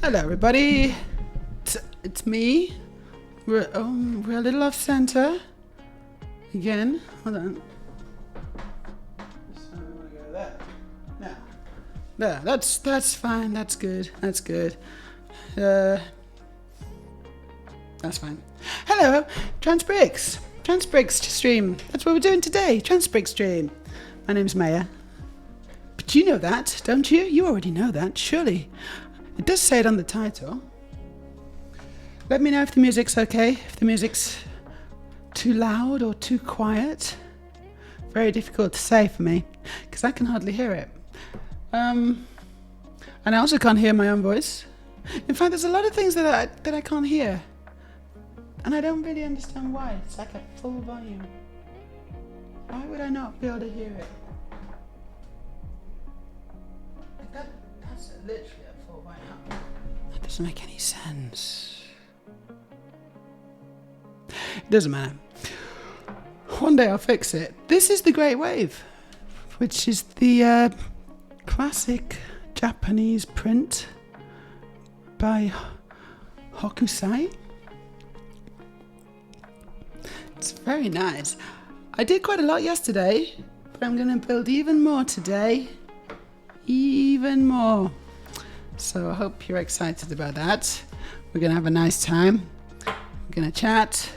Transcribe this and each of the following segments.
Hello, everybody. It's me. We're a little off center. Again. Hold on. So I'm gonna go there. Now. There. That's fine. That's good. That's good. That's fine. Hello, Transbricks. Transbricks stream. That's what we're doing today. Transbricks stream. My name's Meja. But you know that, don't you? You already know that, surely. It does say it on the title. Let me know if the music's okay, if the music's too loud or too quiet. Very difficult to say for me, because I can hardly hear it. And I also can't hear my own voice. In fact, there's a lot of things that I can't hear. And I don't really understand why. It's like at full volume. Why would I not be able to hear it? Like that's literally at full volume. That doesn't make any sense. It doesn't matter. One day I'll fix it. This is the Great Wave, which is the classic Japanese print by Hokusai. It's very nice. I did quite a lot yesterday, but I'm going to build even more today. Even more. So I hope you're excited about that. We're going to have a nice time. We're going to chat.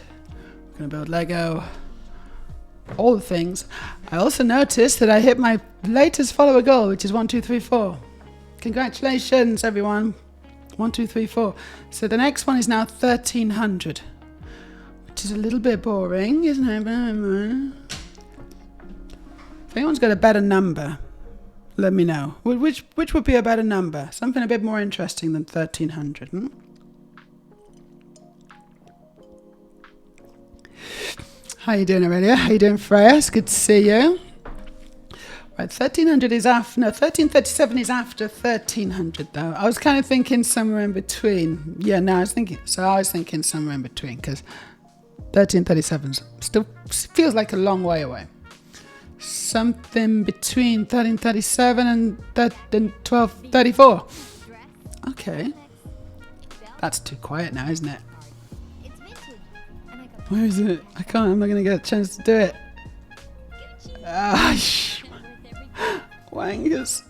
We're going to build Lego. All the things. I also noticed that I hit my latest follower goal, which is 1234. Congratulations, everyone. 1234. So the next one is now 1300. Which is a little bit boring, isn't it? If anyone's got a better number, let me know. Which would be a better number? Something a bit more interesting than 1300. How you doing, Aurelia? How you doing, Freya? It's good to see you. Right, 1300 is after. No, 1337 is after 1300, though. I was kind of thinking somewhere in between. Yeah, no, I was thinking somewhere in between because 1337 still feels like a long way away. Something between 1337 and 1234. Okay. That's too quiet now, isn't it? Where is it? I'm not going to get a chance to do it. Wangus.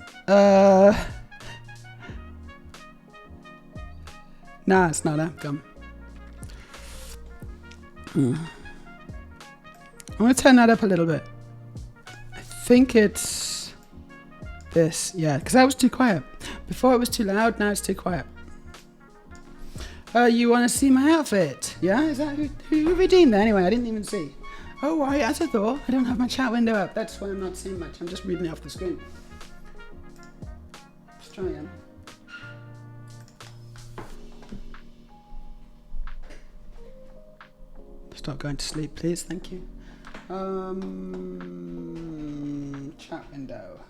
Nah, it's not that. Come. I'm going to turn that up a little bit. I think it's this. Yeah, because that was too quiet. Before it was too loud, now it's too quiet. You want to see my outfit? Yeah? Is that who redeemed that? Anyway, I didn't even see. Oh, right, as I thought. I don't have my chat window up. That's why I'm not seeing much. I'm just reading it off the screen. Let's try again. Stop going to sleep, please. Thank you. Chat window.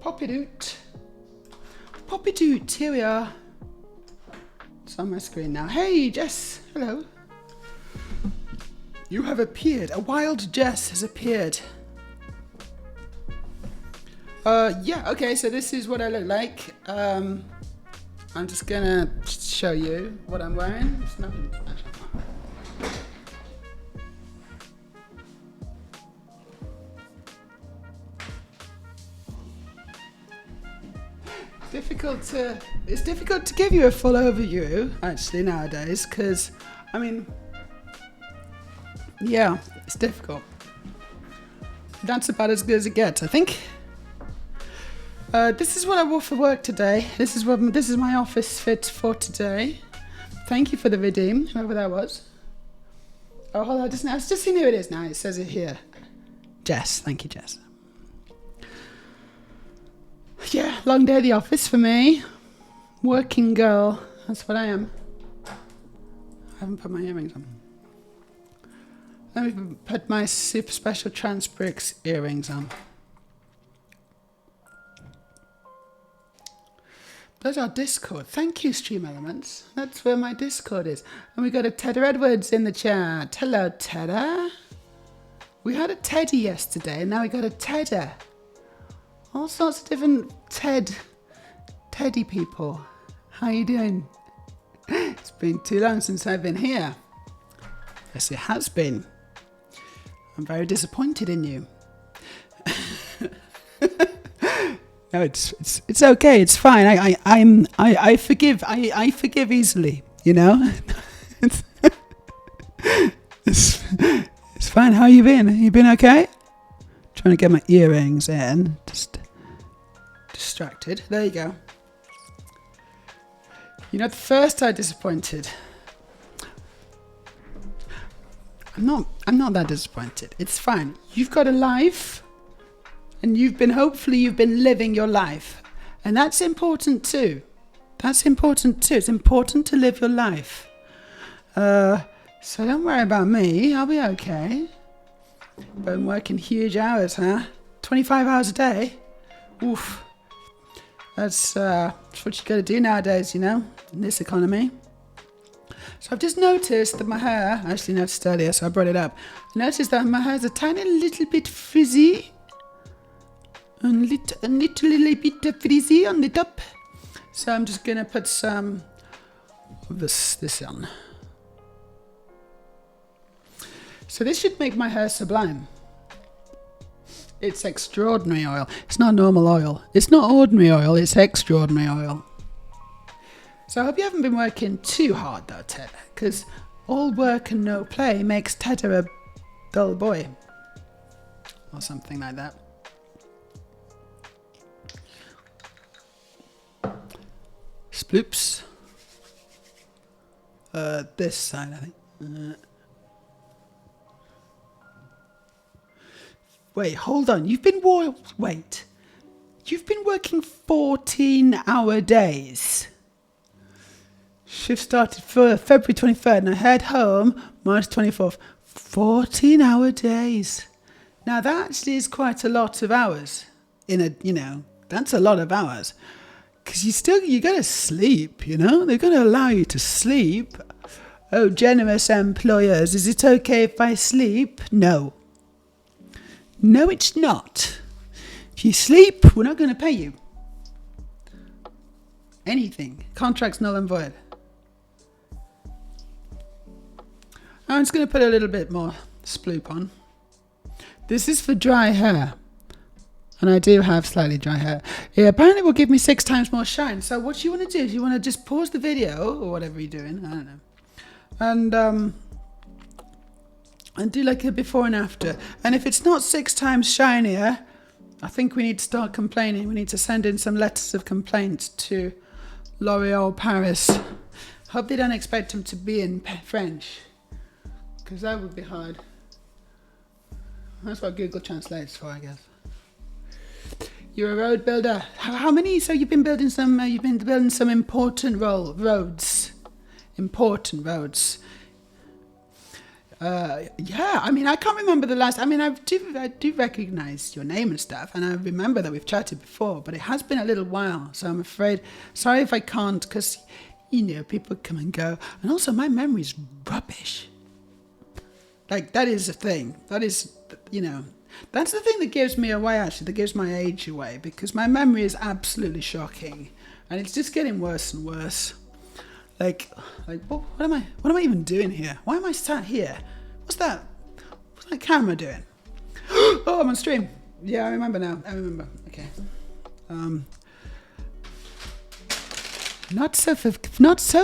Poppy doot. Poppy doot. Here we are. It's on my screen now. Hey, Jess. Hello. You have appeared. A wild Jess has appeared. Yeah. Okay. So this is what I look like. I'm just gonna show you what I'm wearing. It's nothing. It's difficult to give you a full overview actually nowadays because I mean, yeah, it's difficult. That's about as good as it gets, I think. This is what I wore for work today. This is my office fit for today. Thank you for the redeem, whoever that was. Oh, hold on, I've just seen who it is now. It says it here. Jess, thank you, Jess. Yeah, long day at the office for me. Working girl, that's what I am. I haven't put my earrings on. Let me put my super special Transbricks earrings on. There's our Discord. Thank you, Stream Elements. That's where my Discord is. And we got a Tedder Edwards in the chat. Hello, Tedder. We had a Teddy yesterday, and now we got a Tedder. All sorts of different Ted teddy people. How you doing? It's been too long since I've been here. Yes, it has been. I'm very disappointed in you. No, it's okay. It's fine. I forgive. I forgive easily. You know. It's fine. How you been? You been okay? Trying to get my earrings in. Just distracted. There you go. You know, at first I disappointed. I'm not that disappointed. It's fine. You've got a life, and hopefully you've been living your life, and that's important too. It's important to live your life. So don't worry about me. I'll be okay. Been working huge hours, huh? 25 hours a day. Oof. That's what you got to do nowadays, you know, in this economy. So I've just noticed that my hair, I actually noticed earlier, so I brought it up. I noticed that my hair's a tiny little bit frizzy. A little bit frizzy on the top. So I'm just going to put some of this on. So this should make my hair sublime. It's extraordinary oil. It's not normal oil. It's not ordinary oil. It's extraordinary oil. So I hope you haven't been working too hard though, Ted, because all work and no play makes Ted a dull boy. Or something like that. Sploops. This side, I think. Wait, hold on. You've been working 14-hour days. Shift started for February 23rd and I head home March 24th. 14-hour days. Now that actually is quite a lot of hours. That's a lot of hours. Because you gotta sleep, you know? They're gonna allow you to sleep. Oh, generous employers, is it okay if I sleep? No. No, it's not. If you sleep, we're not going to pay you. Anything. Contract's null and void. I'm just going to put a little bit more sploop on. This is for dry hair. And I do have slightly dry hair. Yeah, apparently it will give me 6 times more shine. So what you want to do is you want to just pause the video or whatever you're doing. I don't know. And do like a before and after. And if it's not 6 times shinier, I think we need to start complaining. We need to send in some letters of complaint to L'Oréal Paris. Hope they don't expect them to be in French, because that would be hard. That's what Google translates for, I guess. You're a road builder. How many? So you've been building some. Some important roads. Important roads. Yeah, I mean, I can't remember the last. I mean, I do recognize your name and stuff, and I remember that we've chatted before, but it has been a little while, so I'm afraid. Sorry if I can't, because people come and go, and also my memory's rubbish. Like that is a thing. That is, that's the thing that gives me away. Actually, that gives my age away, because my memory is absolutely shocking, and it's just getting worse and worse. Like, what am I even doing here? Why am I sat here? What's that camera doing? Oh, I'm on stream. Yeah, I remember now. Okay. Not so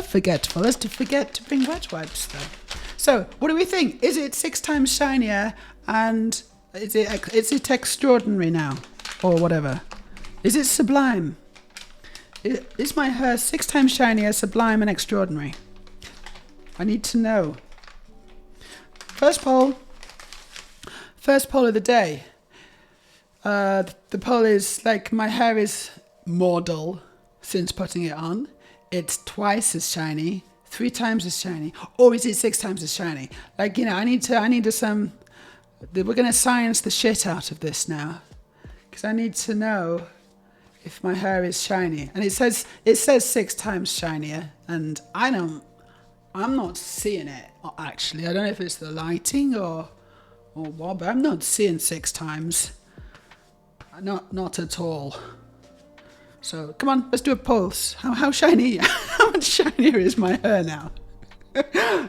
forgetful as to forget to bring wet wipes though. So, what do we think? Is it 6 times shinier, and is it extraordinary now, or whatever? Is it sublime? Is my hair 6 times shinier, sublime, and extraordinary? I need to know. First poll of the day. The poll is like, my hair is more dull since putting it on. It's twice as shiny, 3 times as shiny, or is it 6 times as shiny? Like, I need some. We're gonna science the shit out of this now, because I need to know if my hair is shiny. And it says 6 times shinier, and I'm not seeing it, actually. I don't know if it's the lighting or what, but I'm not seeing 6 times. Not at all. So come on, let's do a pulse. How shiny, how much shinier is my hair now?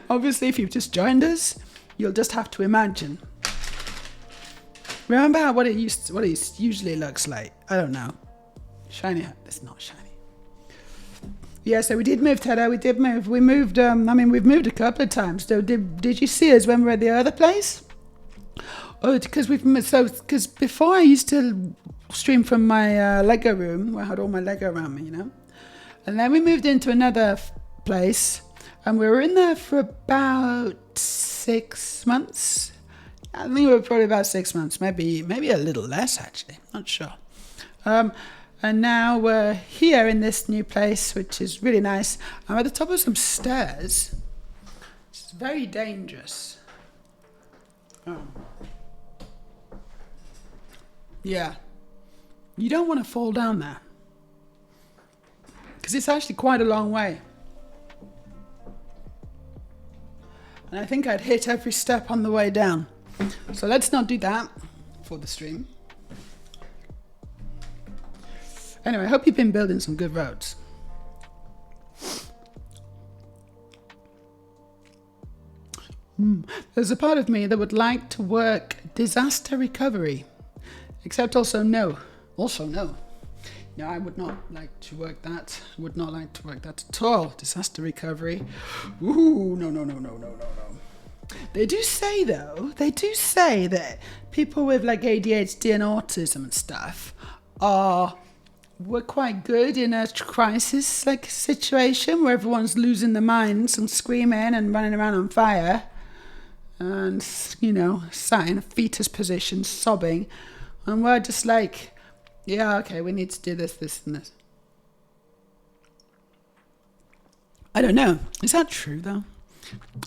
Obviously, if you've just joined us, you'll just have to imagine. Remember what it usually looks like? I don't know. Shiny hair. It's not shiny. Yeah, so we did move, Tedder. We did move. We moved. We've moved a couple of times. So did you see us when we were at the other place? Oh, because because before I used to stream from my Lego room where I had all my Lego around me, and then we moved into another place, and we were in there for about 6 months. I think we were probably about 6 months, maybe a little less actually. Not sure. And now we're here in this new place, which is really nice. I'm at the top of some stairs. It's very dangerous. Oh. Yeah. You don't want to fall down there. Because it's actually quite a long way. And I think I'd hit every step on the way down. So let's not do that for the stream. Anyway, I hope you've been building some good roads. There's a part of me that would like to work disaster recovery. Except also no. Also no. No, I would not like to work that. I would not like to work that at all. Disaster recovery. Ooh, no. They do say that people with like ADHD and autism and stuff were quite good in a crisis like situation where everyone's losing their minds and screaming and running around on fire and, sat in a fetus position sobbing, and we're just like, yeah, okay, we need to do this, and this. I don't know. Is that true though?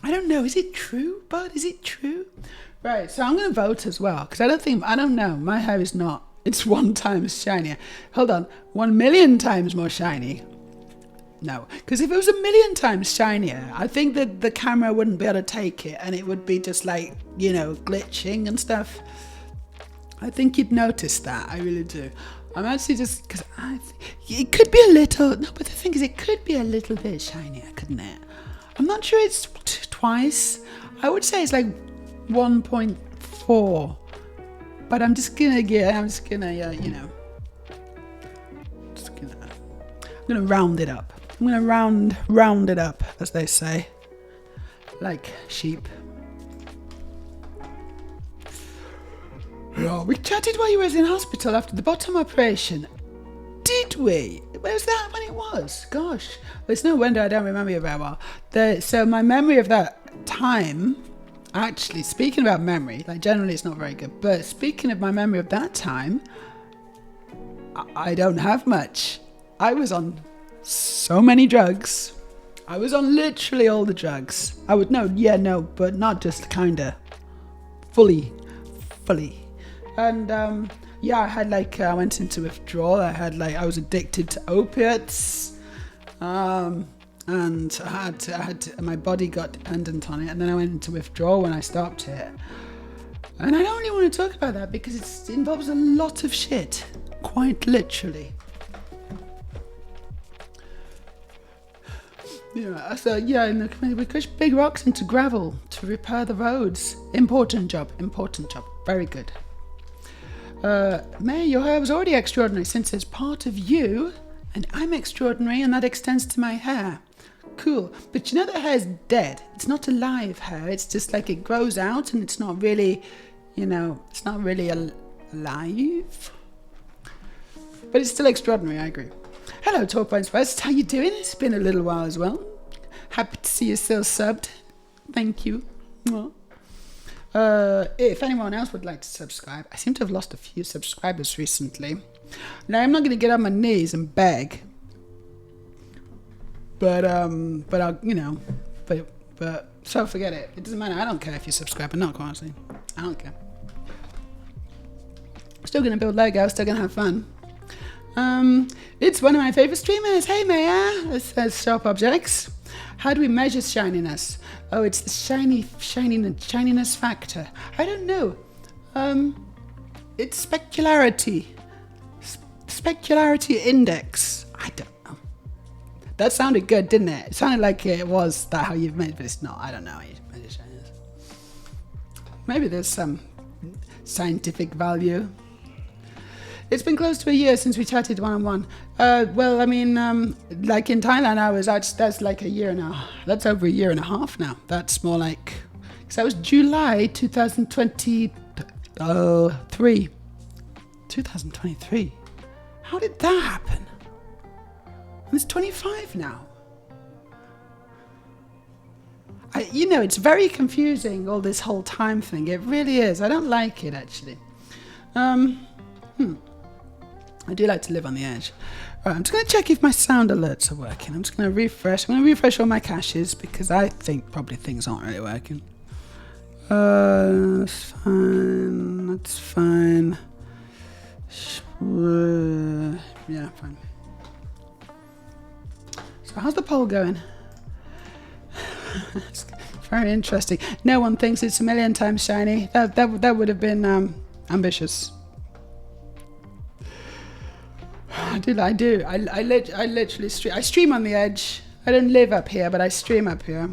I don't know. Is it true, Bud? Is it true? Right, so I'm going to vote as well, because I don't know. My hair is not. It's 1 times shinier. Hold on. 1 million times more shiny. No, because if it was 1 million times shinier, I think that the camera wouldn't be able to take it, and it would be just like, glitching and stuff. I think you'd notice that. I really do. I'm actually just, because it could be a little, no, but the thing is, it could be a little bit shinier, couldn't it? I'm not sure it's twice. I would say it's like 1.4. But I'm gonna round it up. I'm gonna round it up, as they say. Like sheep. Oh, we chatted while you were in hospital after the bottom operation. Did we? Was that when it was? Gosh. Well, it's no wonder I don't remember it very well. So my memory of that time, actually, speaking about memory, like generally it's not very good, but speaking of my memory of that time, I don't have much. I was on so many drugs. I was on literally all the drugs. But not just kinda. Fully. And I had I went into withdrawal. I was addicted to opiates. And I had my body got dependent on it, and then I went into withdrawal when I stopped it. And I don't really want to talk about that because it involves a lot of shit, quite literally. We push big rocks into gravel to repair the roads. Important job, very good. May, your hair was already extraordinary since it's part of you, and I'm extraordinary, and that extends to my hair. Cool. But that hair's dead. It's not alive hair. It's just like it grows out and it's not really, it's not really alive. But it's still extraordinary, I agree. Hello, Tall Points West. How you doing? It's been a little while as well. Happy to see you still subbed. Thank you. Well, if anyone else would like to subscribe, I seem to have lost a few subscribers recently. Now, I'm not going to get on my knees and beg. But I'll, but so forget it. It doesn't matter. I don't care if you subscribe or not, honestly. I don't care. Still gonna build Lego, still gonna have fun. It's one of my favorite streamers. Hey Meja, it says Sharp Objects. How do we measure shininess? Oh, it's the shininess factor. I don't know. It's specularity. specularity index. I don't know. That sounded good, didn't it? It sounded like it was that how you've made, but it's not. I don't know how you made it. Maybe there's some scientific value. It's been close to a year since we chatted one-on-one. Well, I mean, like in Thailand, that's like a year and a half. That's over a year and a half now. That's more like, because that was July 2023. 2023. How did that happen? It's 25 now. It's very confusing, all this whole time thing. It really is. I don't like it, actually. I do like to live on the edge. Right, I'm just going to check if my sound alerts are working. I'm just going to refresh. I'm going to refresh all my caches because I think probably things aren't really working. That's fine. That's fine. Yeah, fine. So how's the poll going? It's very interesting. No one thinks it's a million times shiny. That would have been ambitious. I do. I literally stream. I stream on the edge. I don't live up here, but I stream up here.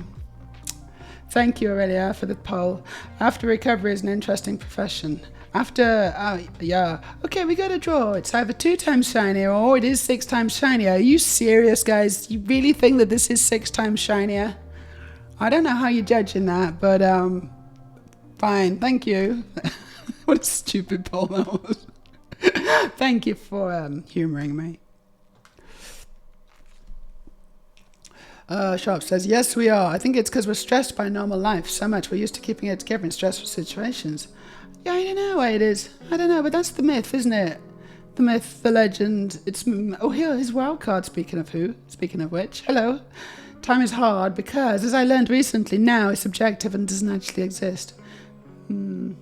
Thank you, Aurelia, for the poll. After recovery is an interesting profession. Okay, we got a draw. It's either 2 times shinier or it is 6 times shinier. Are you serious, guys? You really think that this is 6 times shinier? I don't know how you're judging that, but fine. Thank you. What a stupid poll that was. Thank you for humouring me. Sharp says, yes, we are. I think it's because we're stressed by normal life so much. We're used to keeping it together in stressful situations. Yeah, I don't know why it is. I don't know, but that's the myth, isn't it? The myth, the legend. It's here is wildcard. Speaking of which, hello. Time is hard because, as I learned recently, now is subjective and doesn't actually exist. What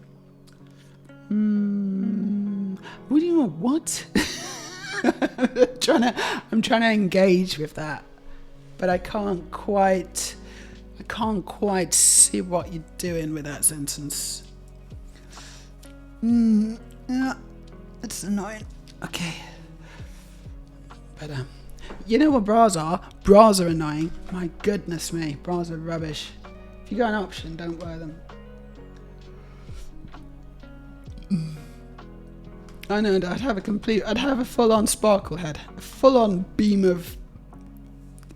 do you want? What? I'm trying to engage with that, but I can't quite see what you're doing with that sentence. Yeah, it's annoying. Okay, but you know what bras are? Bras are annoying. My goodness me, bras are rubbish. If you got an option, don't wear them. I know, I'd have a full-on sparkle head, a full-on beam of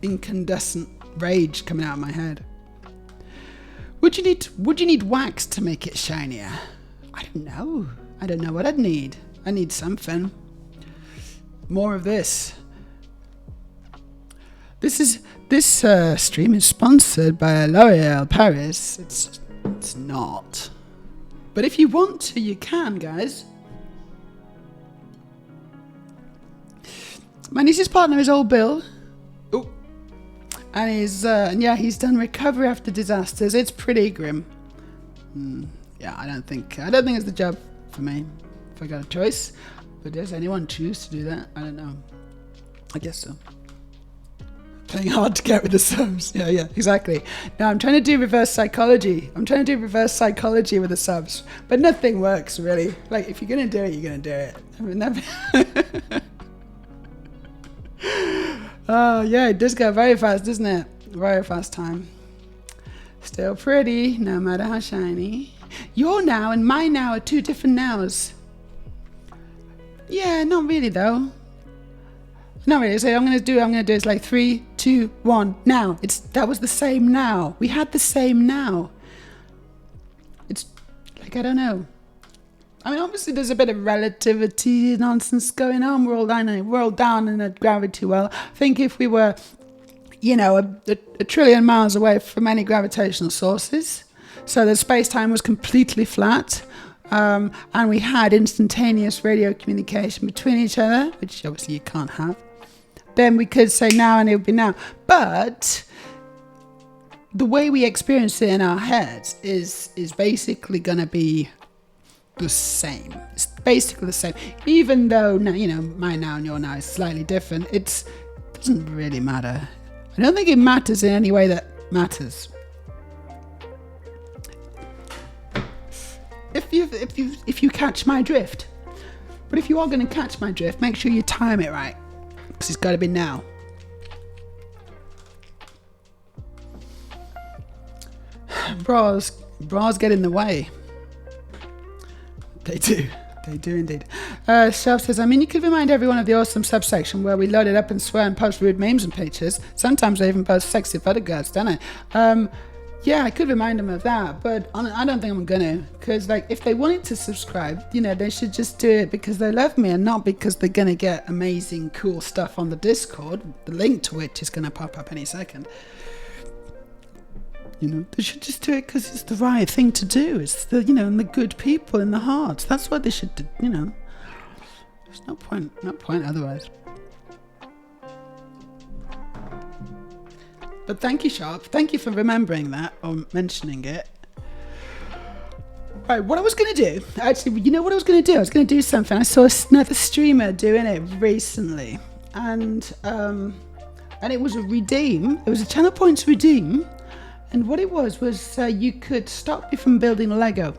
incandescent rage coming out of my head. Would you need wax to make it shinier? I don't know what I'd need. I need something. More of this. This stream is sponsored by L'Oreal Paris. It's not. But if you want to, you can, guys. My niece's partner is old Bill. Oh. And he's done recovery after disasters. It's pretty grim. Yeah, I don't think it's the job for me if I got a choice. But does anyone choose to do that? I don't know. I guess so. Playing hard to get with the subs. Yeah, exactly. Now I'm trying to do reverse psychology. with the subs. But nothing works really. Like, if you're going to do it, you're going to do it. I mean, oh, yeah, it does go very fast, doesn't it? Very fast time. Still pretty, no matter how shiny. Your now and my now are 2 different nows. Yeah, not really though. Not really. So I'm gonna do it's like 3, 2, 1, now. That was the same now. We had the same now. It's like, I don't know. I mean, obviously there's a bit of relativity nonsense going on. We're all down in a gravity well. I think if we were, a trillion miles away from any gravitational sources, so that space-time was completely flat, and we had instantaneous radio communication between each other, which obviously you can't have, then we could say now and it would be now. But the way we experience it in our heads is basically going to be the same. It's basically the same. Even though, my now and your now is slightly different, it doesn't really matter. I don't think it matters in any way that matters. If you catch my drift. But if you are going to catch my drift, make sure you time it right, because it's got to be now. Bras get in the way. They do indeed. Shelf says, I mean, you could remind everyone of the awesome subsection where we load it up and swear and post rude memes and pictures. Sometimes I even post sexy photographs, don't I? Yeah, I could remind them of that, but I don't think I'm gonna, because like if they wanted to subscribe, they should just do it because they love me and not because they're gonna get amazing, cool stuff on the Discord, the link to which is gonna pop up any second. They should just do it because it's the right thing to do. It's the, and the good people in the heart. That's what they should do, There's no point otherwise. But thank you, Sharp. Thank you for remembering that or mentioning it. Right, what I was going to do, actually, what I was going to do? I was going to do something. I saw another streamer doing it recently. And it was a redeem. It was a channel points redeem. And what it was you could stop me from building Lego.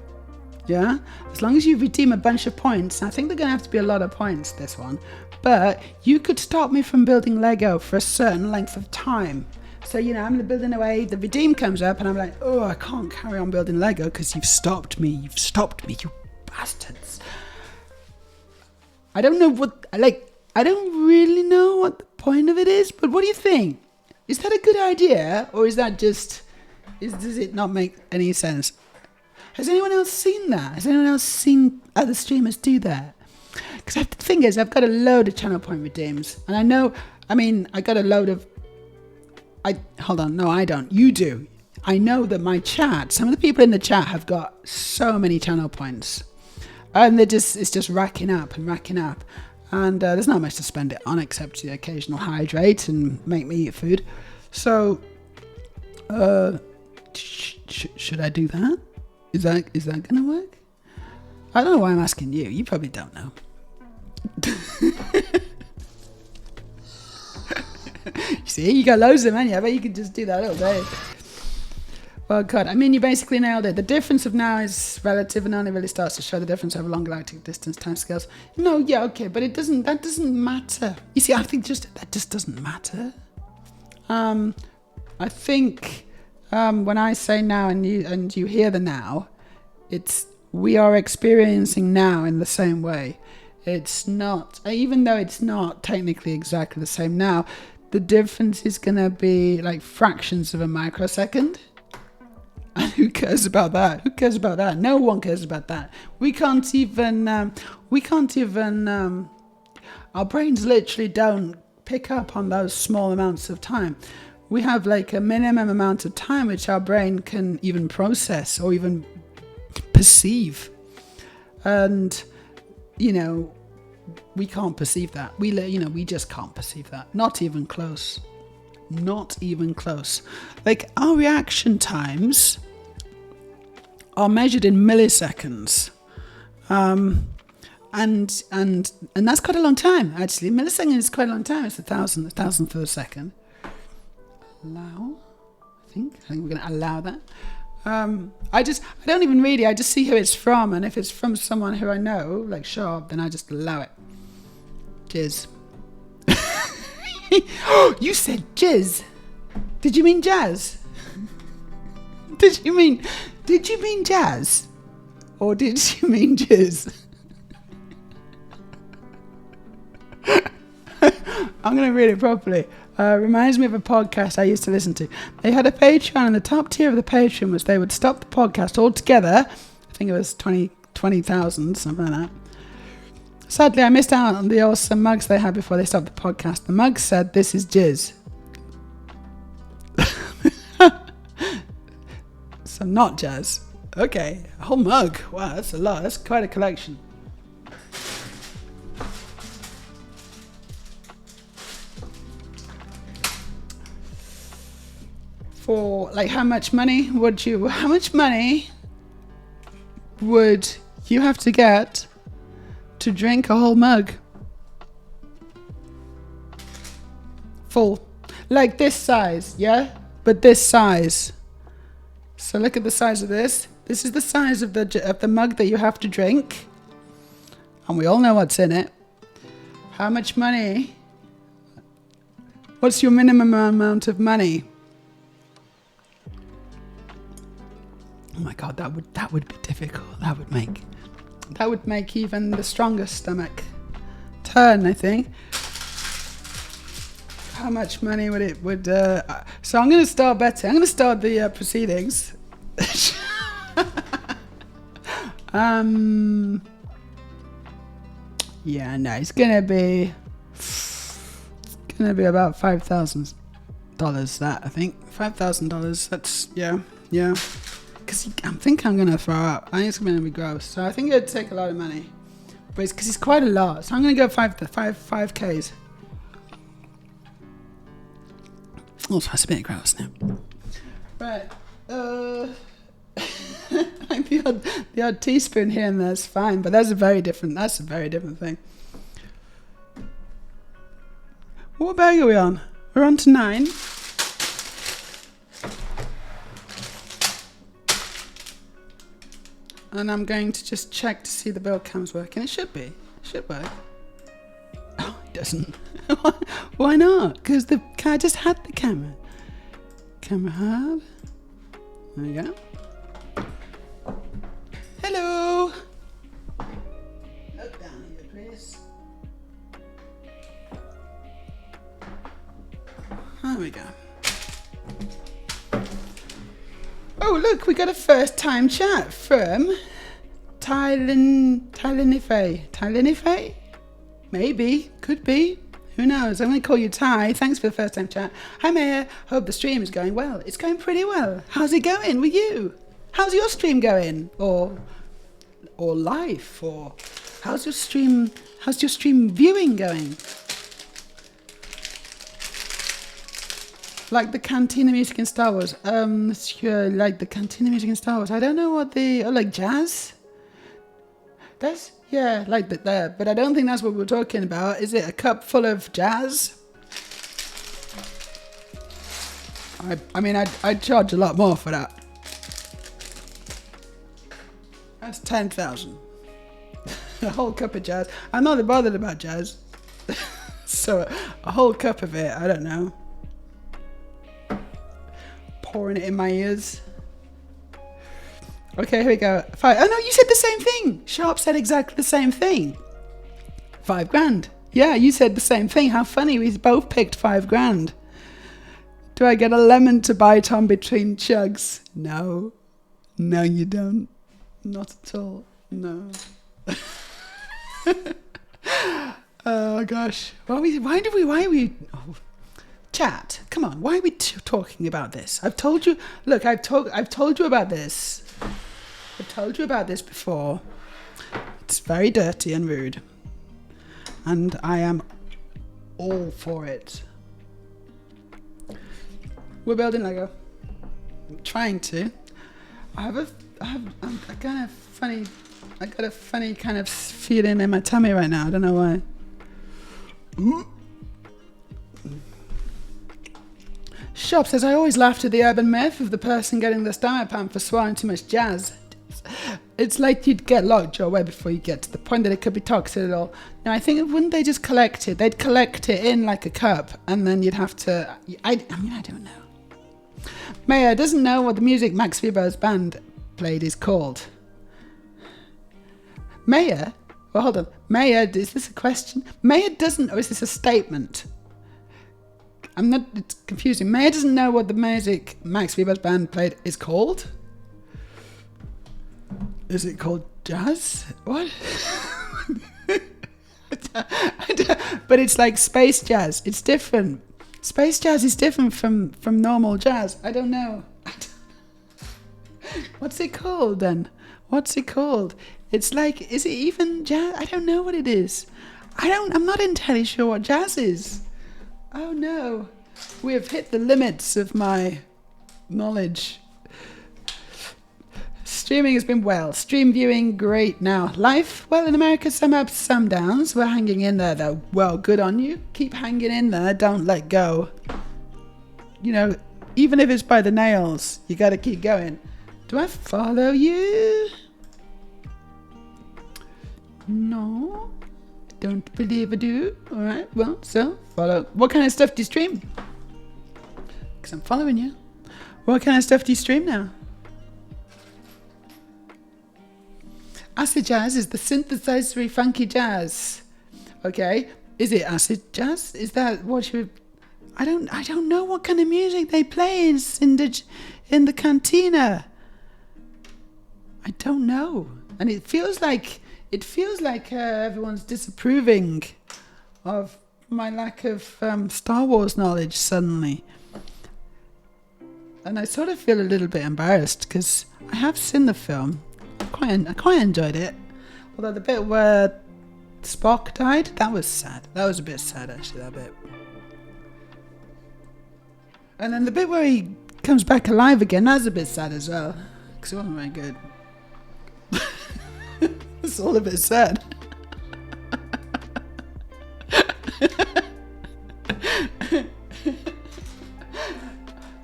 Yeah? As long as you redeem a bunch of points. I think they're going to have to be a lot of points, this one. But you could stop me from building Lego for a certain length of time. So, I'm building away, the redeem comes up, and I'm like, oh, I can't carry on building Lego because you've stopped me, you bastards. I don't really know what the point of it is, but what do you think? Is that a good idea, or is that just, does it not make any sense? Has anyone else seen that? Has anyone else seen other streamers do that? Because the thing is, I've got a load of channel point redeems, and I got a load of, hold on, no, I don't. You do. I know that my chat, some of the people in the chat have got so many channel points. And it's just racking up. And there's not much to spend it on except the occasional hydrate and make me eat food. So, should I do that? Is that going to work? I don't know why I'm asking you. You probably don't know. See, you got loads of them, haven't you? I bet you could just do that all day. Well, God, you basically nailed it. The difference of now is relative and only really starts to show the difference over long galactic distance timescales. No, yeah, okay, but that doesn't matter. You see, I think that just doesn't matter. I think when I say now and you hear the now, we are experiencing now in the same way. It's not, even though it's not technically exactly the same now, the difference is going to be like fractions of a microsecond. And who cares about that? No one cares about that. We can't even, our brains literally don't pick up on those small amounts of time. We have like a minimum amount of time which our brain can even process or even perceive. And, we can't perceive that. We just can't perceive that. Not even close. Like our reaction times are measured in milliseconds. And that's quite a long time, actually. Millisecond is quite a long time. It's a thousandth of a second. Allow. I think we're going to allow that. I don't even read it. I just see who it's from, and if it's from someone who I know, like Sharp, then I just allow it. Jizz. You said jizz. Did you mean jazz? Did you mean jazz? Or did you mean jizz? I'm going to read it properly. Reminds me of a podcast I used to listen to. They had a Patreon, and the top tier of the Patreon was they would stop the podcast altogether. I think it was 20,000, something like that. Sadly, I missed out on the awesome mugs they had before they stopped the podcast. The mugs said, "This is jizz." So not jazz. Okay, a whole mug. Wow, that's a lot. That's quite a collection. For like, how much money would you have to get to drink a whole mug? Full. Like this size, yeah? But this size. So look at the size of this. This is the size of the mug that you have to drink. And we all know what's in it. How much money? What's your minimum amount of money? Oh my God, that would be difficult. That would make even the strongest stomach turn, I think. How much money would it so I'm going to start betting. I'm going to start the proceedings. Yeah, no, it's going to be about $5,000. That, I think $5,000. That's yeah. Because I think I'm going to throw up. I think it's going to be gross. So I think it'd take a lot of money. But it's because it's quite a lot. So I'm going to go 5Ks. Oh, that's a bit gross now. Right. Like the odd teaspoon here and there's fine. But that's a very different thing. What bag are we on? We're on to 9. And I'm going to just check to see the bill cam's working. It should be. It should work. Oh, it doesn't. Why not? Because I just had the camera. Camera hub. There we go. Hello. Look down here, please. There we go. Oh, look, we got a first-time chat from Tylenife? Maybe, could be. Who knows? I'm going to call you Ty. Thanks for the first-time chat. Hi, Meja. Hope the stream is going well. It's going pretty well. How's it going with you? How's your stream going? Or life? Or how's your stream viewing going? Like the Cantina music in Star Wars. Sure, like the Cantina music in Star Wars. I don't know what like jazz? That's, yeah, like that. But I don't think that's what we're talking about. Is it a cup full of jazz? I mean, I'd charge a lot more for that. That's 10,000. A whole cup of jazz. I'm not bothered about jazz. So a whole cup of it, I don't know. Pouring it in my ears. Okay, here we go. 5. Oh no, you said the same thing. Sharp said exactly the same thing. 5 grand. Yeah, you said the same thing. How funny. We both picked 5 grand. Do I get a lemon to bite on between chugs? No. No, you don't. Not at all. No. Oh gosh. Why are we? Oh. Chat, come on. Why are we talking about this? I've told you. Look, I've told you about this. I've told you about this before. It's very dirty and rude, and I am all for it. We're building Lego. I'm trying to. I got a funny kind of feeling in my tummy right now. I don't know why. Shop says, I always laughed at the urban myth of the person getting the stomach pump for swallowing too much jazz. It's like you'd get lockjaw way before you get to the point that it could be toxic at all. Now, I think, wouldn't they just collect it? They'd collect it in like a cup, and then you'd have to... I don't know. Meja doesn't know what the music Max Weber's band played is called. Meja? Well, hold on. Meja, is this a question? Meja doesn't... Or is this a statement? I'm not... It's confusing. Meja doesn't know what the music Max Weber's band played is called? Is it called jazz? What? But it's like space jazz. It's different. Space jazz is different from normal jazz. I don't know. What's it called then? What's it called? It's like, is it even jazz? I don't know what it is. I'm not entirely sure what jazz is. Oh no. We have hit the limits of my knowledge. Streaming has been well. Stream viewing, great now. Life, well, in America, some ups, some downs. We're hanging in there, though. Well, good on you. Keep hanging in there. Don't let go. You know, even if it's by the nails, you got to keep going. Do I follow you? No. No, don't believe I do. All right, well, so follow. What kind of stuff do you stream? Because I'm following you. What kind of stuff do you stream now? Acid jazz is the synthesizery funky jazz. Okay, is it acid jazz? Is that what you? I don't know what kind of music they play in the cantina. I don't know, and it feels like everyone's disapproving of my lack of Star Wars knowledge suddenly, and I sort of feel a little bit embarrassed because I have seen the film. I quite enjoyed it, although the bit where Spock died, that was sad. That was a bit sad, actually, that bit. And then the bit where he comes back alive again, that's a bit sad as well, because it wasn't very good. It's all a bit sad.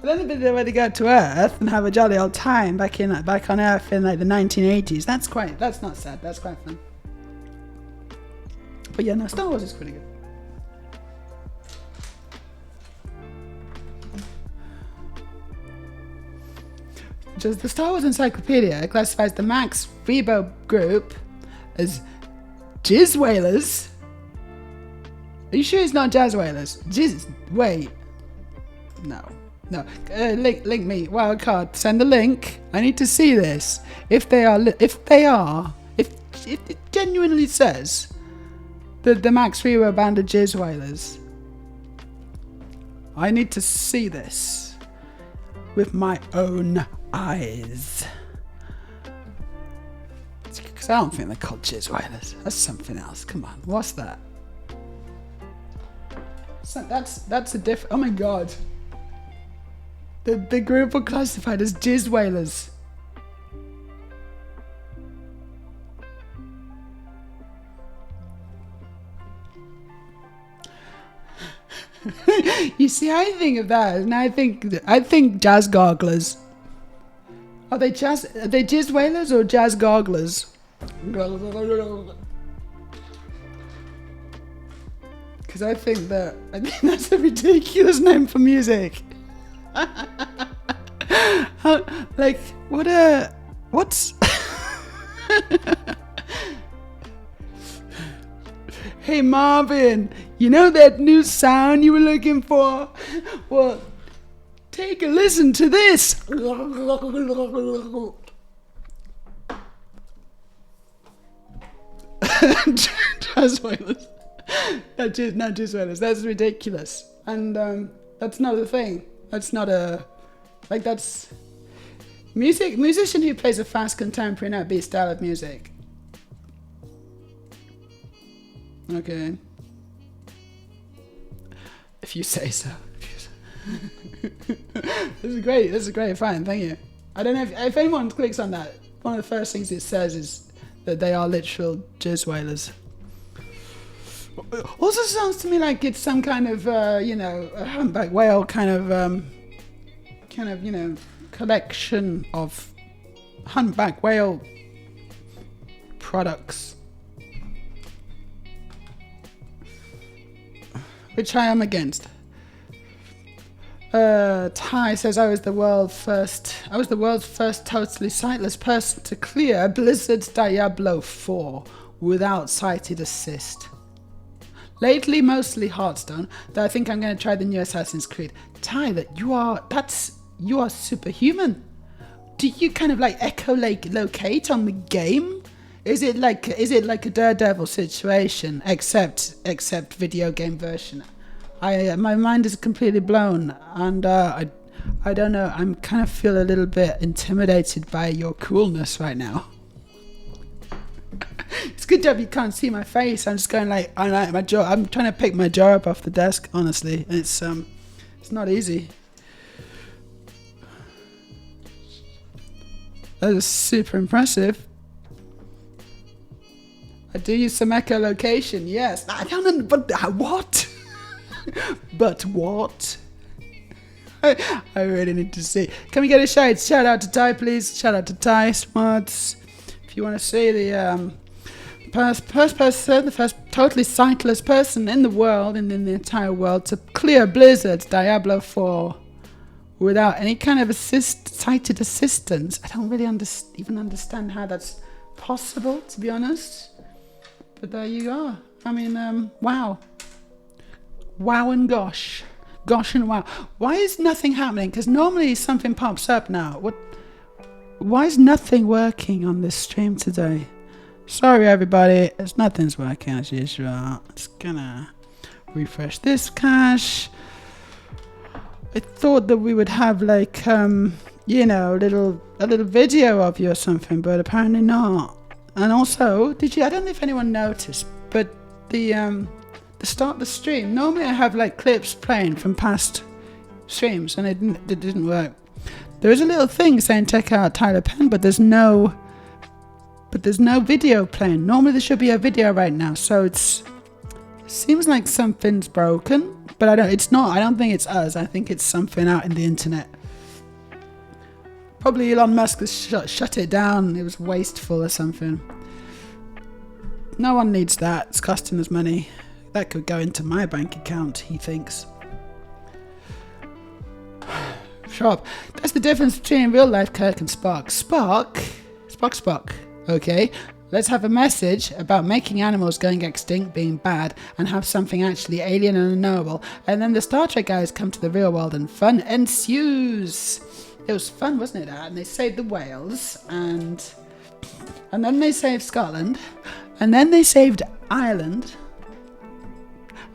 But then the bit where they go to Earth and have a jolly old time back on Earth in like the 1980s, that's not sad, that's quite fun. But yeah, no, Star Wars is pretty good. Just the Star Wars Encyclopedia classifies the Max Rebo group as jizz whalers. Are you sure it's not jazz whalers? Wait. No. Link me. Wildcard. Send the link. I need to see this. If it genuinely says that the Max Rebo band of jizz whalers, I need to see this with my own eyes. Because I don't think they're called jizz whalers. That's something else. Come on, what's that? So that's a different. Oh my god. The group were classified as jizz whalers. You see, I think of that, and I think jazz garglers. Are they jizz whalers or jazz garglers? Because I think that's a ridiculous name for music. What's Hey Marvin, you know that new sound you were looking for? Well, take a listen to this. Jazz whalers. Not jazz whalers. That's ridiculous. And that's not a thing. That's not a... Like, that's... Musician who plays a fast, contemporary, and upbeat style of music. Okay. If you say so. This is great, fine, thank you. I don't know if anyone clicks on that, one of the first things it says is that they are literal jizz whalers. Also sounds to me like it's some kind of, a humpback whale kind of, collection of humpback whale products. Which I am against. Ty says I was the world's first totally sightless person to clear Blizzard's Diablo 4 without sighted assist. Lately, mostly Hearthstone, though I think I'm going to try the new Assassin's Creed. Ty, you are superhuman. Do you kind of like echolocate on the game? Is it like a Daredevil situation, except video game version? My mind is completely blown, and I don't know. I'm kind of feel a little bit intimidated by your coolness right now. It's good job you can't see my face. I'm just going like my jaw. I'm trying to pick my jaw up off the desk. Honestly, it's not easy. That is super impressive. I do use some echolocation. Yes, I don't. But what? But what? I really need to see. Can we get a shout out to Ty, please? Shout out to Ty Smarts. If you want to see the first person, the first totally sightless person in the world and in the entire world to clear Blizzard's Diablo 4 without any kind of sighted assistance. I don't really even understand how that's possible, to be honest. But there you are. I mean, wow. Wow and gosh. Gosh and wow. Why is nothing happening? Because normally something pops up now. Why is nothing working on this stream today? Sorry everybody, nothing's working as usual. Just gonna refresh this cache. I thought that we would have like you know, a little video of you or something, but apparently not. And also, I don't know if anyone noticed, but the start of the stream, normally I have like clips playing from past streams and it didn't work. There is a little thing saying check out Tyler Penn, but there's no video playing. Normally there should be a video right now, so it seems like something's broken, but it's not. I don't think it's us. I think it's something out in the internet. Probably Elon Musk has shut it down. It was wasteful or something. No one needs that. It's costing us money. That could go into my bank account, he thinks. Sharp. That's the difference between real life Kirk and Spock. Spock. Okay, let's have a message about making animals going extinct being bad and have something actually alien and unknowable. And then the Star Trek guys come to the real world and fun ensues. It was fun, wasn't it? And they saved the whales and then they saved Scotland and then they saved Ireland.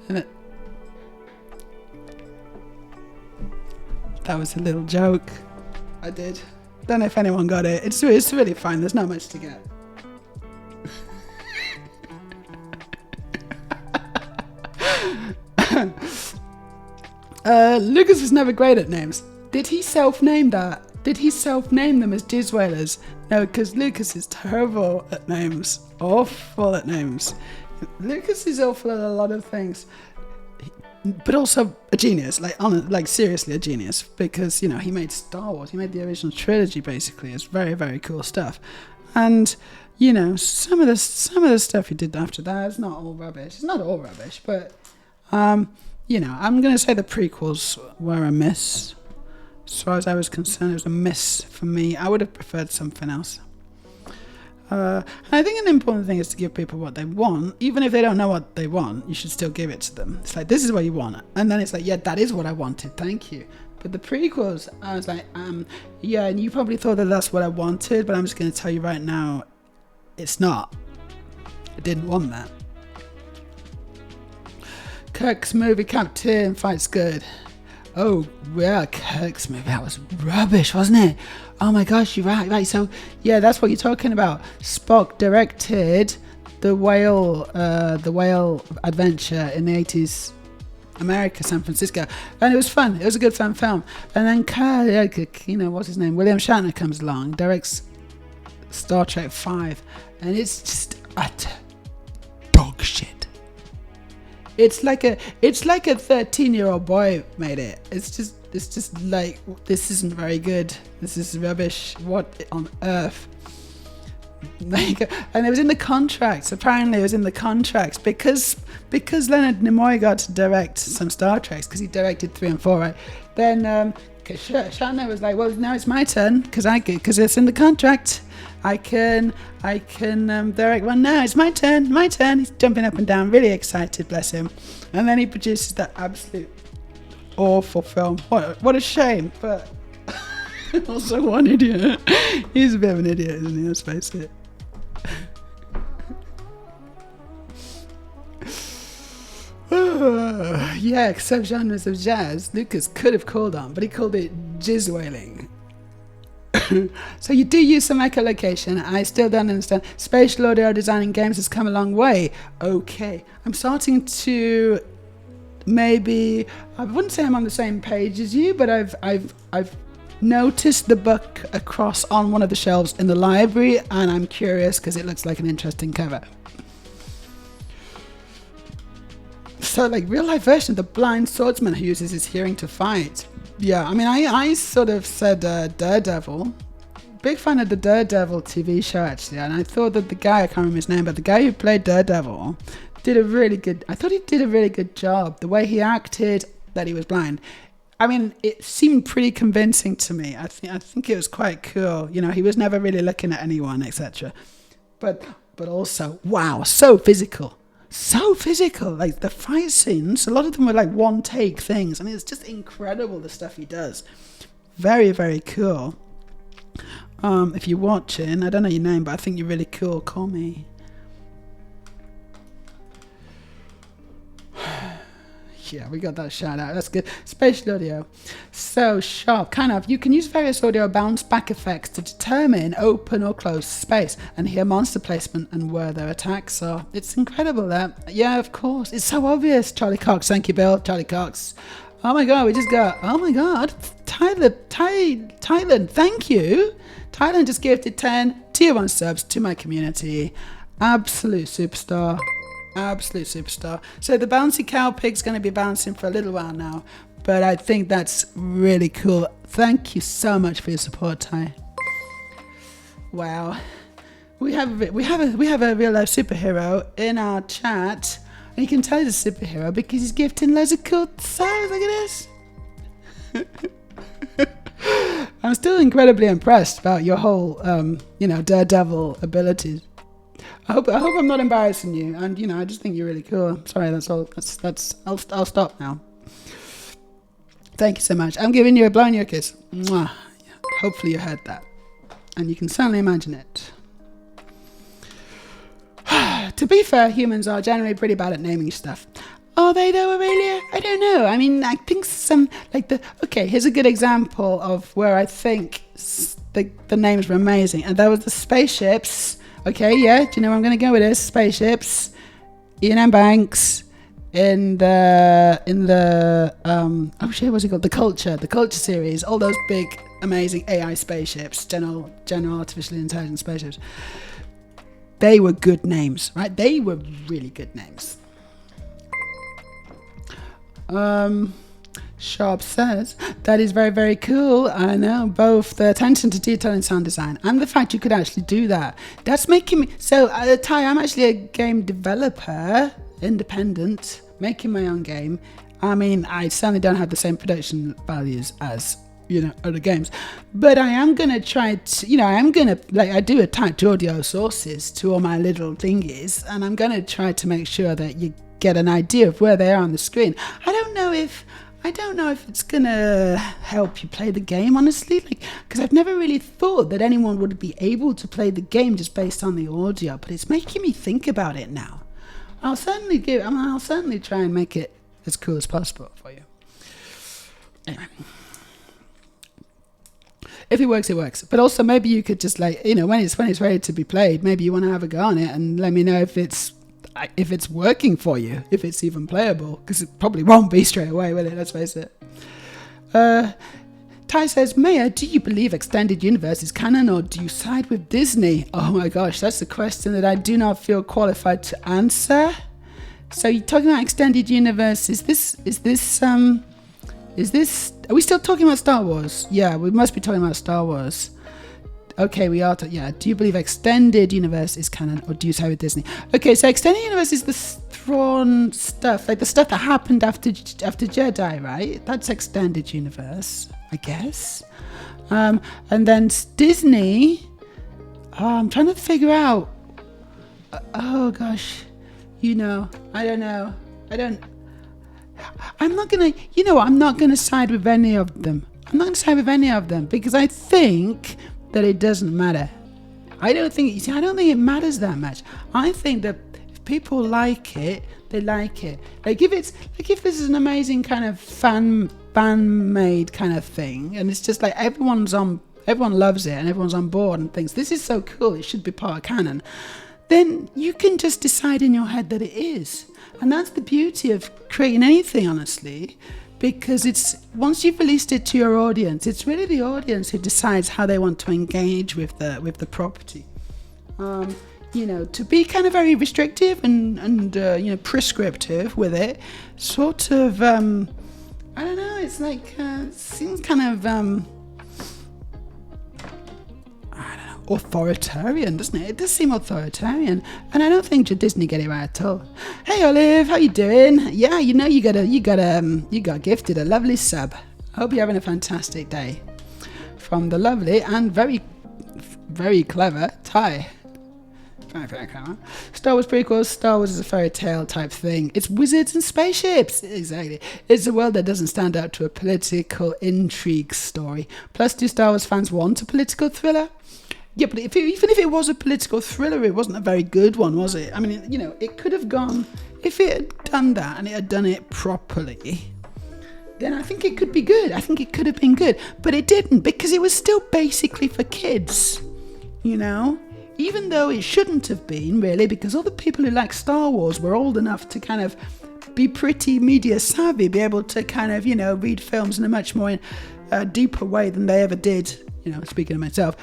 And that was a little joke I did. Don't know if anyone got it. It's really fine. There's not much to get. Lucas was never great at names. Did he self-name that? Did he self-name them as Jizz Whalers? No, because Lucas is terrible at names. Awful at names. Lucas is awful at a lot of things. But also a genius, like seriously a genius, because you know he made Star Wars, he made the original trilogy basically. It's very, very cool stuff, and you know some of the stuff he did after that is not all rubbish. It's not all rubbish, but you know I'm gonna say the prequels were a miss. As far as I was concerned, it was a miss for me. I would have preferred something else. And I think an important thing is to give people what they want. Even if they don't know what they want, you should still give it to them. It's like, this is what you want. And then it's like, yeah, that is what I wanted. Thank you. But the prequels, I was like, yeah, and you probably thought that that's what I wanted, but I'm just going to tell you right now, it's not. I didn't want that. Kirk's movie Captain fights good. Oh, yeah, Kirk's movie, that was rubbish, wasn't it? Oh my gosh, you're right. So, yeah, that's what you're talking about. Spock directed the whale adventure in the 80s, America, San Francisco, and it was fun. It was a good fun film. And then, you know, what's his name? William Shatner comes along, directs Star Trek 5, and it's just utter dog shit. It's like a 13-year-old boy made it. It's just like, this isn't very good. This is rubbish. What on earth? And it was in the contracts. Apparently, it was in the contracts because Leonard Nimoy got to direct some Star Treks because he directed 3 and 4, right? Then Shatner was like, well, now it's my turn because it's in the contract. I can direct one now. It's my turn. He's jumping up and down, really excited, bless him. And then he produces that absolute awful film. What a shame, but also one idiot. He's a bit of an idiot, isn't he? Let's face it. Yeah, except genres of jazz Lucas could have called on, but he called it jizz whaling. So you do use some echolocation. I still don't understand. Spatial audio design in games has come a long way. Okay, I'm starting to maybe, I wouldn't say I'm on the same page as you, but I've noticed the book across on one of the shelves in the library, and I'm curious because it looks like an interesting cover. So like real life version of the blind swordsman who uses his hearing to fight. Yeah, I mean, I sort of said Daredevil, big fan of the Daredevil TV show, actually, and I thought that the guy, I can't remember his name, but the guy who played Daredevil did a really good, I thought he did a really good job. The way he acted, that he was blind. I mean, it seemed pretty convincing to me. I think it was quite cool. You know, he was never really looking at anyone, etc. But also, wow, so physical. So physical. Like the fight scenes, a lot of them were like one take things. I mean, it's just incredible the stuff he does. Very, very cool. If you're watching, I don't know your name, but I think you're really cool. Call me. Yeah, we got that shout out. That's good. Spatial audio. So sharp. Kind of. You can use various audio bounce back effects to determine open or closed space and hear monster placement and where their attacks are. It's incredible that. Yeah, of course. It's so obvious. Charlie Cox. Thank you, Bill. Charlie Cox. Oh my God. We just got. Oh my God. Thailand. Thank you. Thailand just gifted 10 tier 1 subs to my community. Absolute superstar. Absolute superstar. So the bouncy cow pig's going to be bouncing for a little while now, but I think that's really cool. Thank you so much for your support, Ty. Wow, we have a real life superhero in our chat, and you can tell he's a superhero because he's gifting loads of cool subs. Look at this. I'm still incredibly impressed about your whole, Daredevil abilities. I hope I'm not embarrassing you, and I just think you're really cool. Sorry, that's all. I'll stop now. Thank you so much. I'm blowing you a kiss. Mwah. Hopefully you heard that, and you can certainly imagine it. To be fair, humans are generally pretty bad at naming stuff. Are they though, Aurelia? I don't know. I mean, I think here's a good example of where I think the names were amazing, and that was the spaceships. Okay, yeah, do you know where I'm going to go with this? Spaceships, Ian M. Banks, what's it called? The Culture series, all those big, amazing AI spaceships, general artificially intelligent spaceships. They were good names, right? They were really good names. Sharp says, that is very, very cool. I know, both the attention to detail in sound design and the fact you could actually do that. That's making me... So, Ty, I'm actually a game developer, independent, making my own game. I mean, I certainly don't have the same production values as, other games. But I am going to try to, I do attach audio sources to all my little thingies, and I'm going to try to make sure that you get an idea of where they are on the screen. I don't know if it's gonna help you play the game, honestly, because I've never really thought that anyone would be able to play the game just based on the audio, but it's making me think about it now. I'll certainly try and make it as cool as possible for you. Anyway. If it works, it works. But also maybe you could just when it's ready to be played, maybe you want to have a go on it and let me know if it's working for you, if it's even playable, because it probably won't be straight away, will it? Let's face it. Ty says, Meja, do you believe extended universe is canon, or do you side with Disney? Oh my gosh, that's a question that I do not feel qualified to answer. So you're talking about extended universe? Are we still talking about Star Wars? Yeah, we must be talking about Star Wars. Okay, we are. Do you believe extended universe is canon, or do you side with Disney? Okay, so extended universe is the Thrawn stuff, like the stuff that happened after Jedi, right? That's extended universe, I guess. And then Disney. I'm trying to figure out. Oh gosh, I don't know. I'm not gonna side with any of them. I'm not gonna side with any of them because I think that it doesn't matter. I don't think it matters that much. I think that if people like it, they like it. If this is an amazing kind of fan-made kind of thing, and it's just like everyone loves it and everyone's on board and thinks this is so cool, it should be part of canon, then you can just decide in your head that it is. And that's the beauty of creating anything, honestly. Because it's once you've released it to your audience, it's really the audience who decides how they want to engage with the property. To be kind of very restrictive and prescriptive with it, sort of I don't know. It's like it seems kind of authoritarian, doesn't it? It does seem authoritarian, and I don't think Disney get it right at all. Hey Olive, how you doing? Yeah, you got gifted a lovely sub. Hope you're having a fantastic day. From the lovely and very, very clever Ty. Very, very clever. Star Wars prequels. Star Wars is a fairy tale type thing. It's wizards and spaceships. Exactly. It's a world that doesn't stand out to a political intrigue story. Plus, do Star Wars fans want a political thriller? Yeah, but even if it was a political thriller, it wasn't a very good one, was it? I mean, it could have gone... If it had done that and it had done it properly, then I think it could be good. I think it could have been good. But it didn't, because it was still basically for kids, Even though it shouldn't have been, really, because all the people who like Star Wars were old enough to kind of be pretty media savvy, be able to kind of, read films in a much more deeper way than they ever did, speaking of myself,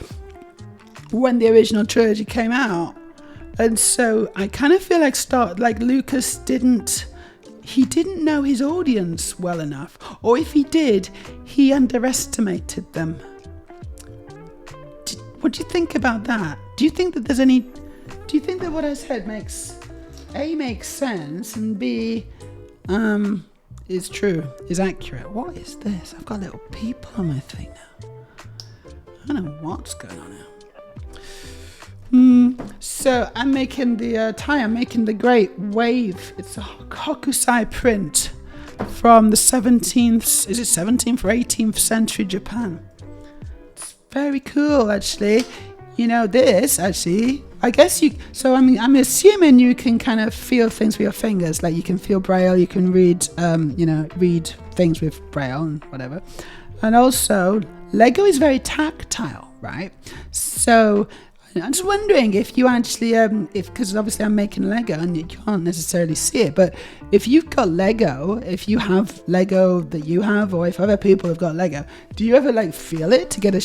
when the original trilogy came out. And so I kind of feel like Lucas didn't know his audience well enough, or if he did, he underestimated them. What do you think about that? Do you think that what I said makes sense, and B, is true, is accurate? What is this? I've got little people on my thing now. I don't know what's going on now. So I'm making the Great Wave. It's a Hokusai print from the 17th, is it 17th or 18th century Japan. It's very cool, actually. This, actually, I guess I'm assuming you can kind of feel things with your fingers, like you can feel Braille, you can read, read things with Braille and whatever. And also, Lego is very tactile, right? So I'm just wondering if you actually, because obviously I'm making Lego and you can't necessarily see it, but if you've got Lego, if you have Lego that you have, or if other people have got Lego, do you ever feel it to get a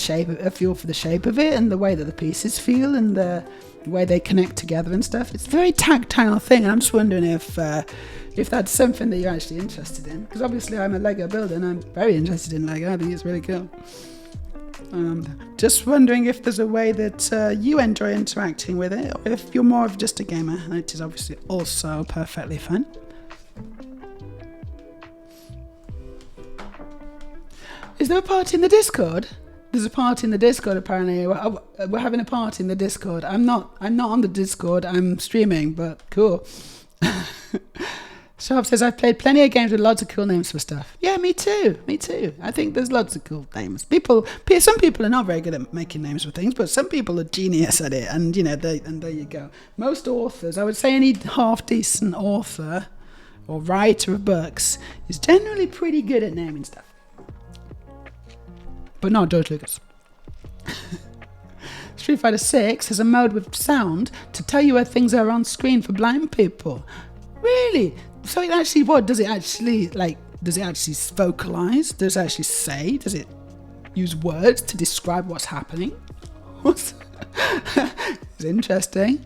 feel for the shape of it and the way that the pieces feel and the way they connect together and stuff? It's a very tactile thing, and I'm just wondering if that's something that you're actually interested in, because obviously I'm a Lego builder and I'm very interested in Lego. I think it's really cool. Just wondering if there's a way that you enjoy interacting with it, or if you're more of just a gamer, which is obviously also perfectly fine. Is there a party in the Discord? There's a party in the Discord, apparently. We're having a party in the Discord. I'm not on the Discord, I'm streaming, but cool. Sharp says, I've played plenty of games with lots of cool names for stuff. Yeah, me too. I think there's lots of cool names. Some people are not very good at making names for things, but some people are genius at it, and there you go. Most authors, I would say any half-decent author or writer of books is generally pretty good at naming stuff. But not George Lucas. Street Fighter 6 has a mode with sound to tell you where things are on screen for blind people. Really? So it actually, does it actually vocalize? Does it actually say? Does it use words to describe what's happening? It's interesting.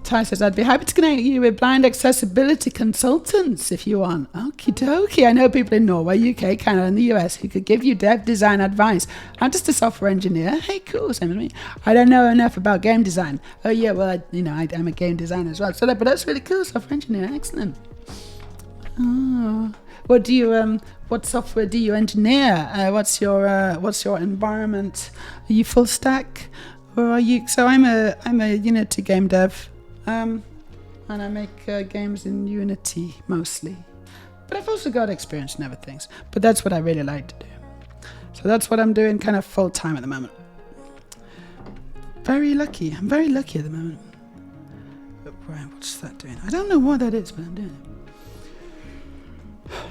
Ty says, I'd be happy to connect you with blind accessibility consultants if you want. Okie dokie. I know people in Norway, UK, Canada, and the US who could give you dev design advice. I'm just a software engineer. Hey, cool, same as me. I don't know enough about game design. Oh yeah, well, I'm a game designer as well. So, but that's really cool, software engineer. Excellent. Oh, what software do you engineer? What's your environment? Are you full stack, or are you? So I'm a Unity game dev. And I make games in Unity mostly, but I've also got experience in other things. But that's what I really like to do. So that's what I'm doing kind of full time at the moment. Very lucky. I'm very lucky at the moment. But, right, what's that doing? I don't know what that is, but I'm doing it.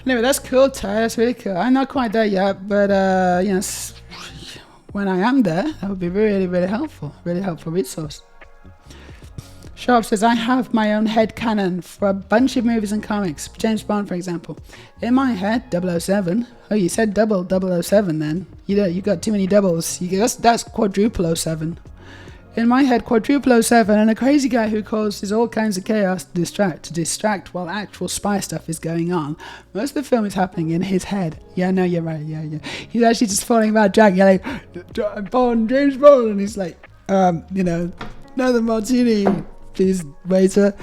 Anyway, that's cool, Ty. That's really cool. I'm not quite there yet, but when I am there, that would be really, really helpful. Really helpful resource. Sharp says, I have my own headcanon for a bunch of movies and comics. James Bond, for example. In my head, 007. Oh, you said double 007 then. You got too many doubles. That's quadruple 07. In my head, quadruple 07, and a crazy guy who causes all kinds of chaos to distract while actual spy stuff is going on. Most of the film is happening in his head. Yeah, no, you're right. Yeah. He's actually just falling about Jack, yelling, Bond, James Bond, and he's like, You know, another martini, please, waiter.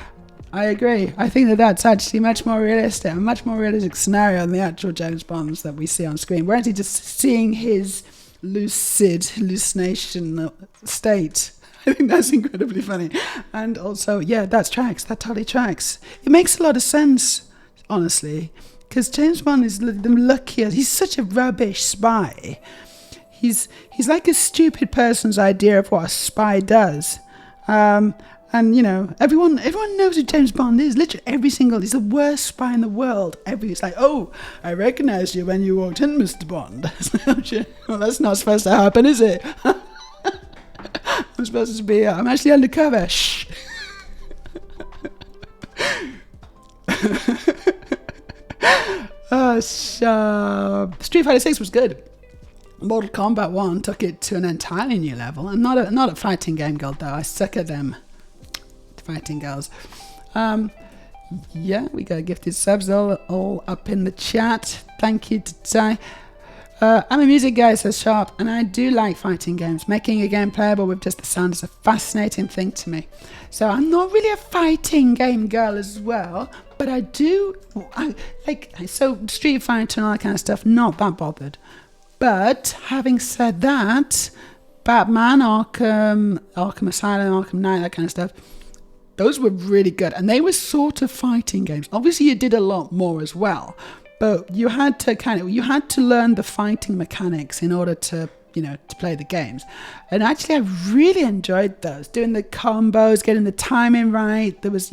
I agree. I think that's actually much more realistic, a much more realistic scenario than the actual James Bonds that we see on screen. We're actually just seeing his hallucination state. I think that's incredibly funny. And also, yeah, that totally tracks. It makes a lot of sense, honestly, because James Bond is the luckiest. He's such a rubbish spy. He's like a stupid person's idea of what a spy does. And, you know, everyone knows who James Bond is. Literally he's the worst spy in the world. It's like, oh, I recognized you when you walked in, Mr. Bond. Well, that's not supposed to happen, is it? I'm supposed to be, I'm actually undercover. Shh. Street Fighter 6 was good. Mortal Kombat 1 took it to an entirely new level. I'm not a fighting game girl, though. I suck at them. Fighting girls. Yeah, we got gifted subs all up in the chat. Thank you to Ty. I'm a music guy, says Sharp, and I do like fighting games. Making a game playable with just the sound is a fascinating thing to me. So I'm not really a fighting game girl as well, but I like Street Fighter and all that kind of stuff, not that bothered. But having said that, Batman, Arkham Asylum, Arkham Knight, that kind of stuff, those were really good, and they were sort of fighting games. Obviously, you did a lot more as well, but you had to learn the fighting mechanics in order to play the games. And actually, I really enjoyed those, doing the combos, getting the timing right. There was,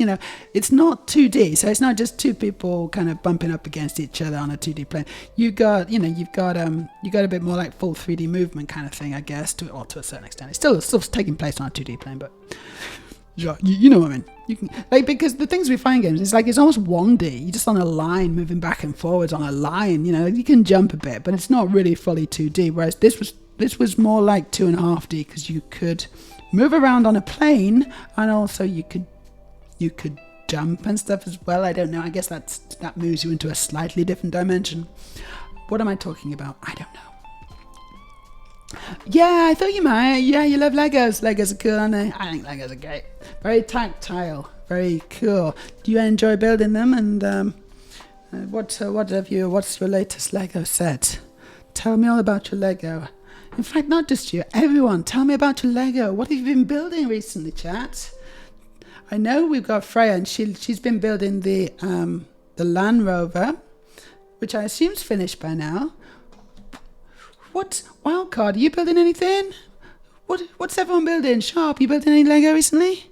it's not 2D, so it's not just two people kind of bumping up against each other on a 2D plane. You've got a bit more like full 3D movement kind of thing, I guess, to a certain extent. It's still taking place on a 2D plane, but. You know what I mean. You can because the things we find games, it's almost 1D. You're just on a line, moving back and forwards on a line. You can jump a bit, but it's not really fully 2D. Whereas this was more like 2.5D because you could move around on a plane, and also you could jump and stuff as well. I don't know. I guess that moves you into a slightly different dimension. What am I talking about? I don't know. Yeah, I thought you might. Yeah, you love Legos. Legos are cool, aren't they? I think Legos are great. Very tactile. Very cool. Do you enjoy building them? And what's your latest Lego set? Tell me all about your Lego. In fact, not just you. Everyone, tell me about your Lego. What have you been building recently, chat? I know we've got Freya, and she's been building the Land Rover, which I assume's finished by now. What? Wildcard, are you building anything? What's everyone building? Sharp, you building any Lego recently?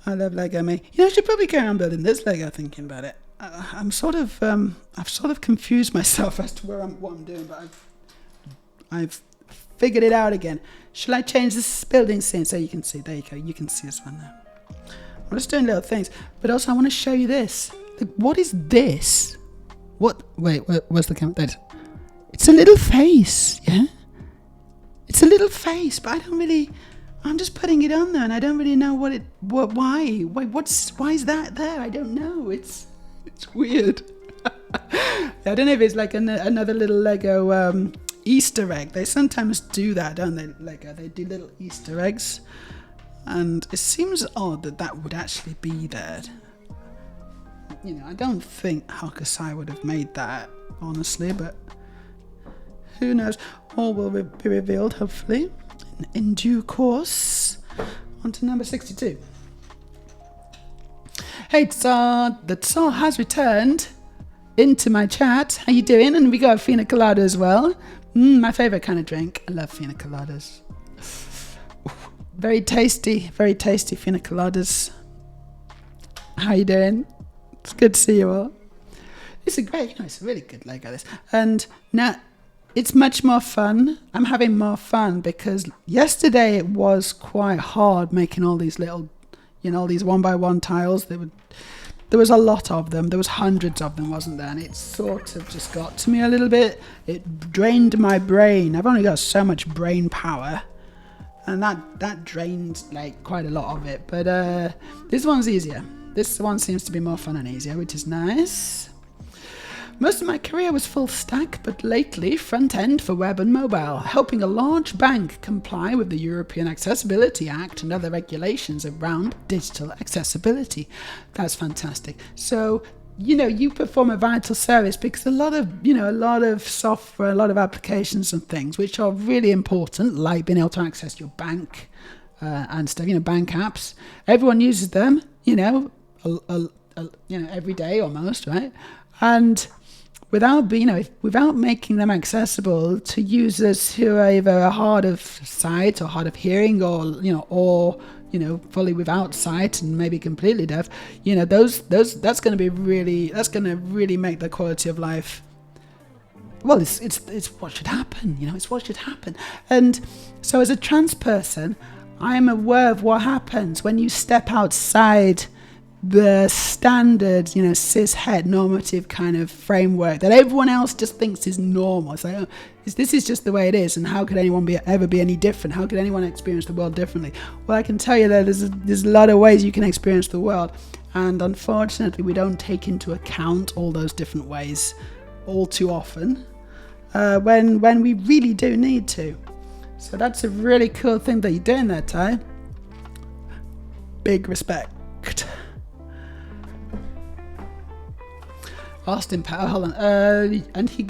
I love Lego, mate. I should probably carry on building this Lego, thinking about it. I've sort of confused myself as to what I'm doing, but I've figured it out again. Shall I change this building scene so you can see? There you go, you can see this one now. I'm just doing little things, but also I want to show you this. Like, what is this? What? Wait, where's the camera? There. It's a little face, yeah? It's a little face, but I'm just putting it on there, and I don't really know why is that there? I don't know. It's weird. I don't know if it's like another little Lego Easter egg. They sometimes do that, don't they? Lego, they do little Easter eggs, and it seems odd that would actually be there. I don't think Hakusai would have made that, honestly, but who knows? All will be revealed, hopefully, in due course. On to number 62. Hey, Tsar. The Tsar has returned into my chat. How you doing? And we got a Fina Colada as well. My favourite kind of drink. I love Fina Coladas. Very tasty Fina Coladas. How you doing? It's good to see you all. It's a really good Lego, this. And now it's much more fun. I'm having more fun because yesterday it was quite hard making all these little, these 1x1 tiles. There was a lot of them. There was hundreds of them, wasn't there? And it sort of just got to me a little bit. It drained my brain. I've only got so much brain power, and that drained quite a lot of it. But this one's easier. This one seems to be more fun and easier, which is nice. Most of my career was full stack, but lately front end for web and mobile, helping a large bank comply with the European Accessibility Act and other regulations around digital accessibility. That's fantastic. So, you perform a vital service because a lot of software, a lot of applications and things which are really important, like being able to access your bank and stuff, bank apps. Everyone uses them, every day almost, right? And without making them accessible to users who are either hard of sight or hard of hearing, or fully without sight and maybe completely deaf, that's going to really make the quality of life. Well, it's what should happen, it's what should happen. And so as a trans person, I am aware of what happens when you step outside the standard, cis het normative kind of framework that everyone else just thinks is normal. It's like, this is just the way it is, and how could anyone ever be any different? How could anyone experience the world differently? Well, I can tell you that there's a lot of ways you can experience the world, and unfortunately we don't take into account all those different ways all too often when we really do need to. So that's a really cool thing that you're doing there, Ty. Big respect. Austin Powell, hold on. And he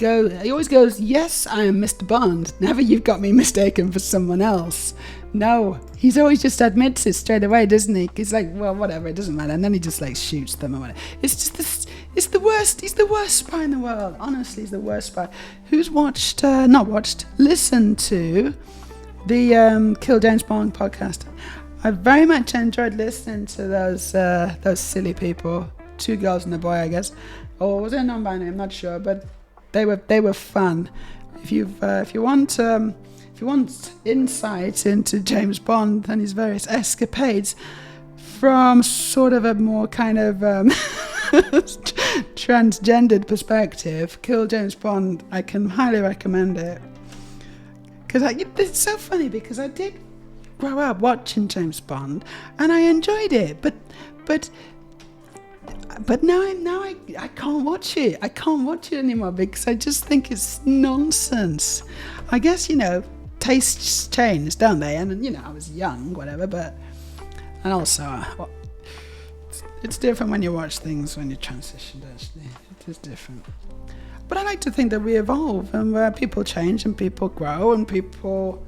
always goes, "Yes, I am Mr. Bond. Never you've got me mistaken for someone else." No, he's always just admits it straight away, doesn't he? He's like, well, whatever, it doesn't matter. And then he just shoots them or whatever. It's just this, it's the worst. He's the worst spy in the world. Honestly, he's the worst spy. Who's listened to the Kill James Bond podcast? I very much enjoyed listening to those silly people. 2 girls and a boy, I guess. Or was it a non-binary? I'm not sure, but they were fun. If you want insight into James Bond and his various escapades from sort of a more kind of transgendered perspective, Kill James Bond, I can highly recommend it. Because it's so funny because I did grow up watching James Bond and I enjoyed it, but now I can't watch it. I can't watch it anymore because I just think it's nonsense. I guess, tastes change, don't they? And, I was young, whatever, and also, it's different when you watch things when you transition, actually. It is different. But I like to think that we evolve and where people change and people grow and people,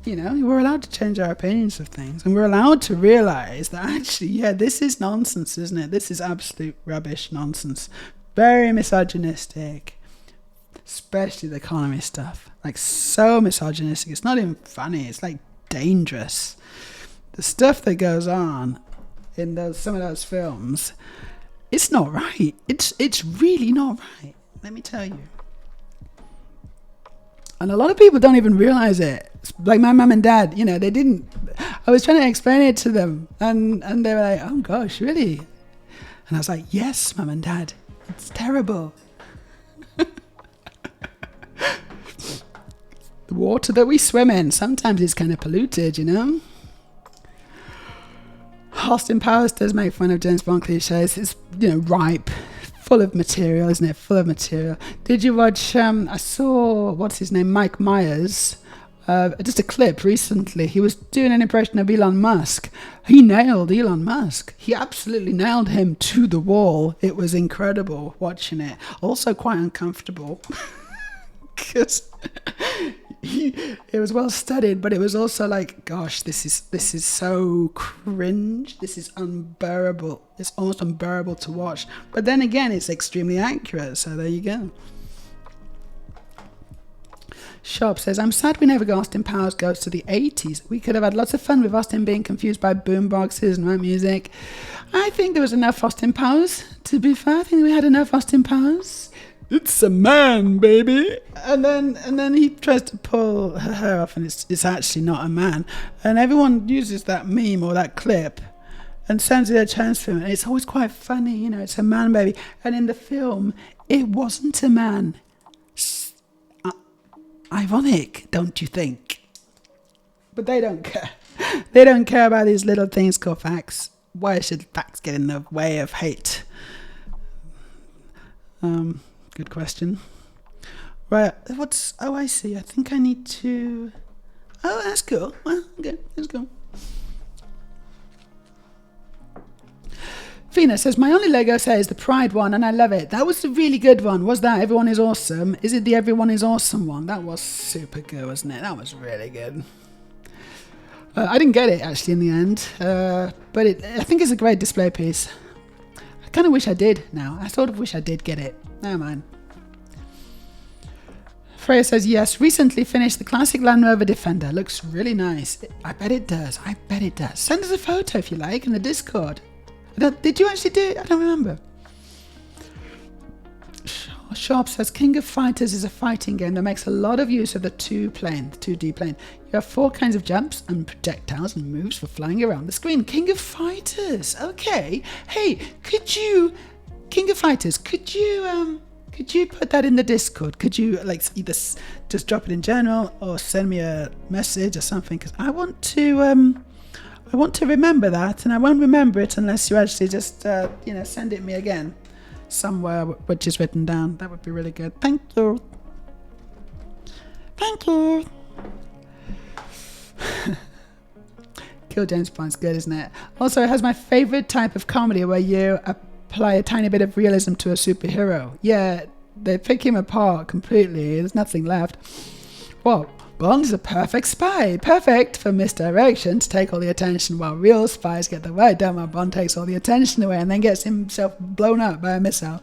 we're allowed to change our opinions of things and we're allowed to realize that actually, this is nonsense, isn't it? This is absolute rubbish nonsense. Very misogynistic, especially the economy stuff. So misogynistic. It's not even funny. It's dangerous. The stuff that goes on in some of those films, it's not right. It's really not right. Let me tell you. And a lot of people don't even realize it. Like my mum and dad, they didn't. I was trying to explain it to them, and they were like, "Oh gosh, really?" And I was like, "Yes, mum and dad, it's terrible." The water that we swim in, sometimes it's kind of polluted, Austin Powers does make fun of James Bond cliches. It's, ripe. Full of material, isn't it? Full of material. Did you watch, I saw, what's his name, Mike Myers, just a clip recently. He was doing an impression of Elon Musk. He nailed Elon Musk. He absolutely nailed him to the wall. It was incredible watching it. Also quite uncomfortable. Because it was well studied, but it was also gosh, this is so cringe. This is unbearable. It's almost unbearable to watch. But then again, it's extremely accurate. So there you go. Shop says, "I'm sad we never got Austin Powers Goes to the 80s. We could have had lots of fun with Austin being confused by boomboxes and rap music." I think there was enough Austin Powers. To be fair, I think we had enough Austin Powers. It's a man, baby. And then he tries to pull her hair off and it's actually not a man. And everyone uses that meme or that clip and sends it a chance for him. And it's always quite funny, it's a man, baby. And in the film, it wasn't a man. Ironic, don't you think? But they don't care. They don't care about these little things called facts. Why should facts get in the way of hate? good question. Right, oh, I see. I think I need to... Oh, that's cool. Well, okay, that's cool. Fina says, my only Lego set is the Pride one, and I love it. That was a really good one. Was that Everyone is Awesome? Is it the Everyone is Awesome one? That was super good, wasn't it? That was really good. I didn't get it, actually, in the end. But I think it's a great display piece. I kind of wish I did now. I sort of wish I did get it. Never mind. Freya says, yes, recently finished the classic Land Rover Defender. Looks really nice. I bet it does. I bet it does. Send us a photo if you like in the Discord. Did you actually do it? I don't remember. Sharp says, King of Fighters is a fighting game that makes a lot of use of the 2D plane. You have 4 kinds of jumps and projectiles and moves for flying around the screen. King of Fighters. Okay. Hey, King of Fighters, could you put that in the Discord? Could you like either just drop it in general or send me a message or something? Because I want to remember that, and I won't remember it unless you actually just send it me again somewhere which is written down. That would be really good. Thank you. Kill James Bond's good, isn't it? Also, it has my favorite type of comedy where you apply a tiny bit of realism to a superhero. Yeah, they pick him apart completely. There's nothing left. Well, Bond's a perfect spy. Perfect for misdirection to take all the attention while real spies get the right done while Bond takes all the attention away and then gets himself blown up by a missile.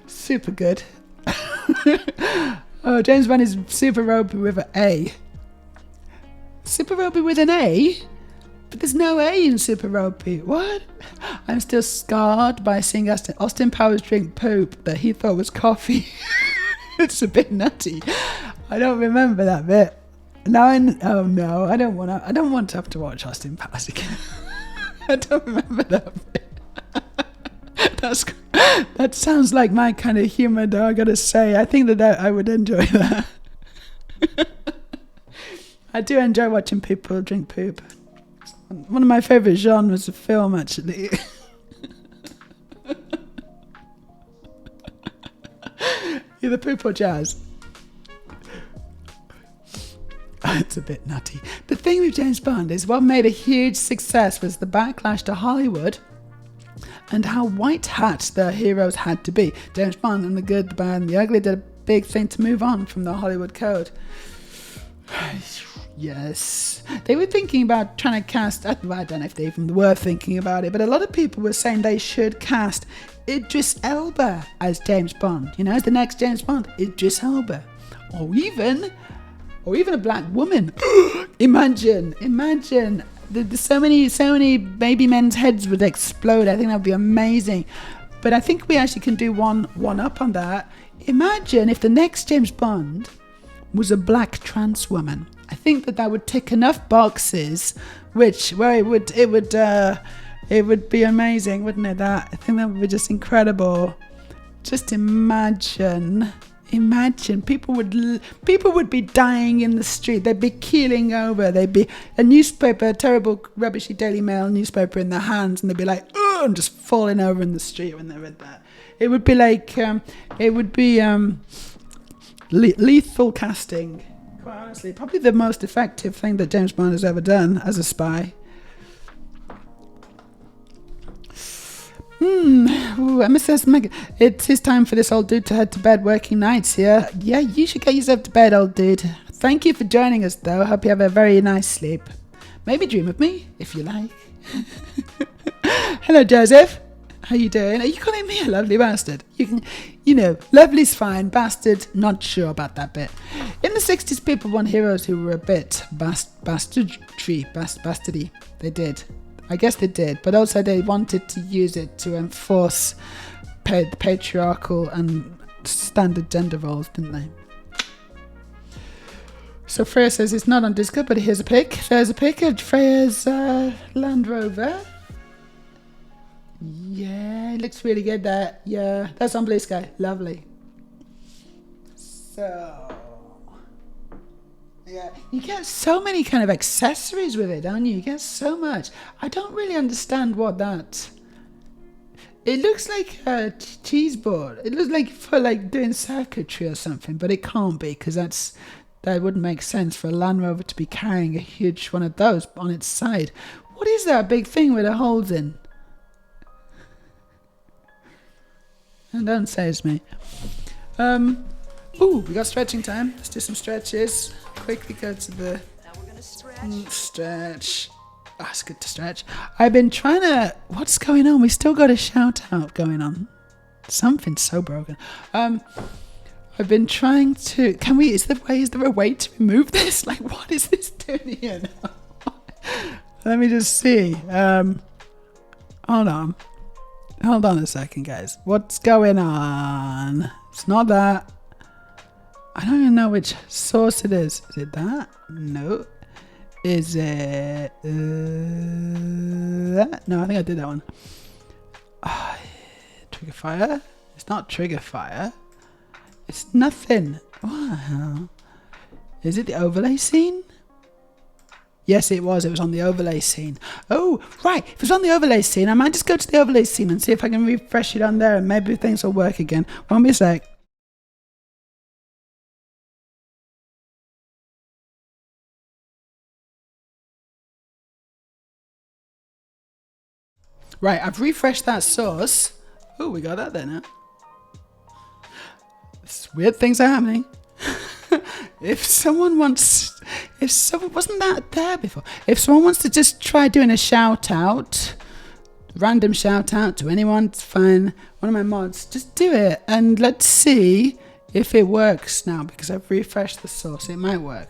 Super good. Oh, James Bond is super ropey with an A. Super ropey with an A? But there's no A in super ropey. What? I'm still scarred by seeing Austin Powers drink poop that he thought was coffee. It's a bit nutty. I don't remember that bit. Oh no, I don't want to have to watch Austin Powers again. I don't remember that bit. That sounds like my kind of humour, though, I gotta say. I think that I would enjoy that. I do enjoy watching people drink poop. One of my favourite genres of film, actually. Either poop or jazz. It's a bit nutty. The thing with James Bond is what made a huge success was the backlash to Hollywood and how white hat the heroes had to be. James Bond and the good, the bad and the ugly did a big thing to move on from the Hollywood code. Yes. They were thinking about trying to cast, I don't know if they even were thinking about it, but a lot of people were saying they should cast Idris Elba as James Bond. You know, as the next James Bond, Idris Elba. Or even a black woman. Imagine. So many baby men's heads would explode. I think that would be amazing. But I think we actually can do one up on that. Imagine if the next James Bond was a black trans woman. I think that would tick enough boxes, where it would be amazing, wouldn't it? I think that would be just incredible. Just imagine people would be dying in the street. They'd be keeling over. They'd be a terrible rubbishy Daily Mail newspaper in their hands, and they'd be like, oh, and just falling over in the street when they read that. It would be like lethal casting. Quite honestly, probably the most effective thing that James Bond has ever done as a spy. Emma says, it's his time for this old dude to head to bed. Working nights here. Yeah, you should get yourself to bed, old dude. Thank you for joining us, though. Hope you have a very nice sleep. Maybe dream of me, if you like. Hello, Joseph. How you doing? Are you calling me a lovely bastard? Lovely's fine. Bastard, not sure about that bit. In the 60s, people want heroes who were a bit bastardy. They did. I guess they did, but also they wanted to use it to enforce the patriarchal and standard gender roles, didn't they? So Freya says it's not on Discord, but here's a pic. There's a pic of Freya's Land Rover. Yeah, it looks really good there. Yeah, that's on Blue Sky. Lovely. So, yeah, you get so many kind of accessories with it, don't you? You get so much. I don't really understand what that It looks like a cheese board. It looks like for like doing circuitry or something, but it can't be because that wouldn't make sense for a Land Rover to be carrying a huge one of those on its side. What is that big thing with the holes in? And don't save me. Ooh, we got stretching time. Let's do some stretches. Quickly go to the stretch. Oh, it's good to stretch. I've been trying to... What's going on? We still got a shout out going on. Something's so broken. I've been trying to... Is there a way to remove this? Like, what is this doing here now? Let me just see. Hold on. Hold on a second, guys. What's going on? It's not that. I don't even know which source it is. Is it that? No. Is it that? No, I think I did that one. Trigger fire? It's not trigger fire. It's nothing. Wow. Is it the overlay scene? Yes, it was. It was on the overlay scene. Oh, right. If it's on the overlay scene, I might just go to the overlay scene and see if I can refresh it on there and maybe things will work again. Won't be a sec. Right, I've refreshed that source. Oh, we got that there now. Weird things are happening. Wasn't that there before? If someone wants to just try doing a shout out, random shout out to anyone, it's fine. One of my mods, just do it and let's see if it works now because I've refreshed the source. It might work.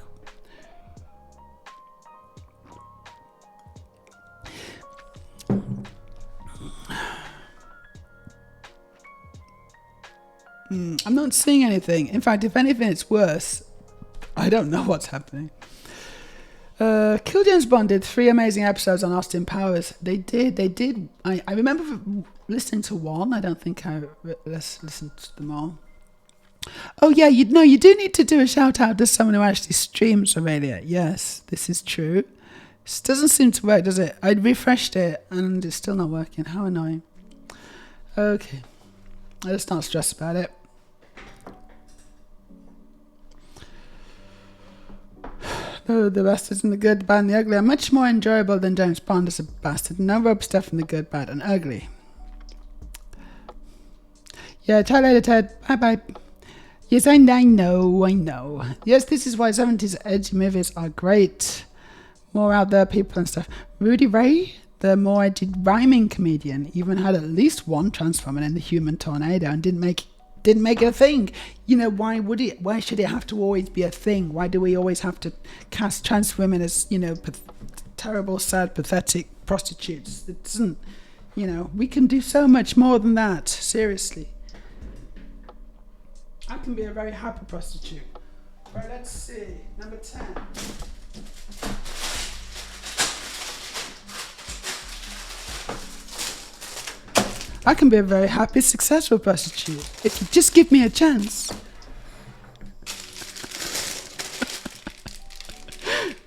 I'm not seeing anything. In fact, if anything, it's worse. I don't know what's happening. Kill James Bond did 3 amazing episodes on Austin Powers. They did. I remember listening to one. I don't think I listened to them all. Oh yeah, you do need to do a shout out to someone who actually streams Aurelia. Yes, this is true. This doesn't seem to work, does it? I refreshed it and it's still not working. How annoying. Okay. Let's not stress about it. Oh, the bastards and the good, the bad and the ugly are much more enjoyable than James Bond as a bastard. No rope stuff in the good, bad and ugly. Yeah, try later, Ted. Bye-bye. Yes, I know. Yes, this is why 70s edgy movies are great. More out there people and stuff. Rudy Ray, the more edgy rhyming comedian, even had at least one transformer in the Human Tornado and didn't make it a thing. You know, why should it have to always be a thing? Why do we always have to cast trans women as, terrible, sad, pathetic prostitutes? It doesn't, we can do so much more than that. Seriously. I can be a very happy prostitute. Right, let's see. Number 10. I can be a very happy, successful prostitute if you just give me a chance.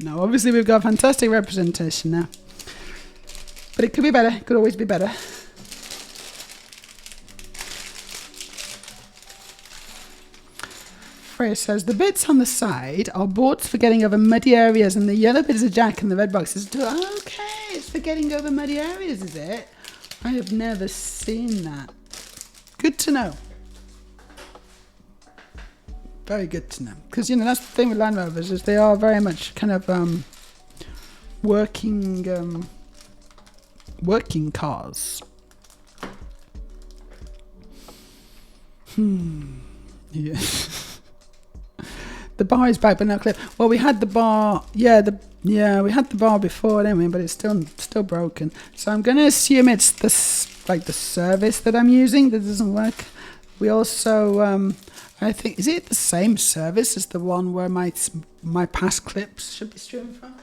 No, obviously we've got fantastic representation now. But it could be better. It could always be better. Freya says, the bits on the side are boards for getting over muddy areas and the yellow bit is a jack and the red box is... Okay, it's for getting over muddy areas, is it? I have never seen that. Good to know. Very good to know. Because, that's the thing with Land Rovers, is they are very much kind of working cars. Yeah. The bar is back, but no clip. Well, we had the bar. We had the bar before, didn't we? But it's still broken. So I'm gonna assume it's the service that I'm using that doesn't work. We also, I think, is it the same service as the one where my past clips should be streamed from?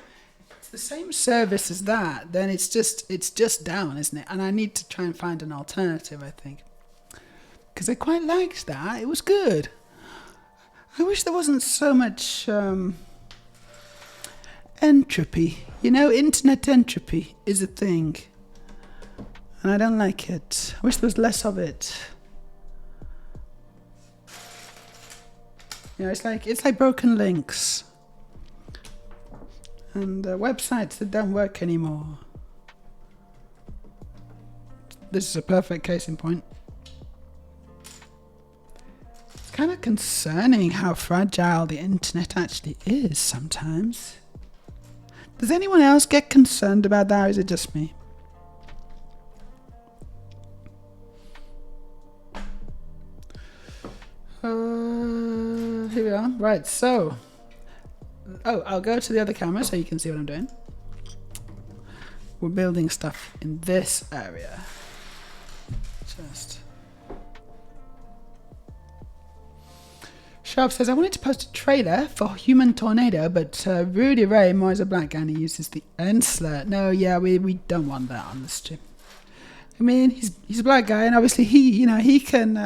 If it's the same service as that, then it's just down, isn't it? And I need to try and find an alternative, I think, because I quite liked that. It was good. I wish there wasn't so much entropy. Internet entropy is a thing. and I don't like it. I wish there was less of it. You know, it's like broken links and websites that don't work anymore. This is a perfect case in point. It's kind of concerning how fragile the internet actually is sometimes. Does anyone else get concerned about that, or is it just me? Here we are. Right, so... Oh, I'll go to the other camera so you can see what I'm doing. We're building stuff in this area. Just... Sharp says, I wanted to post a trailer for Human Tornado, but Rudy Ray, Moy's a black guy and he uses the N slur. No, yeah, we don't want that on the stream. I mean, he's a black guy and obviously he can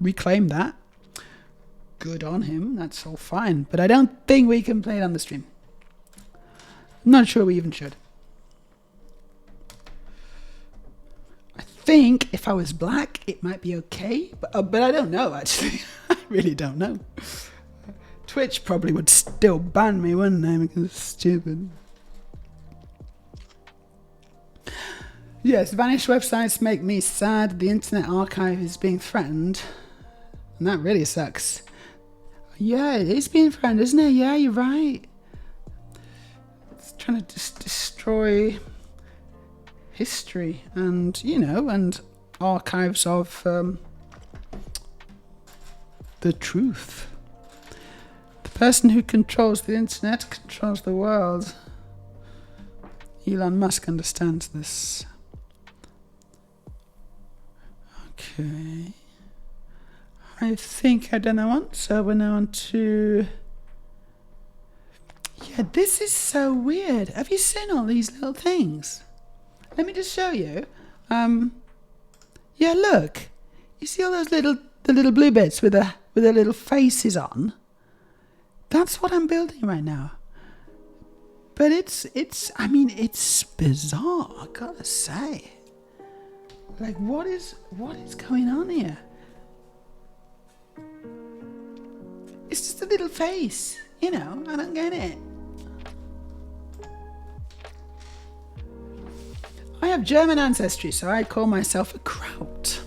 reclaim that. Good on him, that's all fine. But I don't think we can play it on the stream. I'm not sure we even should. I think if I was black, it might be okay, but I don't know actually. I really don't know. Twitch probably would still ban me, wouldn't they? Because it's stupid. Yes, vanished websites make me sad. The Internet Archive is being threatened, and that really sucks. Yeah, it is being threatened, isn't it? Yeah, you're right. It's trying to just destroy history and, and archives of the truth. The person who controls the internet controls the world. Elon Musk understands this. Okay. I think I done that one, so we're now on to... Yeah, this is so weird. Have you seen all these little things? Let me just show you. Yeah, look. You see all those the little blue bits with their little faces on? That's what I'm building right now. But it's bizarre, I gotta say. Like, what is going on here? It's just a little face, I don't get it. I have German ancestry, so I call myself a kraut.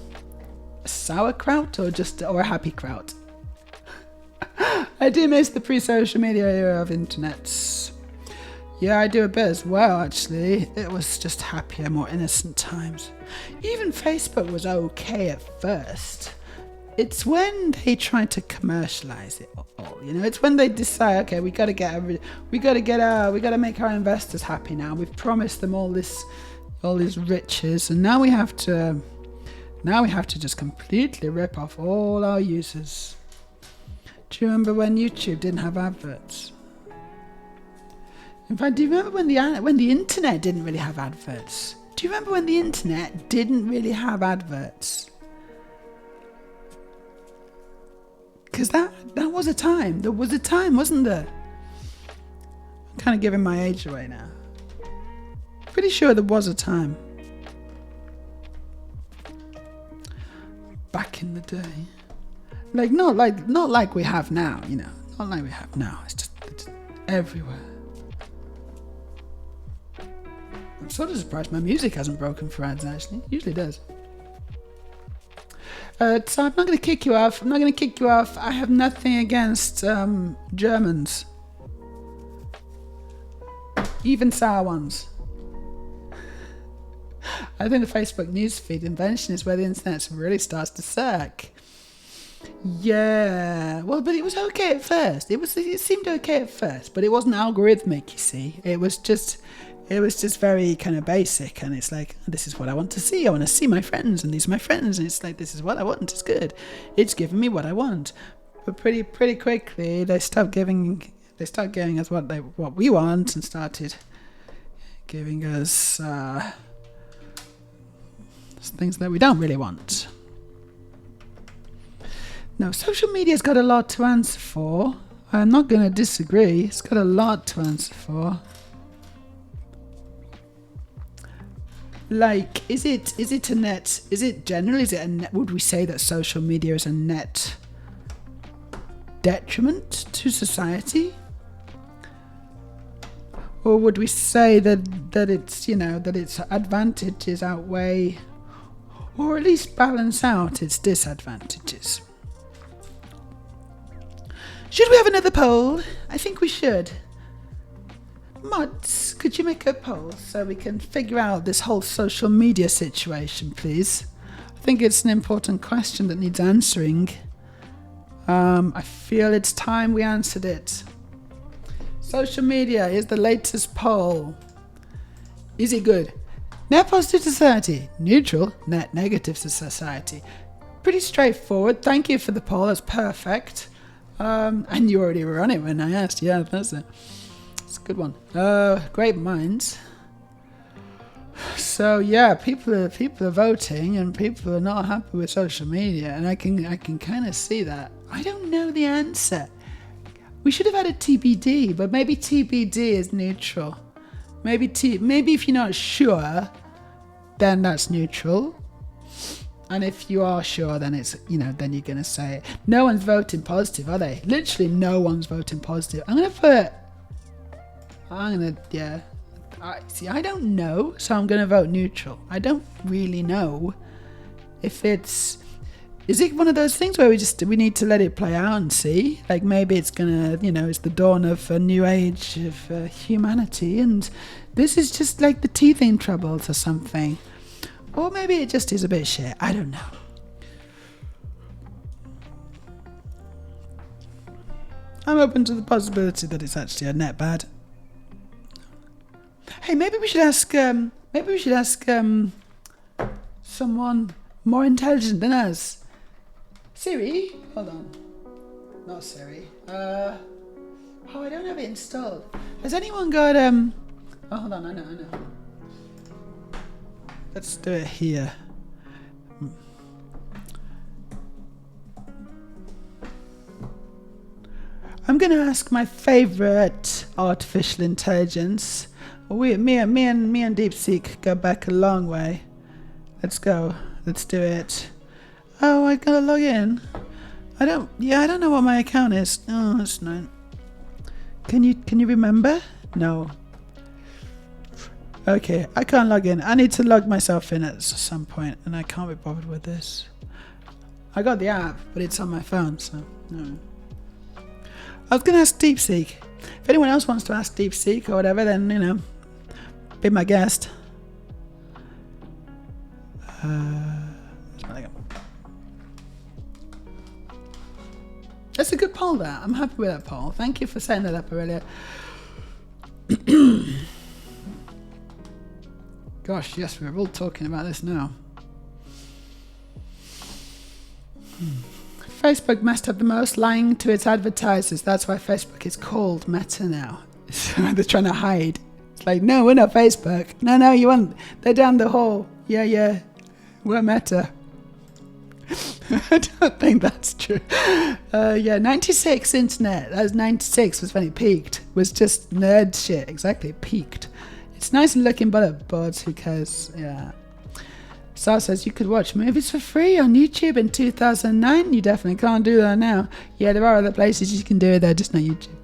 A sauerkraut or a happy kraut? I do miss the pre-social media era of internets. Yeah, I do a bit as well, actually. It was just happier, more innocent times. Even Facebook was okay at first. It's when they try to commercialize it all, It's when they decide, okay, we gotta make our investors happy now. We've promised them all these riches, and now we have to just completely rip off all our users. Do you remember when YouTube didn't have adverts? In fact, do you remember when the internet didn't really have adverts? Do you remember when the internet didn't really have adverts? Because that was a time. There was a time, wasn't there? I'm kind of giving my age away now. Pretty sure there was a time. Back in the day. Not like we have now, Not like we have now. It's just everywhere. I'm sort of surprised my music hasn't broken for ads, actually. It usually does. So I'm not going to kick you off. I have nothing against Germans. Even sour ones. I think the Facebook newsfeed invention is where the internet really starts to suck. Yeah. Well, but it was okay at first. It seemed okay at first, but it wasn't algorithmic, you see. It was just very kind of basic, and it's like, this is what I want to see. I want to see my friends, and these are my friends, and it's like, this is what I want. It's good. It's giving me what I want. But pretty quickly, they stopped giving us what we want, and started giving us things that we don't really want. No, social media's got a lot to answer for. I'm not going to disagree. It's got a lot to answer for. Like, is it a net? Is it generally? Is it a net? Would we say that social media is a net detriment to society? Or would we say that it's, that its advantages outweigh, or at least balance out its disadvantages? Should we have another poll? I think we should. Mods, could you make a poll so we can figure out this whole social media situation, please? I think it's an important question that needs answering. I feel it's time we answered it. Social media is the latest poll. Is it good? Net positive to society. Neutral. Net negative to society. Pretty straightforward. Thank you for the poll. That's perfect. And you already were on it when I asked. Yeah, that's it. It's a good one. Great minds. So yeah, people are voting, and people are not happy with social media, and I can kind of see that. I don't know the answer. We should have had a TBD, but maybe TBD is neutral. Maybe if you're not sure, then that's neutral. And if you are sure, then it's, then you're gonna say it. No one's voting positive, are they? Literally no one's voting positive. I don't know, so I'm gonna vote neutral. I don't really know if is it one of those things where we need to let it play out and see? Like, maybe it's gonna, it's the dawn of a new age of humanity, and this is just like the teething troubles or something. Or maybe it just is a bit shit. I don't know. I'm open to the possibility that it's actually a net bad. Hey, maybe we should ask someone more intelligent than us. Siri? Hold on. Not Siri. I don't have it installed. Has anyone got oh, hold on, I know. Let's do it here. I'm gonna ask my favorite artificial intelligence. Me and DeepSeek go back a long way. Let's go. Let's do it. Oh, I gotta log in. I don't know what my account is. Oh, that's not. Can you remember? No. Okay, I can't log in. I need to log myself in at some point, and I can't be bothered with this. I got the app, but it's on my phone, so no. I was gonna ask DeepSeek. If anyone else wants to ask DeepSeek or whatever, then be my guest. That's a good poll, that. I'm happy with that poll. Thank you for setting that up earlier. Gosh, yes, we're all talking about this now. Facebook must have the most lying to its advertisers. That's why Facebook is called Meta now. So they're trying to hide. It's like, no, we're not Facebook. No, you want. They're down the hall. Yeah, we're Meta. I don't think that's true. 96 internet. That was 96 was when it peaked. Was just nerd shit. Exactly, it peaked. It's nice and looking but who cares? Yeah. Sar says you could watch movies for free on YouTube in 2009. You definitely can't do that now. Yeah, there are other places you can do it, though, just not YouTube.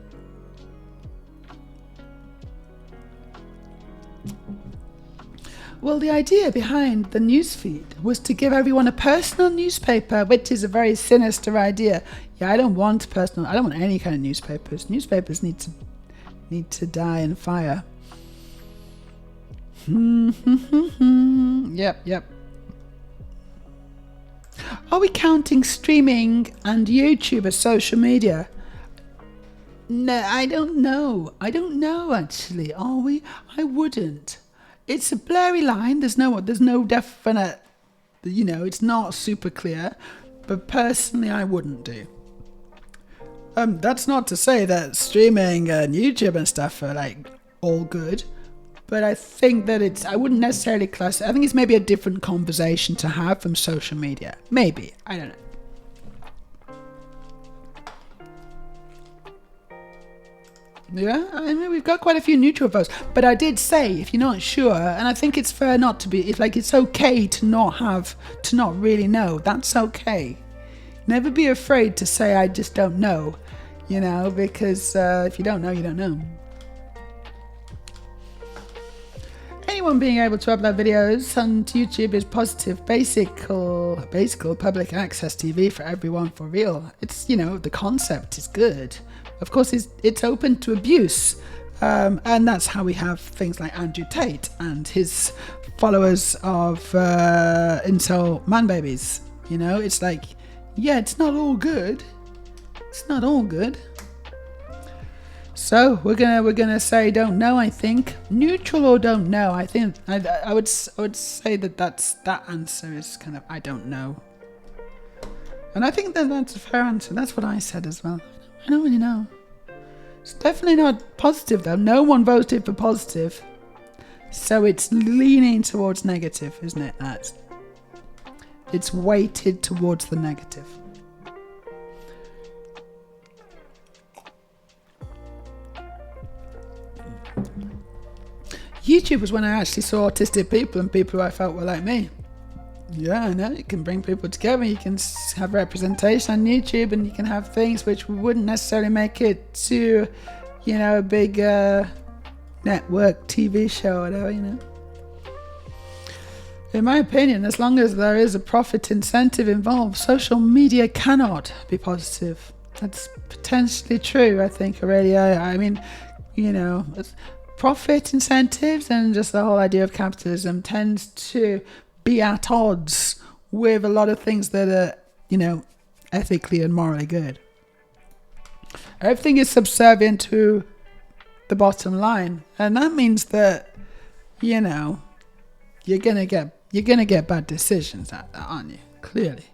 Well, the idea behind the newsfeed was to give everyone a personal newspaper, which is a very sinister idea. Yeah, I don't want any kind of newspapers. Newspapers need to die in fire. Yep. Are we counting streaming and YouTube as social media? No, I don't know. Actually. Are we? I wouldn't. It's a blurry line. There's no definite, it's not super clear. But personally, I wouldn't do. That's not to say that streaming and YouTube and stuff are like all good. But I think that I wouldn't necessarily class it. I think it's maybe a different conversation to have from social media. Maybe. I don't know. Yeah, I mean, we've got quite a few neutral votes, but I did say if you're not sure, and I think it's fair not to be. It's okay to not really know. That's okay. Never be afraid to say I just don't know, because if you don't know, you don't know. Anyone being able to upload videos onto YouTube is positive, basic public access TV for everyone for real. It's, the concept is good. Of course, it's open to abuse. And that's how we have things like Andrew Tate and his followers of incel man babies. It's like, yeah, it's not all good. It's not all good. So we're gonna say don't know. I think neutral or don't know. I think I would say that answer is kind of I don't know. And I think that's a fair answer. That's what I said as well. I don't really know. It's definitely not positive though. No one voted for positive, so it's leaning towards negative, isn't it? It's weighted towards the negative. YouTube was when I actually saw autistic people and people who I felt were like me. Yeah, I know. You can bring people together. You can have representation on YouTube, and you can have things which wouldn't necessarily make it to, a big network TV show or whatever, In my opinion, as long as there is a profit incentive involved, social media cannot be positive. That's potentially true, I think, already. I mean, profit incentives and just the whole idea of capitalism tends to be at odds with a lot of things that are, ethically and morally good. Everything is subservient to the bottom line, and that means that, you're gonna get bad decisions at that, aren't you? Clearly.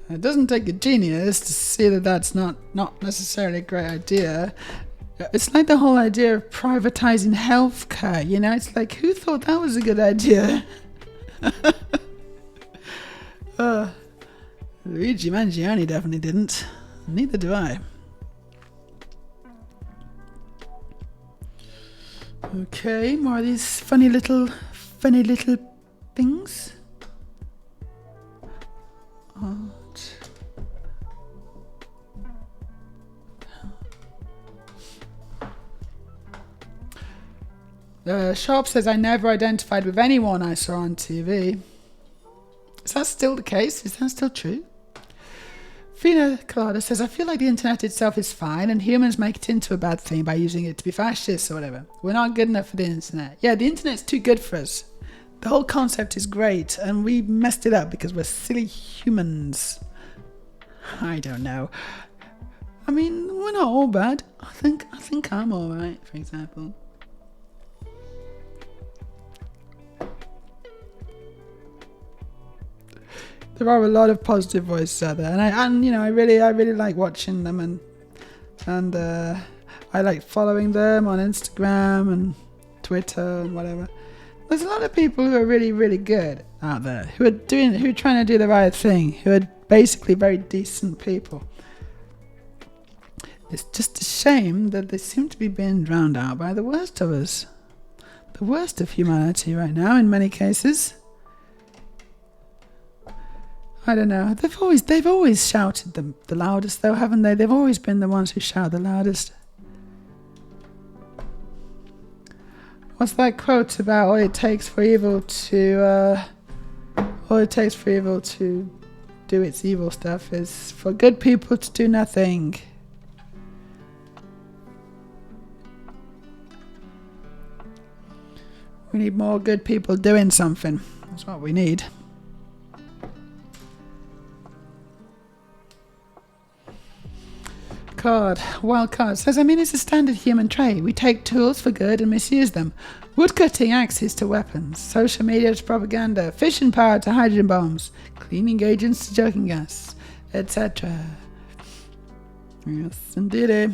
It doesn't take a genius to see that that's not necessarily a great idea. It's like the whole idea of privatizing healthcare, It's like, who thought that was a good idea? Luigi Mangione definitely didn't. Neither do I. Okay, more of these funny little things. Sharp says, I never identified with anyone I saw on TV. Is that still the case? Is that still true? Fina Colada says, I feel like the internet itself is fine and humans make it into a bad thing by using it to be fascist or whatever. We're not good enough for the internet. Yeah, the internet's too good for us. The whole concept is great and we messed it up because we're silly humans. I don't know. I mean, we're not all bad. I think I'm alright, for example. There are a lot of positive voices out there, and I really like watching them, and I like following them on Instagram and Twitter and whatever. There's a lot of people who are really, really good out there who are trying to do the right thing, who are basically very decent people. It's just a shame that they seem to be being drowned out by the worst of us, the worst of humanity right now in many cases. I don't know. They've always shouted the loudest, though, haven't they? They've always been the ones who shout the loudest. What's that quote about? All it takes for evil to do its evil stuff is for good people to do nothing. We need more good people doing something. That's what we need. Wildcard says, it's a standard human trait. We take tools for good and misuse them. Woodcutting axes to weapons, social media to propaganda, fission power to hydrogen bombs, cleaning agents to joking gas, etc. Yes, indeed.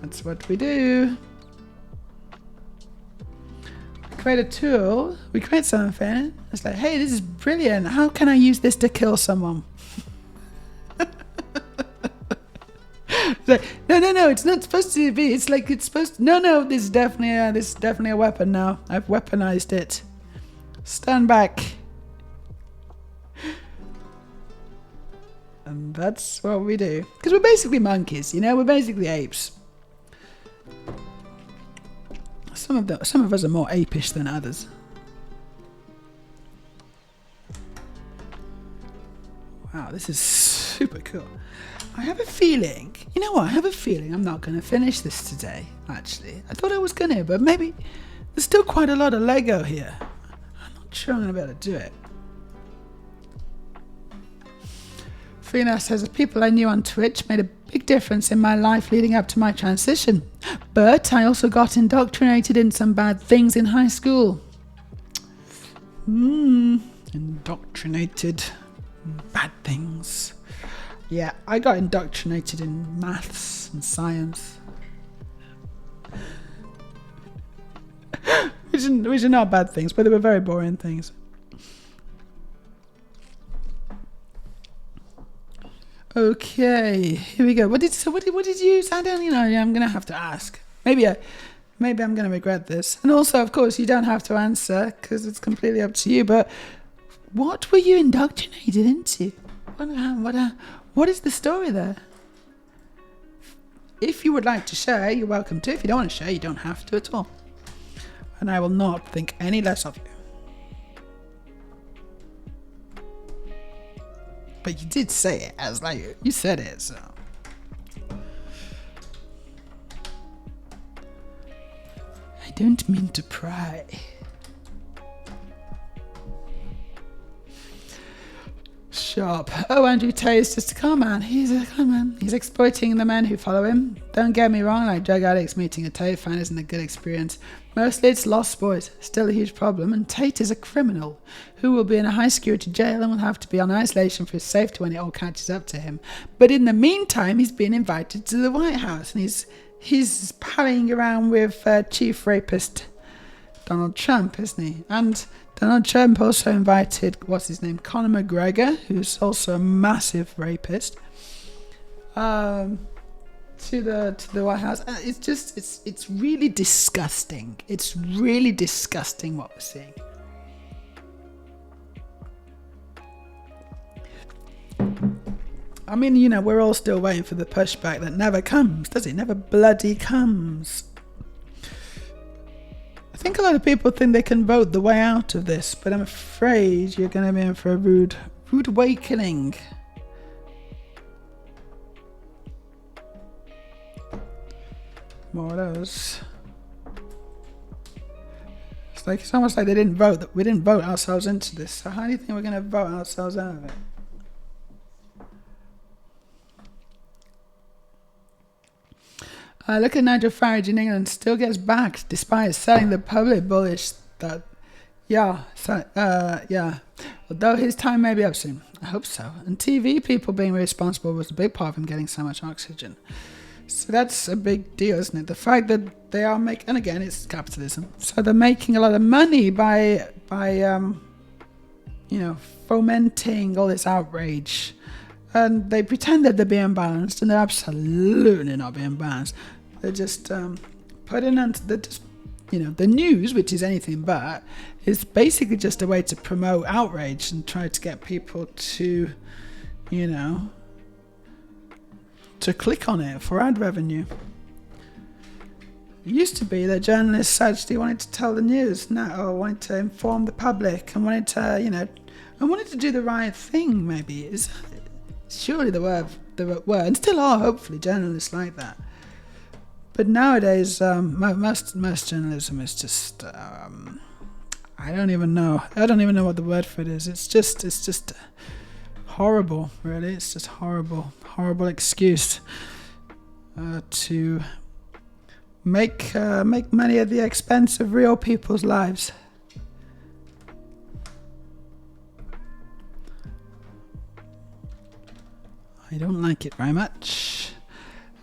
That's what we do. We create a tool, we create something. It's like, hey, this is brilliant. How can I use this to kill someone? Like, no, it's not supposed to be. It's like it's supposed to. No, this is definitely a weapon now. I've weaponized it. Stand back. And that's what we do. Because we're basically monkeys, we're basically apes. Some of us are more apish than others. Wow, this is super cool. I have a feeling, I have a feeling I'm not going to finish this today, actually. I thought I was going to, but maybe there's still quite a lot of Lego here. I'm not sure I'm going to be able to do it. Fina says, the people I knew on Twitch made a big difference in my life leading up to my transition. But I also got indoctrinated in some bad things in high school. Indoctrinated. Bad things. Yeah, I got indoctrinated in maths and science. which are not bad things, but they were very boring things. Okay, here we go. What did you use? I don't, I'm gonna have to ask. Maybe I'm gonna regret this. And also, of course, you don't have to answer because it's completely up to you. But what were you indoctrinated into? What is the story there? If you would like to share, you're welcome to. If you don't want to share, you don't have to at all. And I will not think any less of you. But you did say it. I was like, you said it, so. I don't mean to pry. Sharp. Oh, Andrew Tate is just a con man. He's a con man. He's exploiting the men who follow him. Don't get me wrong, like drug addicts meeting a Tate fan isn't a good experience. Mostly it's lost boys. Still a huge problem. And Tate is a criminal who will be in a high security jail and will have to be on isolation for his safety when it all catches up to him. But in the meantime, he's been invited to the White House and he's palling around with chief rapist Donald Trump, isn't he? And Donald Trump also invited, Conor McGregor, who's also a massive rapist, to the White House. And it's really disgusting. It's really disgusting what we're seeing. I mean, we're all still waiting for the pushback that never comes, does it? Never bloody comes. I think a lot of people think they can vote the way out of this, but I'm afraid you're going to be in for a rude awakening. More of those. It's almost like they didn't vote. We didn't vote ourselves into this. So how do you think we're going to vote ourselves out of it? Look at Nigel Farage in England, still gets backed despite selling the public bullish that, although his time may be up soon. I hope so. And TV people being responsible was a big part of him getting so much oxygen. So that's a big deal, isn't it? The fact that they are making, and again, it's capitalism. So they're making a lot of money by fomenting all this outrage. And they pretend that they're being balanced, and they're absolutely not being balanced. They're just putting on, the news, which is anything but, is basically just a way to promote outrage and try to get people to, to click on it for ad revenue. It used to be that journalists actually wanted to tell the news, or wanted to inform the public, and wanted to do the right thing. Maybe is surely there were, and still are, hopefully, journalists like that. But nowadays, most journalism is just, I don't even know what the word for it is. It's just horrible, really. It's just horrible excuse to make money at the expense of real people's lives. I don't like it very much,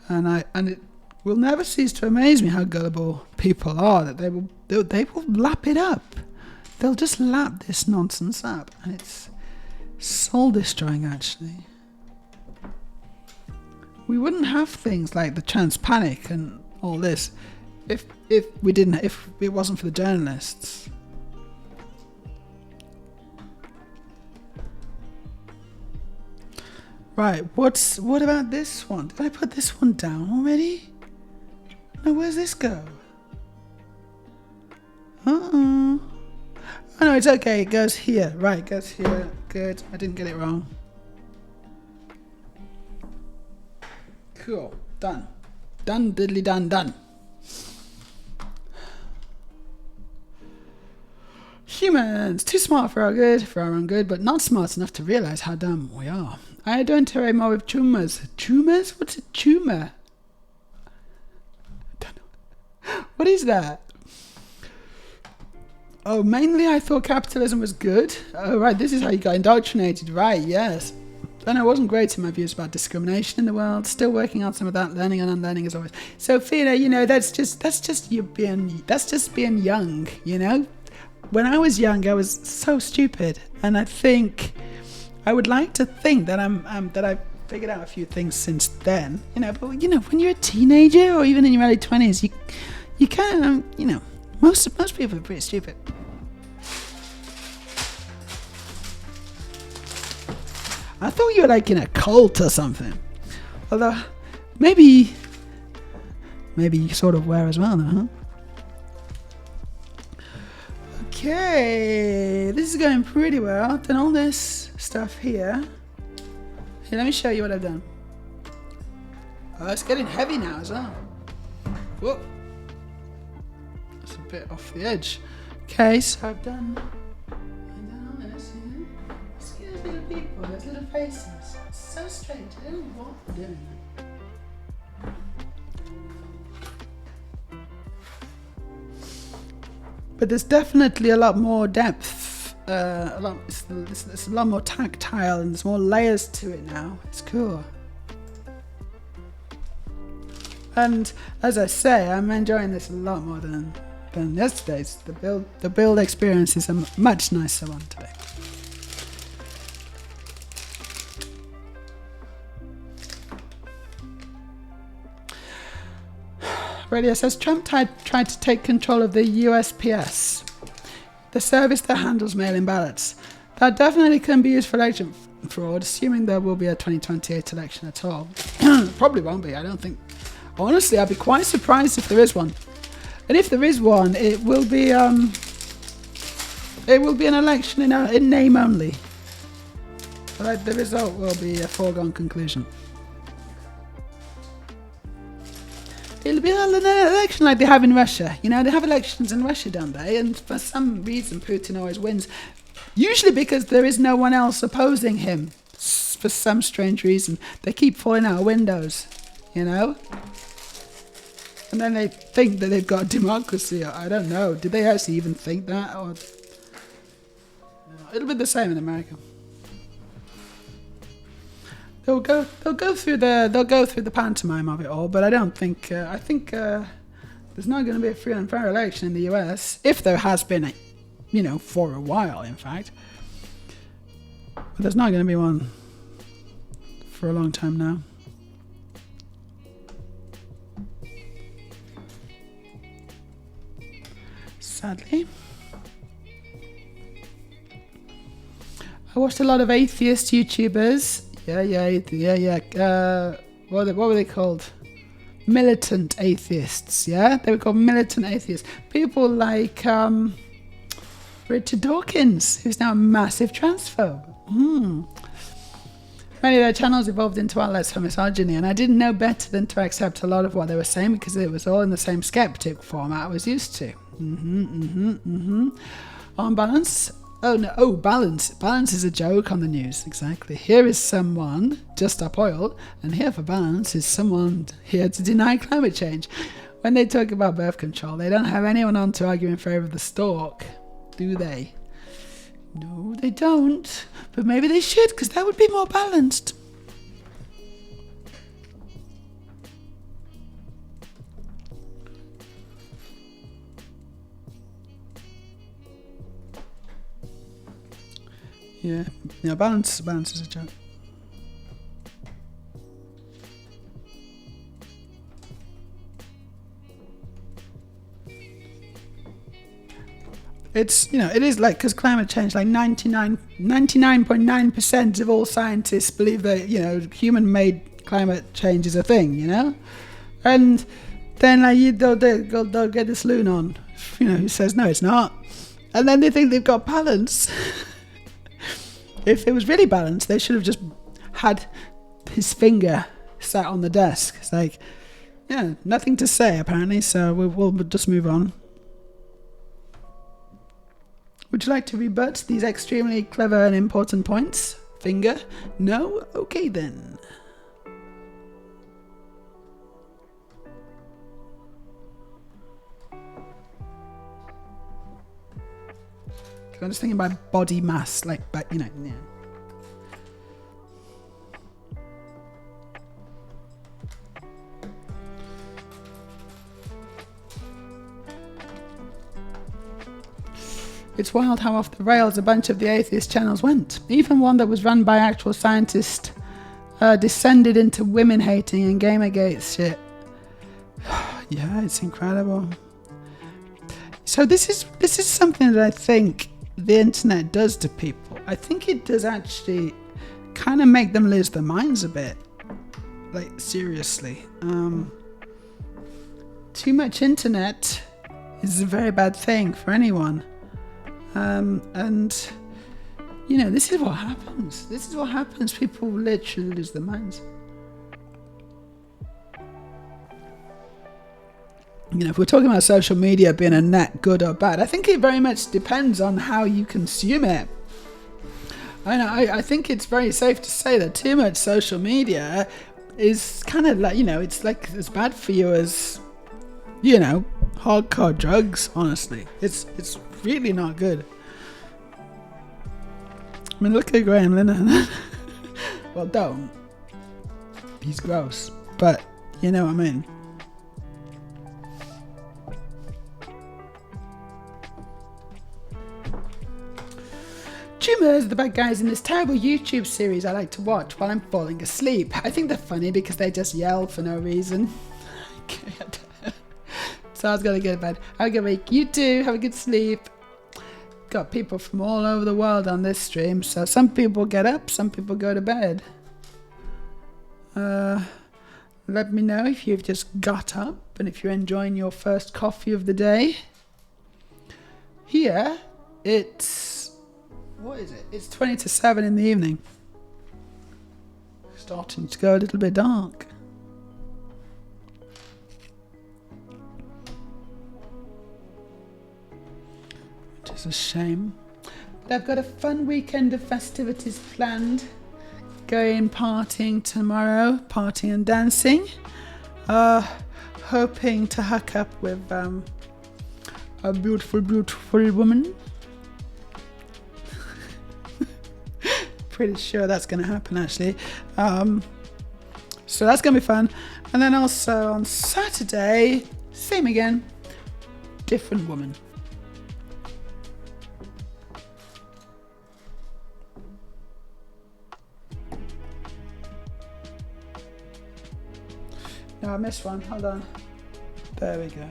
and it will never cease to amaze me how gullible people are, that they will lap it up. They'll just lap this nonsense up, and it's soul destroying, actually. we wouldn't have things like the trans panic and all this if it wasn't for the journalists. Right, what about this one? Did I put this one down already? No, where's this go? Oh no, it's okay, it goes here. Right, it goes here. Good, I didn't get it wrong. Cool, done. Done, diddly done. Humans, too smart for our good, for our own good, but not smart enough to realise how dumb we are. I don't interact more with tumors. Tumors? What's a tumor? I don't know. What is that? Oh, mainly I thought capitalism was good. Oh, right, this is how you got indoctrinated. Right, yes. And I wasn't great in my views about discrimination in the world. Still working on some of that, learning and unlearning as always. So, Fiona, you know, that's just being young, you know? When I was young, I was so stupid, and I think I would like to think that that I've figured out a few things since then, you know. But you know, when you're a teenager or even in your early 20s, you kind of, you know, most people are pretty stupid. I thought you were like in a cult or something, although maybe you sort of were as well, though, huh? Okay, this is going pretty well. Done all this stuff here. Here, let me show you what I've done. Oh, it's getting heavy now as well. Whoa. That's a bit off the edge. Okay, so I've done all this here. See those little people, those little faces. It's so strange. I don't know what they're doing. But there's definitely a lot more depth, it's a lot more tactile, and there's more layers to it now. It's cool. And as I say, I'm enjoying this a lot more than yesterday's. The build experience is a much nicer one today. Radio says Trump tried to take control of the USPS, the service that handles mail-in ballots. That definitely can be used for election fraud, assuming there will be a 2028 election at all. Probably won't be, I don't think. Honestly, I'd be quite surprised if there is one. And if there is one, it will be an election in name only. But the result will be a foregone conclusion. It'll be an election like they have in Russia. You know, they have elections in Russia, don't they? And for some reason, Putin always wins. Usually because there is no one else opposing him. For some strange reason. They keep falling out of windows, you know? And then they think that they've got democracy. I don't know. Did they actually even think that? Or it'll be the same in America. They'll go through the pantomime of it all, but I don't think. I think there's not going to be a free and fair election in the US, if there has been, for a while, in fact. But there's not going to be one for a long time now. Sadly. I watched a lot of atheist YouTubers. Yeah. What were they called? Militant atheists, yeah? They were called militant atheists. People like Richard Dawkins, who's now a massive transphobe. Many of their channels evolved into outlets for misogyny, and I didn't know better than to accept a lot of what they were saying because it was all in the same skeptic format I was used to. On balance... balance. Balance is a joke on the news, exactly. Here is someone just up oil, and here for balance is someone here to deny climate change. When they talk about birth control, they don't have anyone on to argue in favour of the stork, do they? No, they don't. But maybe they should, because that would be more balanced. Yeah, balance is a joke. It's, it is like, because climate change, like 99.9% of all scientists believe that, human-made climate change is a thing, And then they'll get this loon on, who says, no, it's not. And then they think they've got balance. If it was really balanced, they should have just had his finger sat on the desk. It's like, yeah, nothing to say, apparently, so we'll just move on. Would you like to rebut these extremely clever and important points? Finger? No? Okay then. I'm just thinking about body mass, yeah. It's wild how off the rails a bunch of the atheist channels went. Even one that was run by actual scientists descended into women hating and Gamergate shit. Yeah, it's incredible. So this is something that I think the internet does to people. I think it does actually kind of make them lose their minds a bit. Like, seriously. Too much internet is a very bad thing for anyone. And this is what happens. People literally lose their minds. If we're talking about social media being a net good or bad, I think it very much depends on how you consume it. I think it's very safe to say that too much social media is kind of like, it's like as bad for you as, hardcore drugs, honestly. It's really not good. I mean, look at Graham Linehan. Well, don't. He's gross. But, you know what I mean. Tumors, the bad guys in this terrible YouTube series I like to watch while I'm falling asleep. I think they're funny because they just yell for no reason. So I was going to go to bed. I'm going to make you two have a good sleep. Got people from all over the world on this stream. So some people get up, some people go to bed. Let me know if you've just got up and if you're enjoying your first coffee of the day. Here, what is it? It's 20 to 7 in the evening. Starting to go a little bit dark. Which is a shame. But I've got a fun weekend of festivities planned. Going partying tomorrow. Partying and dancing. Hoping to hook up with a beautiful, beautiful woman. Pretty sure that's going to happen, actually. So that's going to be fun. And then also on Saturday, same again, different woman. No, I missed one. Hold on. There we go.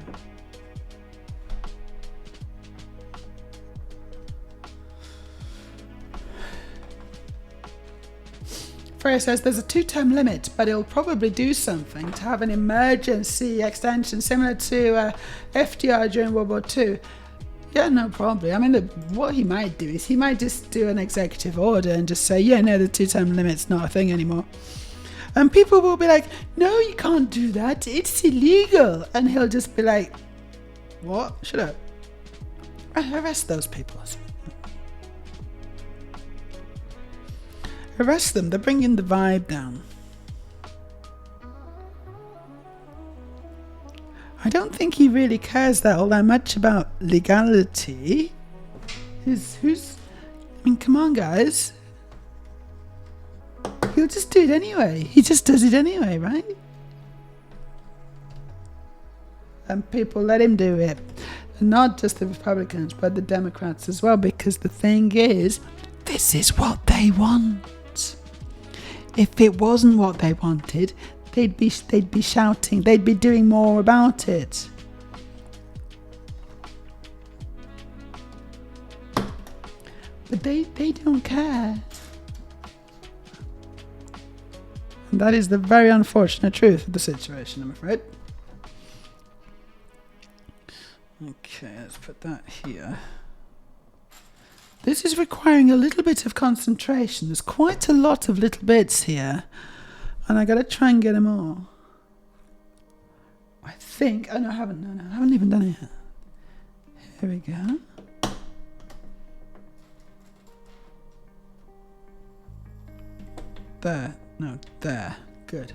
Freya says there's a 2-term limit, but it'll probably do something to have an emergency extension similar to FDR during World War II. Yeah, no, probably. I mean, what he might do is he might just do an executive order and just say, yeah, no, the 2-term limit's not a thing anymore. And people will be like, no, you can't do that. It's illegal. And he'll just be like, what? Shut up. Arrest those people. Arrest them. They're bringing the vibe down. I don't think he really cares all that much about legality. I mean, come on, guys. He'll just do it anyway. He just does it anyway, right? And people let him do it. And not just the Republicans, but the Democrats as well, because the thing is, this is what they want. If it wasn't what they wanted, they'd be shouting, they'd be doing more about it. But they don't care. And that is the very unfortunate truth of the situation, I'm afraid. Okay, let's put that here. This is requiring a little bit of concentration. There's quite a lot of little bits here. And I gotta try and get them all. I think... Oh, no, I haven't. No, I haven't even done it yet. Here we go. There. No, there. Good.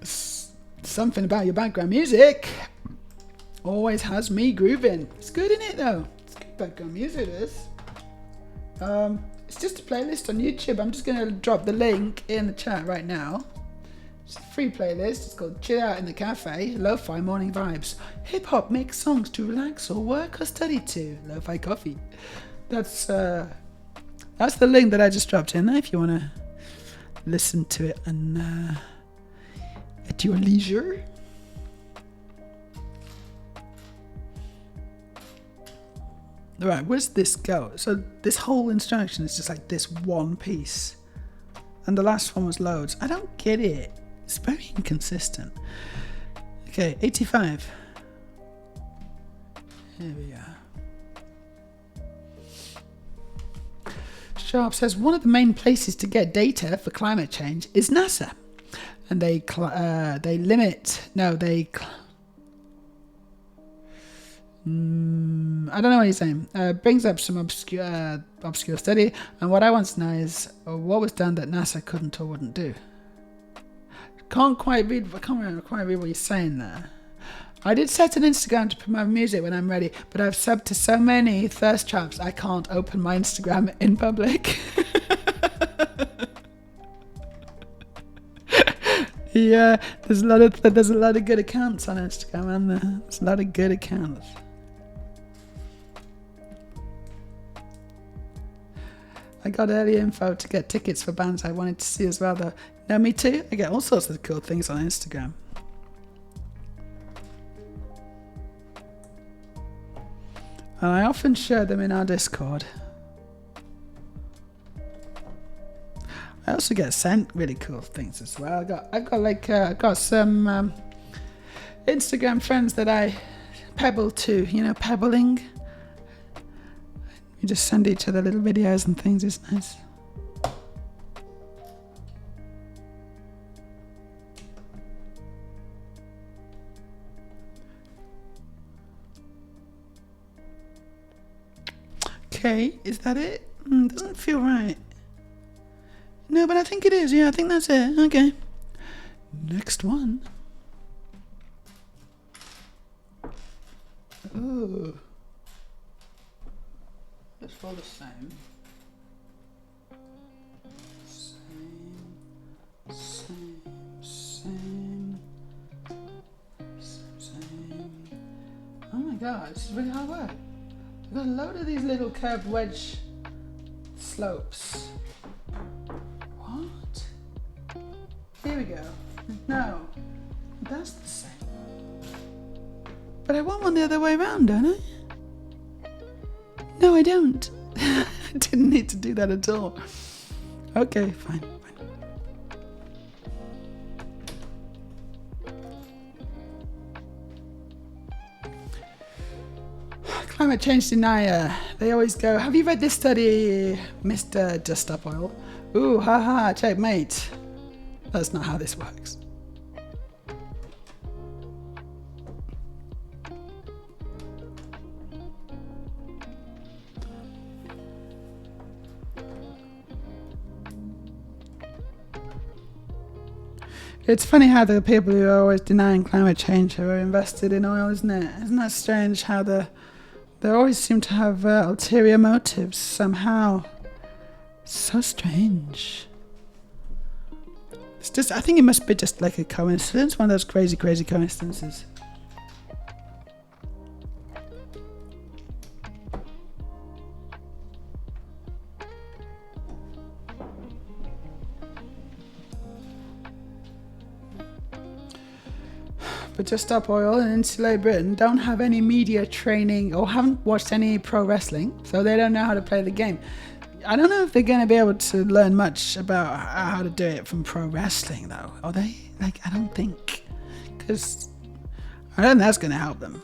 Something about your background music always has me grooving. It's good, isn't it, though? It's good background music, it is. It's just a playlist on YouTube. I'm just going to drop the link in the chat right now. It's a free playlist. It's called Chill Out in the Cafe, Lo-Fi Morning Vibes. Hip-hop makes songs to relax or work or study to. Lo-Fi Coffee. That's the link that I just dropped in there if you want to listen to it and at your leisure. Right, where's this go? So this whole instruction is just like this one piece. And the last one was loads. I don't get it. It's very inconsistent. Okay, 85. Here we are. Sharp says one of the main places to get data for climate change is NASA. And they limit... No, they... I don't know what he's saying. Brings up some obscure study, and what I want to know is what was done that NASA couldn't or wouldn't do. I can't quite read what you're saying there. I did set an Instagram to promote music when I'm ready, but I've subbed to so many thirst traps I can't open my Instagram in public. Yeah, there's a lot of good accounts on Instagram, and there's a lot of good accounts. I got early info to get tickets for bands I wanted to see as well, though. No, me too. I get all sorts of cool things on Instagram. And I often share them in our Discord. I also get sent really cool things as well. I've got some Instagram friends that I pebble to, pebbling. You just send each other little videos and things. It's nice. Okay, is that it? Doesn't feel right. No, but I think it is. Yeah, I think that's it. Okay. Next one. Ooh. It's all the same. Same. Oh my god, this is really hard work. I've got a load of these little curved wedge slopes. What? Here we go. No, that's the same. But I want one the other way around, don't I? No, I don't. I didn't need to do that at all. Okay, fine. Climate change denier. They always go, have you read this study, Mr. Just Stop Oil? Ooh, haha, checkmate. That's not how this works. It's funny how the people who are always denying climate change are invested in oil, isn't it? Isn't that strange how they always seem to have ulterior motives somehow? So strange. It's just, I think it must be just like a coincidence, one of those crazy coincidences. people to stop oil and insulate Britain don't have any media training or haven't watched any pro wrestling, so they don't know how to play the game. I don't know if they're going to be able to learn much about how to do it from pro wrestling, though. Are they? Like, I don't think. Because I don't think that's going to help them.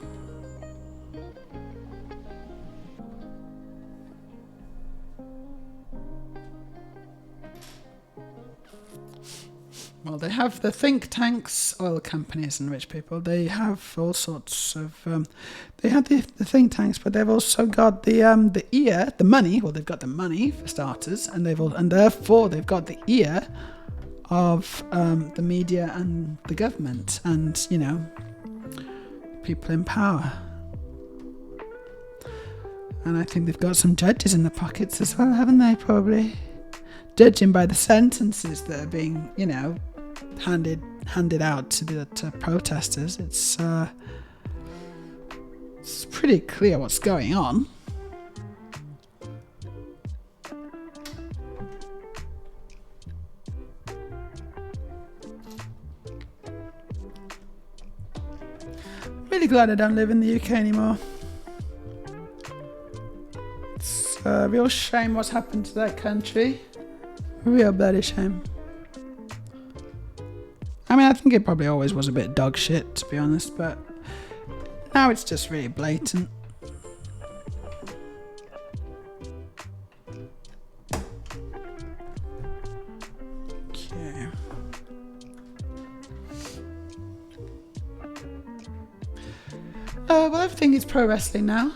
Well, they have the think tanks, oil companies and rich people. They have all sorts of... they have the think tanks, but they've also got the money. Well, they've got the money, for starters, and therefore they've got the ear of the media and the government and, you know, people in power. And I think they've got some judges in the pockets as well, haven't they, probably? Judging by the sentences that are being, you know, handed out to protesters, it's pretty clear what's going on. Really glad I don't live in the UK anymore. It's a real shame what's happened to that country. Real bloody shame. I mean, I think it probably always was a bit dog shit, to be honest, but now it's just really blatant. Okay. Well, everything is pro wrestling now.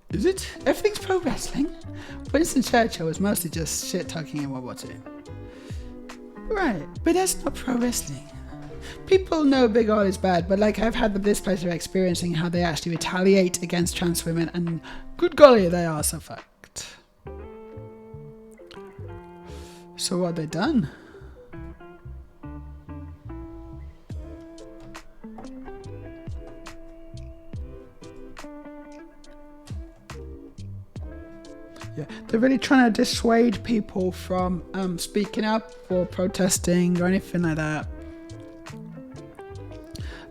Is it? Everything's pro wrestling? Winston Churchill was mostly just shit talking in World War II. Right, but that's not pro wrestling. People know big oil is bad, but like I've had the displeasure of experiencing how they actually retaliate against trans women, and good golly, they are so fucked. So what have they done? Yeah, they're really trying to dissuade people from speaking up or protesting or anything like that.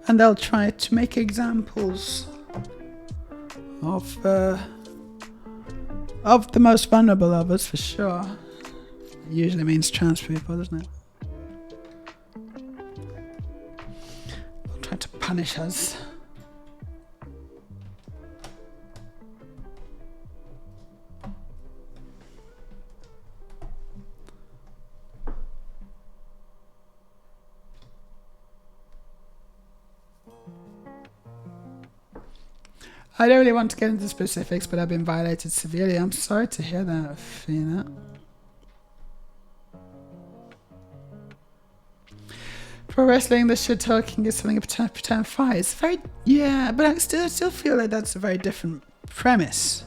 And they'll try to make examples of the most vulnerable of us, for sure. It usually means trans people, doesn't it? They'll try to punish us. I don't really want to get into specifics, but I've been violated severely. I'm sorry to hear that, Fina. Pro wrestling, the shit talking is something a pretend fight. It's very, yeah, but I still feel like that's a very different premise.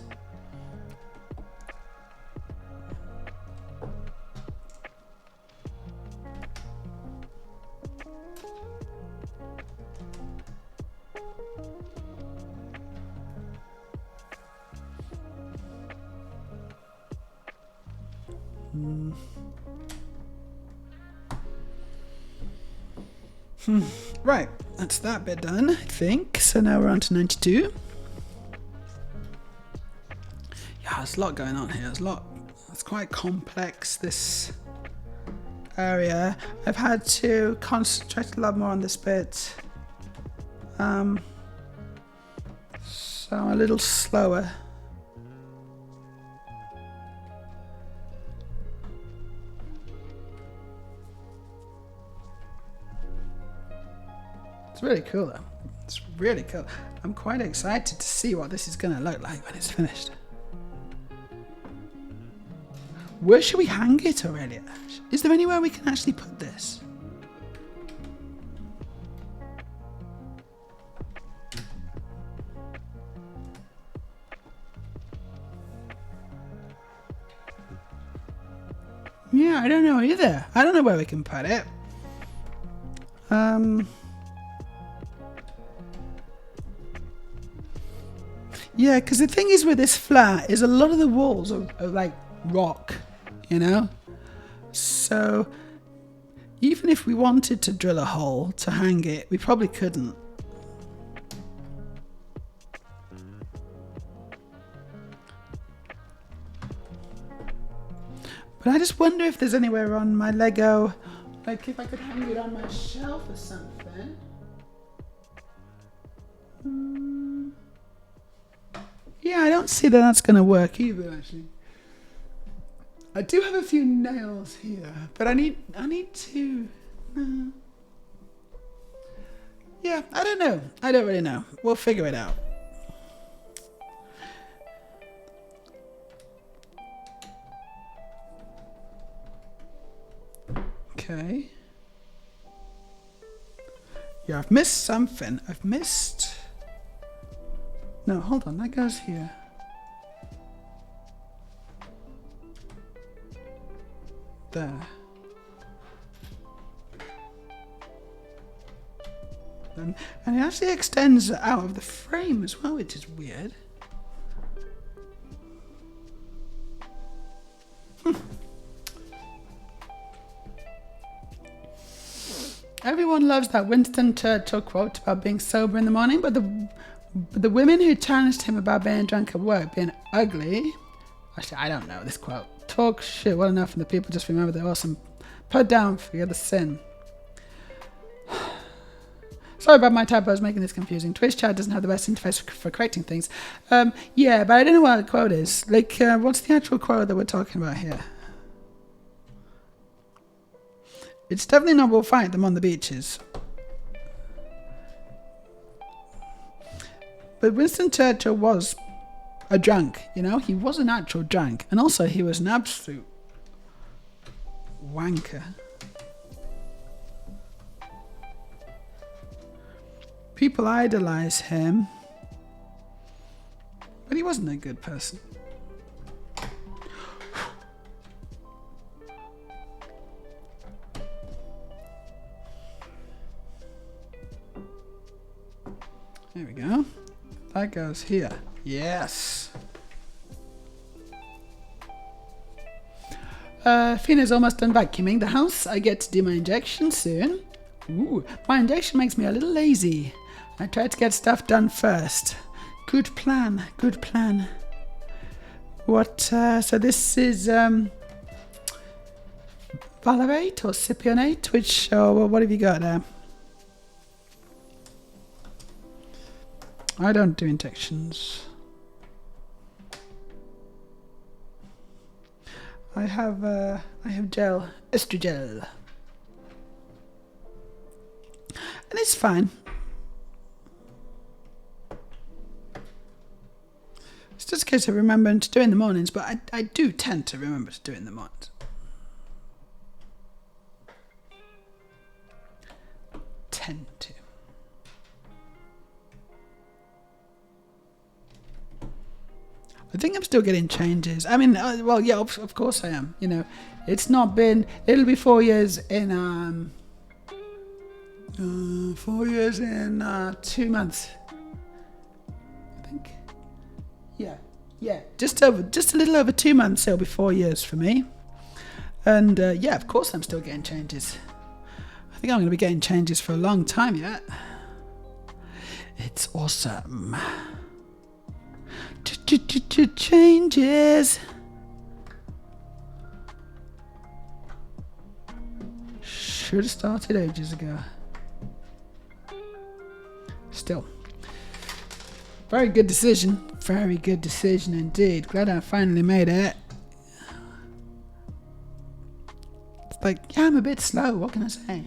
Right, that's that bit done, I think. So now we're on to 92. Yeah, there's a lot going on here. It's quite complex, this area. I've had to concentrate a lot more on this bit. So I'm a little slower. It's really cool though. It's really cool. I'm quite excited to see what this is going to look like when it's finished. Where should we hang it, Aurelia? Is there anywhere we can actually put this? Yeah, I don't know either. I don't know where we can put it. Yeah, because the thing is with this flat is a lot of the walls are like rock, you know? So even if we wanted to drill a hole to hang it, we probably couldn't. But I just wonder if there's anywhere on my Lego, like if I could hang it on my shelf or something. Yeah, I don't see that that's going to work either, actually. I do have a few nails here, but I need to... yeah, I don't know. I don't really know. We'll figure it out. Okay. Yeah, I've missed something. I've missed... No, hold on. That goes here. There. And it actually extends out of the frame as well, which is weird. Everyone loves that Winston Churchill quote about being sober in the morning, but the women who challenged him about being drunk at work, being ugly... Actually, I don't know this quote. Talk shit well enough and the people just remember they're awesome. Put down for the other sin. Sorry about my typos making this confusing. Twitch chat doesn't have the best interface for correcting things. Yeah, but I don't know what the quote is. Like, what's the actual quote that we're talking about here? It's definitely not we'll fight them on the beaches. But Winston Churchill was a drunk, you know? He was an actual drunk. And also he was an absolute wanker. People idolize him. But he wasn't a good person. There we go. That goes here. Yes. Fina's almost done vacuuming the house. I get to do my injection soon. Ooh, my injection makes me a little lazy. I try to get stuff done first. Good plan. Good plan. What? So this is Valerate or Scipionate? Which? What have you got there? I don't do injections. I have gel, estrogel, and it's fine. It's just a case of remembering to do it in the mornings, but I do tend to remember to do it in the mornings. Tend to. I think I'm still getting changes. I mean, well, yeah, of course I am. You know, it's not been... It'll be 4 years in... 4 years in 2 months. I think. Yeah. Just a little over 2 months. It'll be 4 years for me. And yeah, of course I'm still getting changes. I think I'm going to be getting changes for a long time yet. It's awesome. Changes. Should have started ages ago. Still. Very good decision. Very good decision indeed. Glad I finally made it. It's like, yeah, I'm a bit slow. What can I say?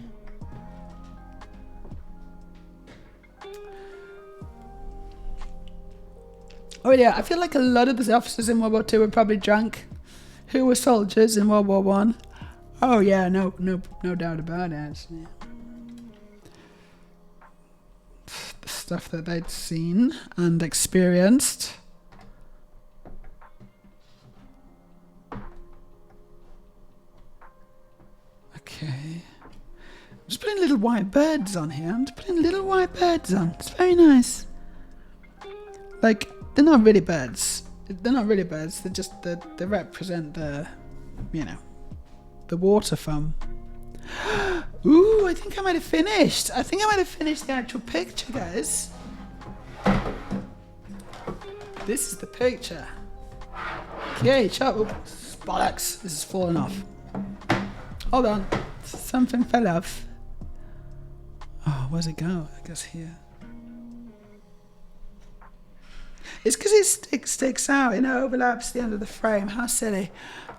Oh yeah, I feel like a lot of the officers in World War II were probably drunk, who were soldiers in World War One. Oh yeah, no doubt about it. Actually. The stuff that they'd seen and experienced. Okay. I'm just putting little white birds on here. It's very nice. Like, they're not really birds. They're just they represent the, you know, the water foam. Ooh, I think I might have finished. The actual picture, guys. This is the picture. Okay, Bollocks! This is falling off. Hold on. Something fell off. Oh, where's it go? I guess here. It's because it sticks out. Overlaps the end of the frame. How silly.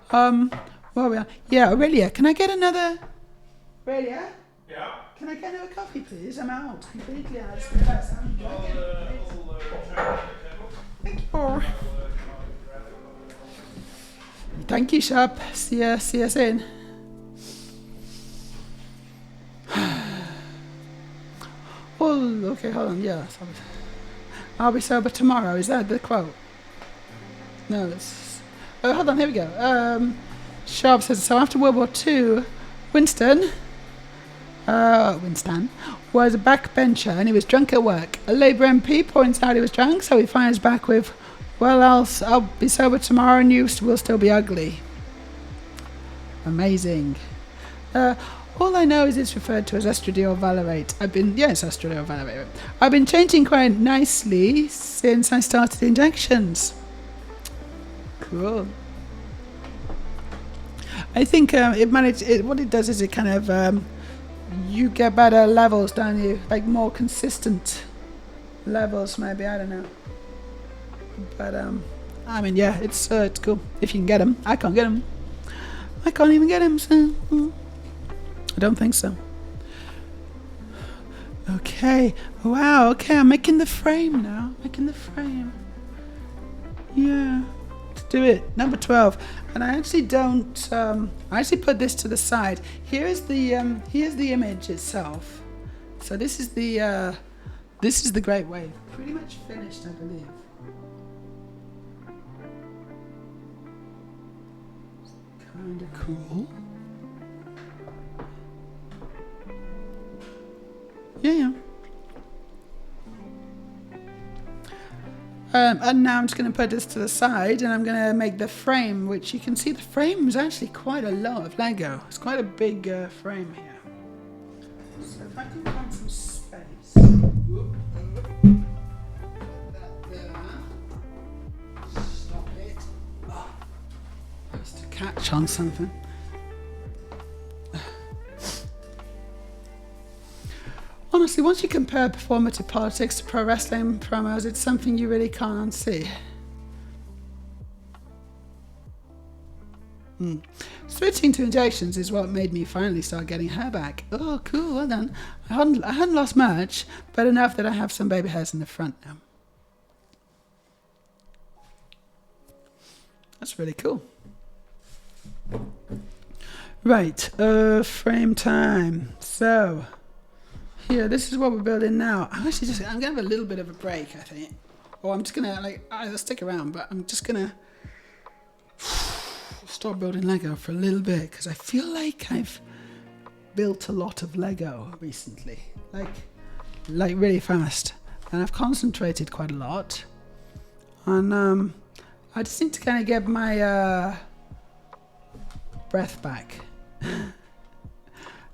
Where are we at? Yeah, Aurelia, can I get another... Aurelia? Yeah? Can I get another coffee, please? I'm out. Completely out. Thank you. Thank you, Sharp. See us in. Oh, okay, hold on. Yeah, I'll be sober tomorrow. Is that the quote? No, that's... Oh, hold on. Here we go. Sharp says, so after World War II, Winston was a backbencher and he was drunk at work. A Labour MP points out he was drunk, so he fires back with, well, I'll be sober tomorrow and you will still be ugly. Amazing. All I know is it's referred to as estradiol valerate. Estradiol valerate. I've been changing quite nicely since I started injections. Cool. I think what it does is it kind of, you get better levels, don't you? Like more consistent levels, maybe, I don't know. But, I mean, yeah, it's cool. If you can get them. I can't get them. I can't even get them, so... I don't think so. Okay. Wow, okay, I'm making the frame now. Yeah. Let's do it. Number 12. And I actually don't... I actually put this to the side. Here's the image itself. So this is the Great Wave. Pretty much finished, I believe. Kind of cool. Yeah. And now I'm just going to put this to the side and I'm going to make the frame, which you can see the frame is actually quite a lot of Lego. It's quite a big frame here. So if I can find some space. Put that there. Stop it. Oh, just to catch on something. Honestly, once you compare performative politics to pro wrestling promos, it's something you really can't unsee. Switching to injections is what made me finally start getting hair back. Oh, cool, well done. I hadn't lost much, but enough that I have some baby hairs in the front now. That's really cool. Right, frame time. So... here, this is what we're building now. I'm gonna have a little bit of a break, I think. Or I'm just gonna either stick around, but I'm just gonna start building Lego for a little bit because I feel like I've built a lot of Lego recently, like really fast, and I've concentrated quite a lot. And I just need to kind of get my breath back.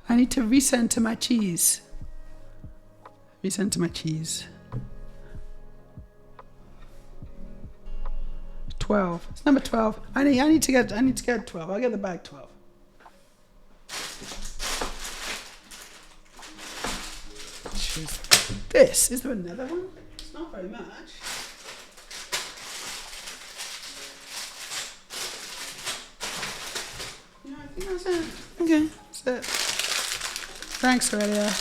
I need to recenter my cheese. Recenter my cheese. 12. It's number 12. I need to get 12. I'll get the bag 12. Choose this. Is there another one? It's not very much. Yeah, I think that's it. Okay, that's it. Thanks, Aurelia.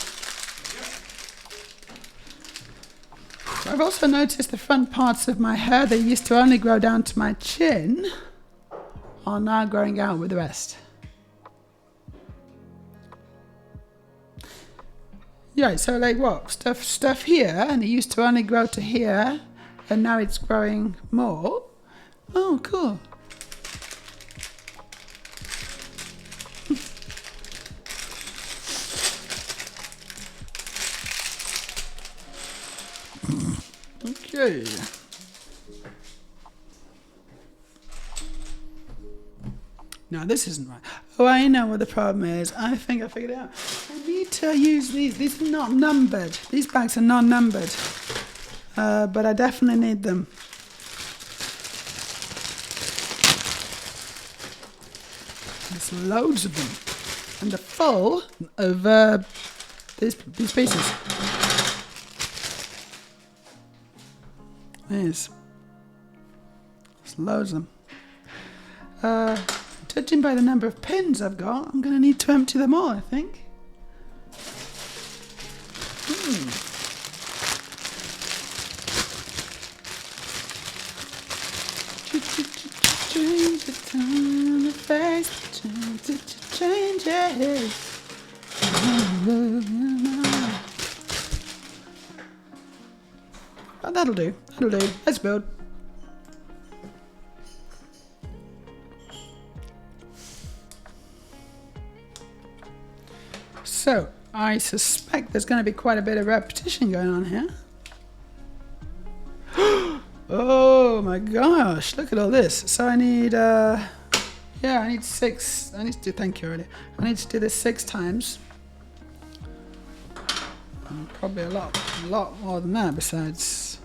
I've also noticed the front parts of my hair that used to only grow down to my chin are now growing out with the rest. Yeah, so like what? Stuff here, and it used to only grow to here, and now it's growing more. Oh, cool. Okay. No, this isn't right. Oh, I know what the problem is. I think I figured it out. I need to use these. These are not numbered. These bags are not numbered. But I definitely need them. There's loads of them. And they're full of these pieces. There's loads of them. Judging by the number of pins I've got, I'm going to need to empty them all, I think. Change the time, the face, change it. Oh, that'll do. Let's build. So, I suspect there's going to be quite a bit of repetition going on here. Oh my gosh, look at all this. So I need, I need 6. I need to do, thank you already. I need to do this 6 times. And probably a lot more than that besides.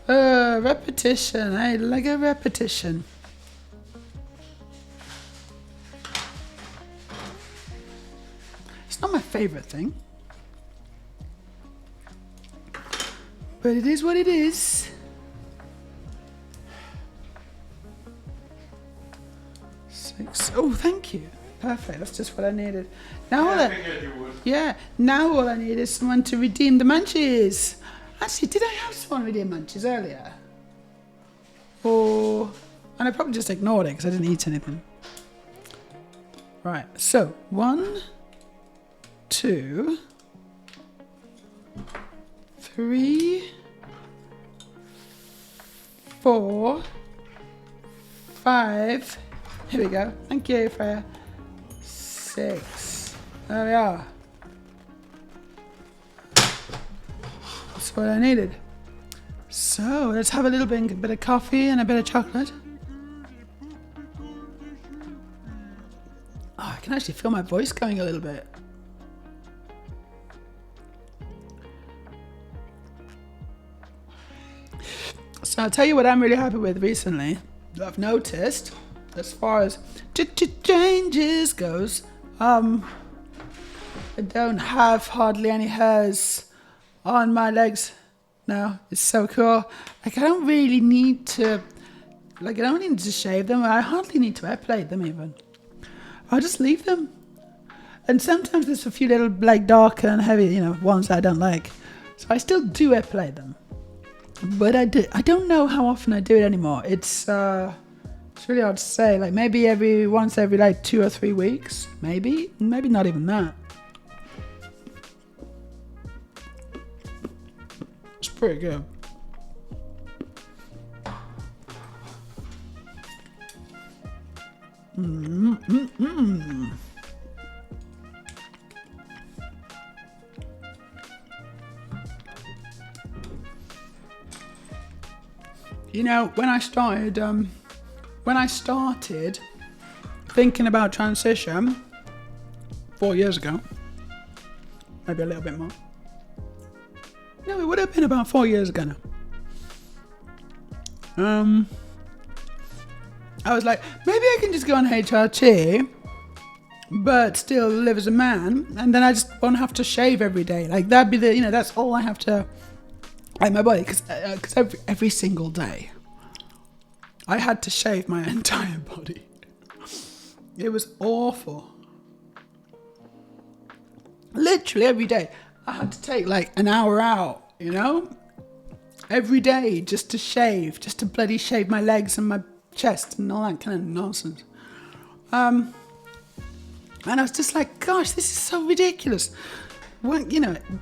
Repetition. I like a repetition. It's not my favorite thing. But it is what it is. 6. Oh, thank you. Perfect. That's just what I needed. Now I figured you would. Yeah. Now all I need is someone to redeem the munchies. Actually, did I have someone redeem munchies earlier? And I probably just ignored it because I didn't eat anything. Right. So 1, 2, 3, 4, 5. Here we go. Thank you, Freya. 6. There we are. That's what I needed. So let's have a little bit of coffee and a bit of chocolate. Oh, I can actually feel my voice going a little bit. So I'll tell you what I'm really happy with recently. I've noticed, as far as changes goes, I don't have hardly any hairs on my legs now. It's so cool. Like I don't really need to, I don't need to shave them. I hardly need to airplate them even. I'll just leave them. And sometimes there's a few little dark and heavy, ones that I don't like. So I still do airplate them. But I don't know how often I do it anymore. It's really hard to say. Like maybe every 2 or 3 weeks. Maybe not even that. It's pretty good. When I started thinking about transition 4 years ago, maybe a little bit more. No, it would have been about 4 years ago now. I was like, maybe I can just go on HRT, but still live as a man, and then I just won't have to shave every day. Like that'd be that's all I have to. Like my body, because every single day, I had to shave my entire body. It was awful. Literally every day, I had to take an hour out, every day just to bloody shave my legs and my chest and all that kind of nonsense. And I was just like, gosh, this is so ridiculous. Well,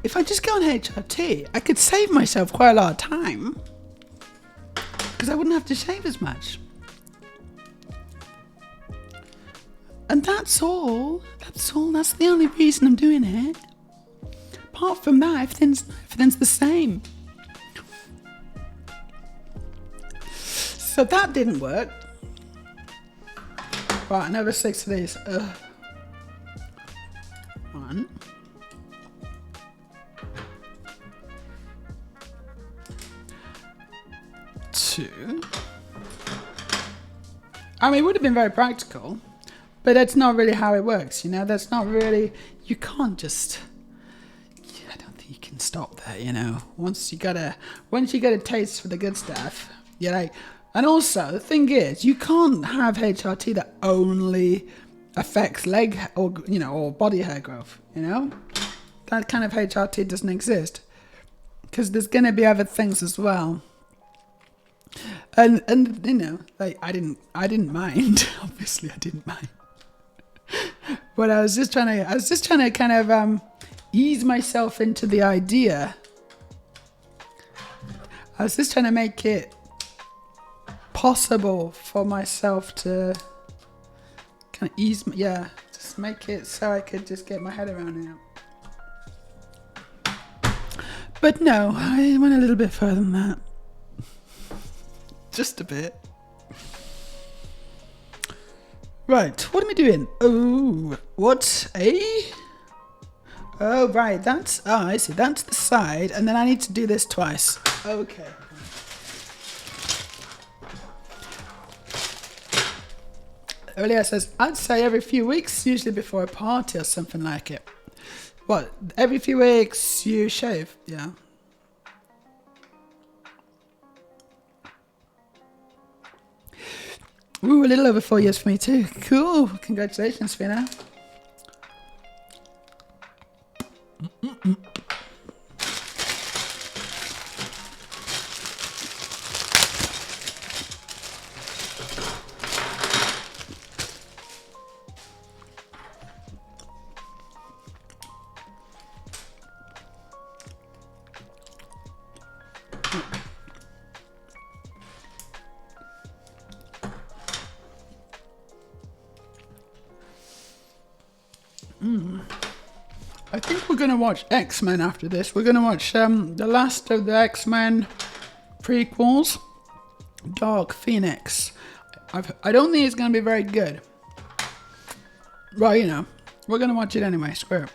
if I just go on HRT, I could save myself quite a lot of time because I wouldn't have to shave as much. And that's all. That's the only reason I'm doing it. Apart from that, everything's the same. So that didn't work. Right, another 6 of these. 1. 2. I mean, it would have been very practical, but that's not really how it works, you know? That's not really, you can't just, I don't think you can stop there, you know? Once you get a taste for the good stuff, you're like, and also, the thing is, you can't have HRT that only affects leg or, you know, or body hair growth, you know? That kind of HRT doesn't exist. Because there's going to be other things as well. And you know, like, I didn't mind. Obviously, I didn't mind. But I was just trying to kind of ease myself into the idea. I was just trying to make it possible for myself to kind of just make it so I could just get my head around it. But no, I went a little bit further than that. Just a bit. Right, what am I doing? Oh, what? Oh, right, I see, that's the side, and then I need to do this twice. Okay. Earlier it says, I'd say every few weeks, usually before a party or something like it. What, every few weeks you shave? Yeah. Ooh, a little over 4 years for me too. Cool. Congratulations, Fina. I think we're going to watch X-Men after this. We're going to watch the last of the X-Men prequels, Dark Phoenix. I don't think it's going to be very good. Well, you know, we're going to watch it anyway. Screw it.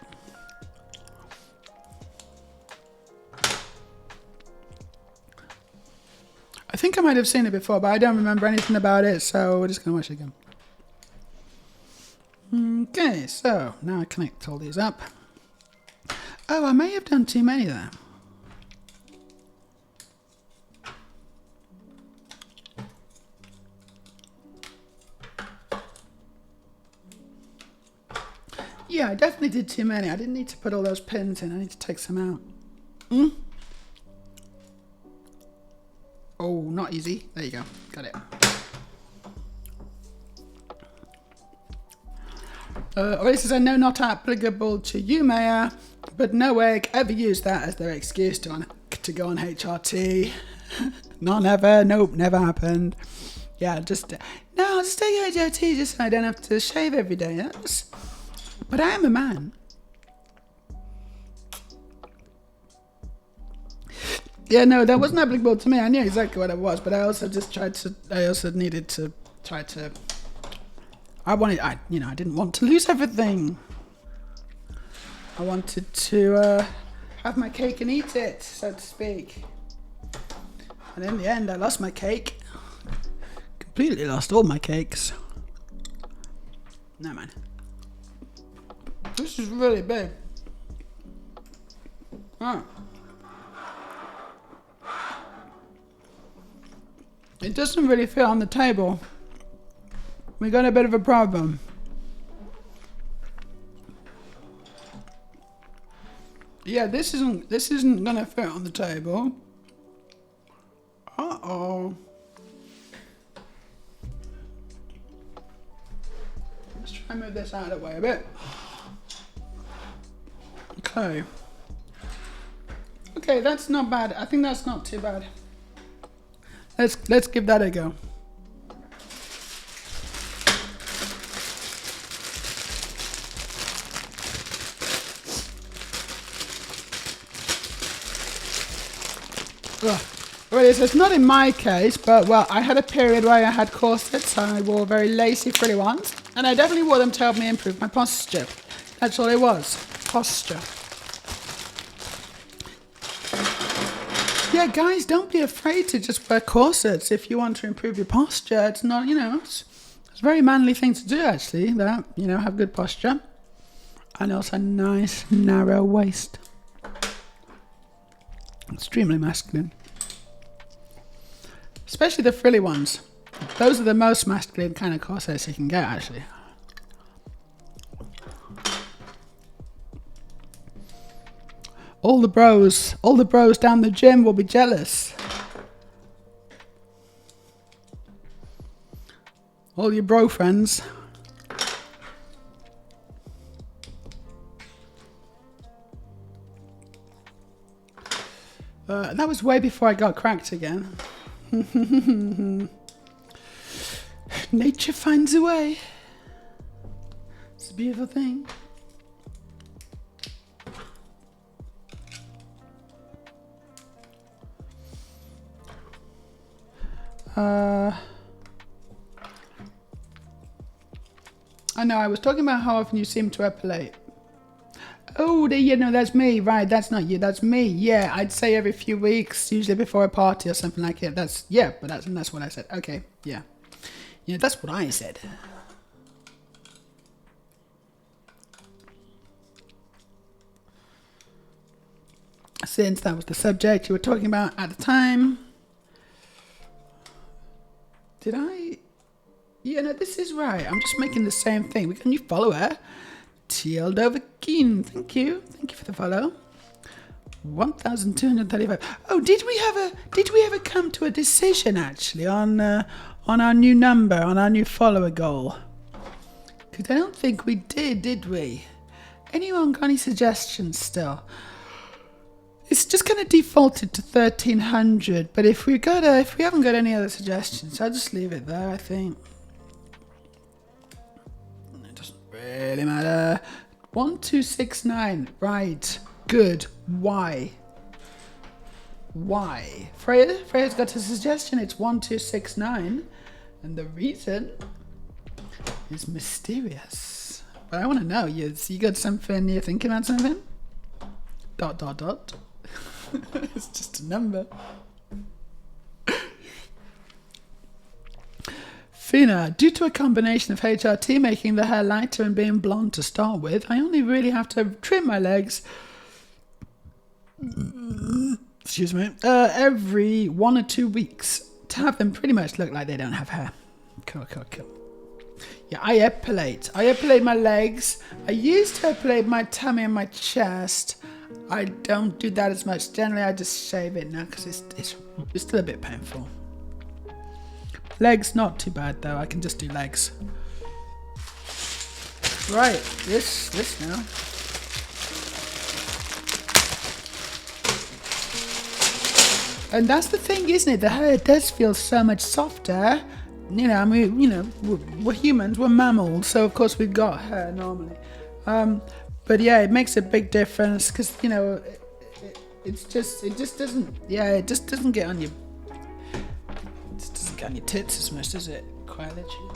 I think I might have seen it before, but I don't remember anything about it, so we're just going to watch it again. Okay, so now I connect all these up. Oh, I may have done too many there. Yeah, I definitely did too many. I didn't need to put all those pins in. I need to take some out. Oh, not easy. There you go. Got it. This is a no, not applicable to you, Meja, but no way ever use that as their excuse to go on HRT. Not ever. Nope, never happened. Yeah, I'll just take HRT just so I don't have to shave every day. But I am a man. Yeah, no, that wasn't applicable to me. I knew exactly what it was, but I also needed to try to. I didn't want to lose everything. I wanted to have my cake and eat it, so to speak. And in the end, I lost my cake. Completely lost all my cakes. No, man. This is really big. Oh. It doesn't really fit on the table. We got a bit of a problem. Yeah, this isn't gonna fit on the table. Uh-oh. Let's try and move this out of the way a bit. Okay. Okay, that's not bad. I think that's not too bad. Let's give that a go. Well, it's not in my case, but well, I had a period where I had corsets and I wore very lacy, frilly ones, and I definitely wore them to help me improve my posture. That's all it was, posture. Yeah, guys, don't be afraid to just wear corsets if you want to improve your posture. It's not, It's a very manly thing to do, actually, that, you know, have good posture. And also a nice, narrow waist. Extremely masculine. Especially the frilly ones. Those are the most masculine kind of corsets you can get, actually. All the bros down the gym will be jealous. All your bro friends. That was way before I got cracked again. Nature finds a way. It's a beautiful thing. I know, I was talking about how often you seem to epilate. Oh, you know, that's me, right? That's not you, that's me. Yeah, I'd say every few weeks, usually before a party or something like it. That's what I said. Okay, yeah. Yeah, that's what I said. Since that was the subject you were talking about at the time. Did I? Yeah, no, this is right. I'm just making the same thing. Can you follow her? Tealdoverkeen. Thank you. Thank you for the follow. 1,235. Oh, did we ever come to a decision actually on our new number, on our new follower goal? Because I don't think we did we? Anyone got any suggestions still? It's just kind of defaulted to 1,300, but if we haven't got any other suggestions, I'll just leave it there, I think. It doesn't really matter. 1,269, right, good. Why? Freya's got a suggestion. It's 1,269, and the reason is mysterious. But I want to know, you got something, you're thinking about something? ... It's just a number. Fina, due to a combination of HRT making the hair lighter and being blonde to start with, I only really have to trim my legs excuse me, every 1 or 2 weeks to have them pretty much look like they don't have hair. Cool. Yeah, I epilate my legs. I used to epilate my tummy and my chest. I don't do that as much. Generally, I just shave it now because it's still a bit painful. Legs, not too bad though. I can just do legs. Right, this now. And that's the thing, isn't it? The hair does feel so much softer. You know, I mean, you know, we're humans, we're mammals, so of course we've got hair normally. But yeah, it makes a big difference because, you know, it just doesn't get on your, tits as much, does it? Quite literally.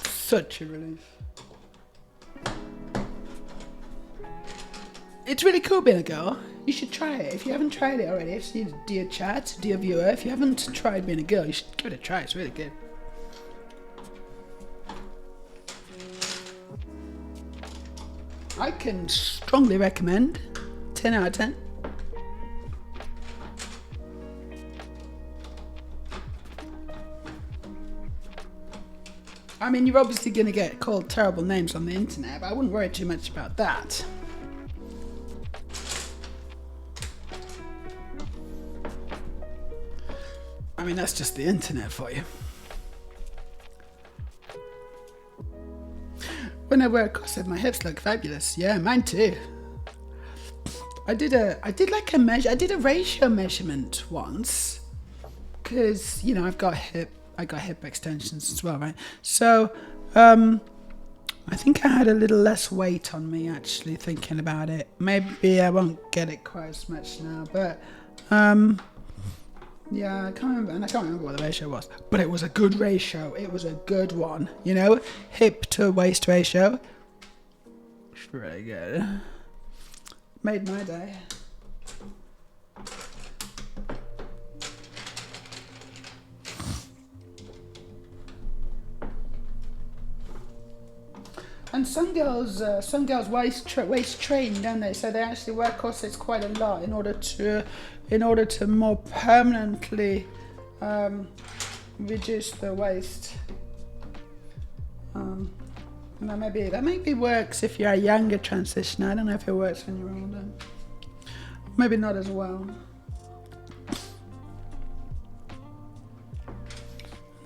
Such a relief. It's really cool being a girl. You should try it. If you haven't tried it already, dear chat, dear viewer, if you haven't tried being a girl, you should give it a try. It's really good. I can strongly recommend. 10 out of 10. I mean, you're obviously going to get called terrible names on the internet, but I wouldn't worry too much about that. I mean, that's just the internet for you. When I wear a corset, my hips look fabulous. Yeah, mine too. I did a ratio measurement once, because you know I got hip extensions as well, right? So I think I had a little less weight on me actually, thinking about it. Maybe I won't get it quite as much now, but yeah, I can't remember what the ratio was, but it was a good ratio. It was a good one, you know, hip to waist ratio. It's really good. Made my day. And some girls waist train, don't they? So they actually wear corsets quite a lot in order to more permanently reduce the waist. That maybe works if you're a younger transitioner. I don't know if it works when you're older. Maybe not as well.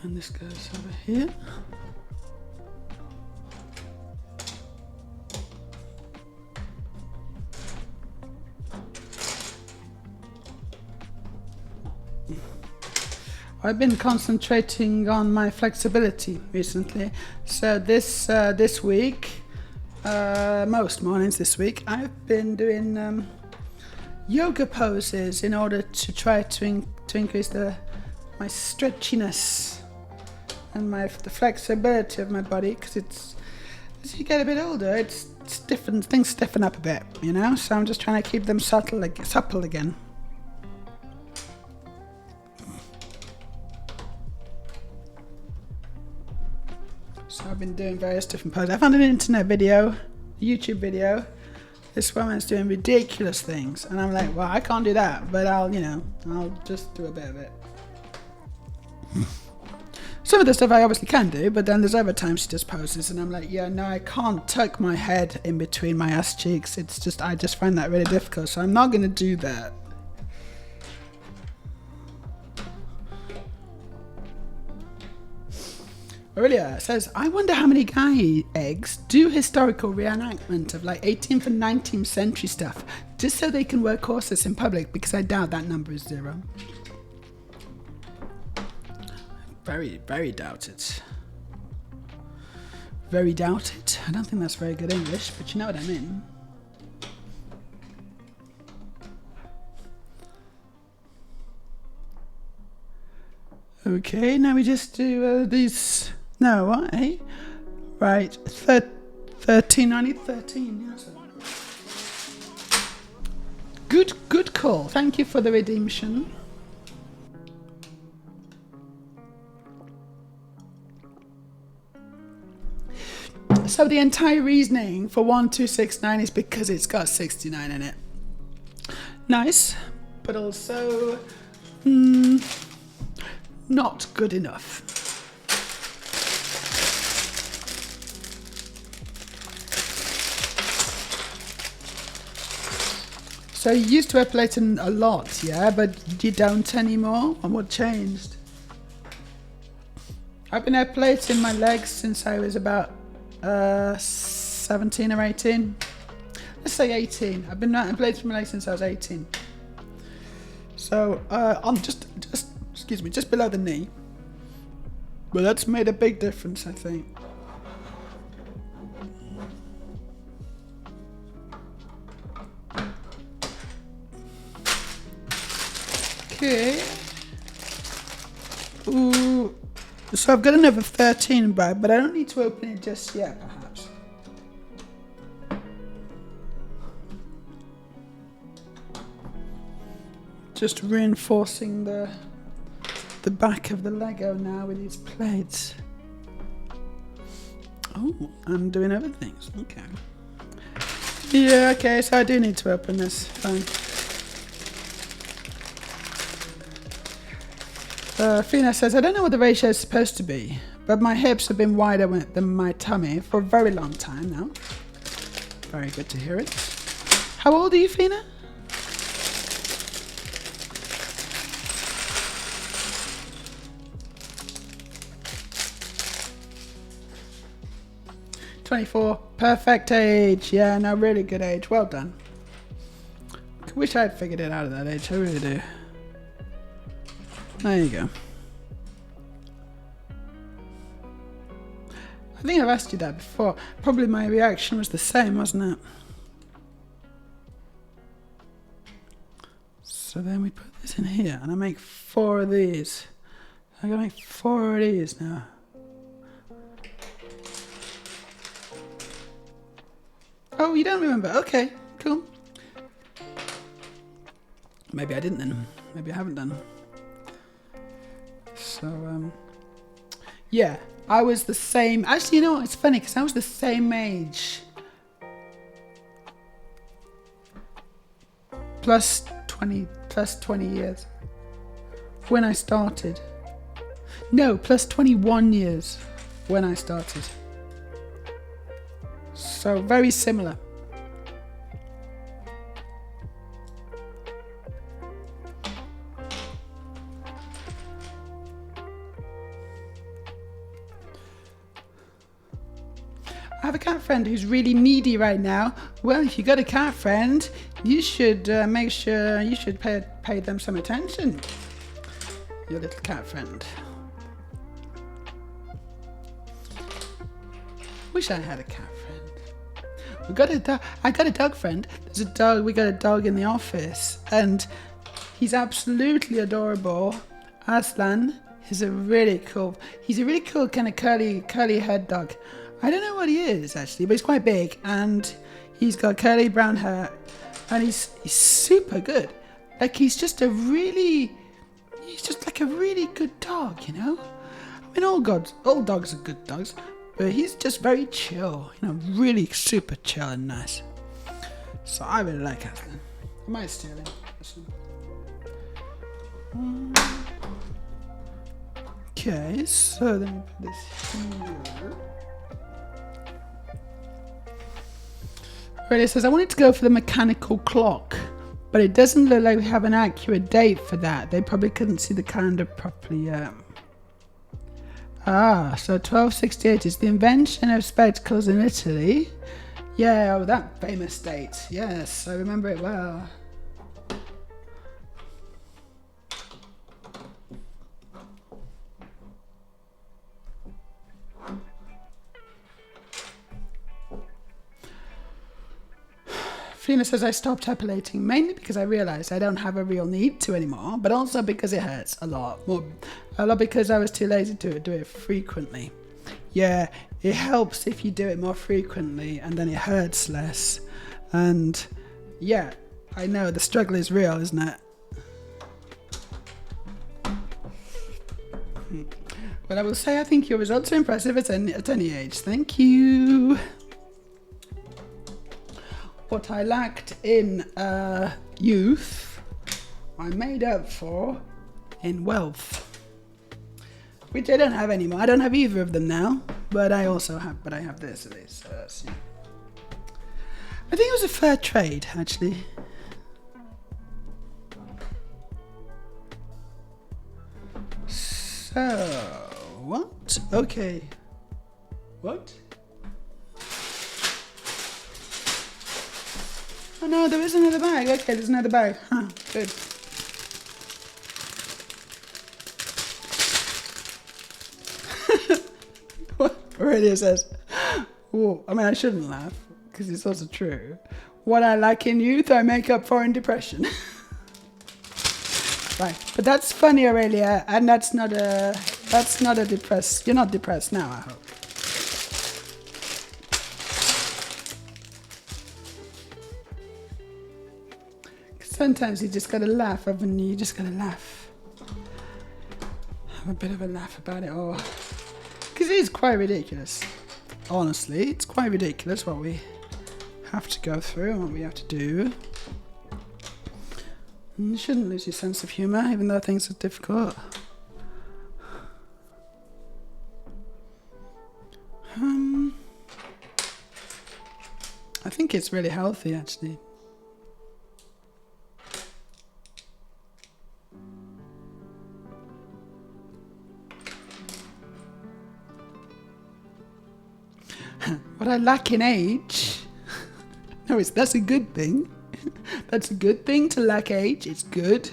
And this goes over here. I've been concentrating on my flexibility recently. So this week, most mornings this week, I've been doing yoga poses in order to try to increase my stretchiness and the flexibility of my body. Because as you get a bit older, it's different. Things stiffen up a bit, you know. So I'm just trying to keep them supple again. So I've been doing various different poses. I found an internet video, a YouTube video. This woman's doing ridiculous things, and I'm like, well, I can't do that, but I'll just do a bit of it. Some of the stuff I obviously can do, but then there's other times she just poses, and I'm like, yeah, no, I can't tuck my head in between my ass cheeks. I just find that really difficult, so I'm not going to do that. Earlier, it says, I wonder how many guy eggs do historical reenactment of like 18th and 19th century stuff, just so they can wear corsets in public, because I doubt that number is 0. Very, very doubt it. Very doubt it. I don't think that's very good English, but you know what I mean. Okay, now we just do these. No, what, eh? Right, 13, I need 13, yes. Good call, thank you for the redemption. So the entire reasoning for 1269 is because it's got 69 in it. Nice, but also not good enough. So you used to epilating a lot, yeah, but you don't anymore? And what changed? I've been epilating my legs since I was about 17 or 18. Let's say 18. I've been epilating my legs since I was 18. So I'm just below the knee. But that's made a big difference, I think. Okay. Ooh. So I've got another 13 bag, but I don't need to open it just yet, perhaps. Just reinforcing the back of the Lego now with these plates. Oh, I'm doing other things. Okay. Yeah, okay, so I do need to open this. Fine. Fina says, I don't know what the ratio is supposed to be, but my hips have been wider than my tummy for a very long time now. Very good to hear it. How old are you, Fina? "24, perfect age." Yeah, no, really good age. Well done. I wish I had figured it out at that age. I really do. There you go. I think I've asked you that before. Probably my reaction was the same, wasn't it? So then we put this in here, and I make 4 of these. I'm gonna make 4 of these now. Oh, you don't remember? Okay, cool. Maybe I didn't then. Maybe I haven't done. So, yeah. I was the same. Actually, you know what? It's funny because I was the same age. Plus 20 years when I started. No, plus 21 years when I started. So very similar. I have a cat friend who's really needy right now. Well, if you got a cat friend, you should make sure you should pay them some attention. Your little cat friend. Wish I had a cat friend. I got a dog friend. There's a dog. We got a dog in the office, and he's absolutely adorable. Aslan. He's a really cool kind of curly haired dog. I don't know what he is actually, but he's quite big and he's got curly brown hair and he's super good. Like he's just like a really good dog, you know? I mean, all dogs are good dogs, but he's just very chill, you know, really super chill and nice. So I really like Aslan. I might steal him. Okay, so then we put this here. Right, it says, I wanted to go for the mechanical clock, but it doesn't look like we have an accurate date for that. They probably couldn't see the calendar properly yet. So 1268 is the invention of spectacles in Italy. Yeah, that famous date. Yes, I remember it well. Fina says, I stopped epilating mainly because I realised I don't have a real need to anymore, but also because it hurts a lot because I was too lazy to do it frequently. Yeah, it helps if you do it more frequently and then it hurts less. And yeah, I know the struggle is real, isn't it? Well, I will say I think your results are impressive at any age. Thank you. What I lacked in youth, I made up for in wealth, which I don't have anymore. I don't have either of them now, but I have this at least. So. I think it was a fair trade, actually. So, what? Okay. What? Oh no, there is another bag. Okay, there's another bag. Huh, good. Already it says, whoa. I mean, I shouldn't laugh because it's also true. What I lack in youth, I make up for in depression. Right, but that's funny, Aurelia, and that's not a depressed. You're not depressed now, I hope. Sometimes you just gotta laugh, haven't you? You just gotta laugh. Have a bit of a laugh about it all. Because it is quite ridiculous. Honestly, it's quite ridiculous what we have to go through and what we have to do. And you shouldn't lose your sense of humour, even though things are difficult. I think it's really healthy, actually. What I lack in age. No, that's a good thing. That's a good thing to lack age. It's good.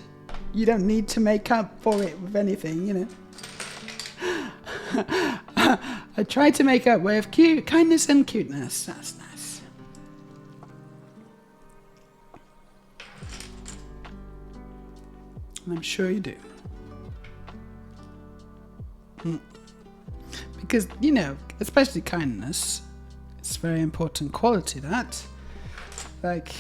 You don't need to make up for it with anything, you know. I try to make up with kindness and cuteness. That's nice. And I'm sure you do. Because, you know, especially kindness, it's a very important quality, that. Like,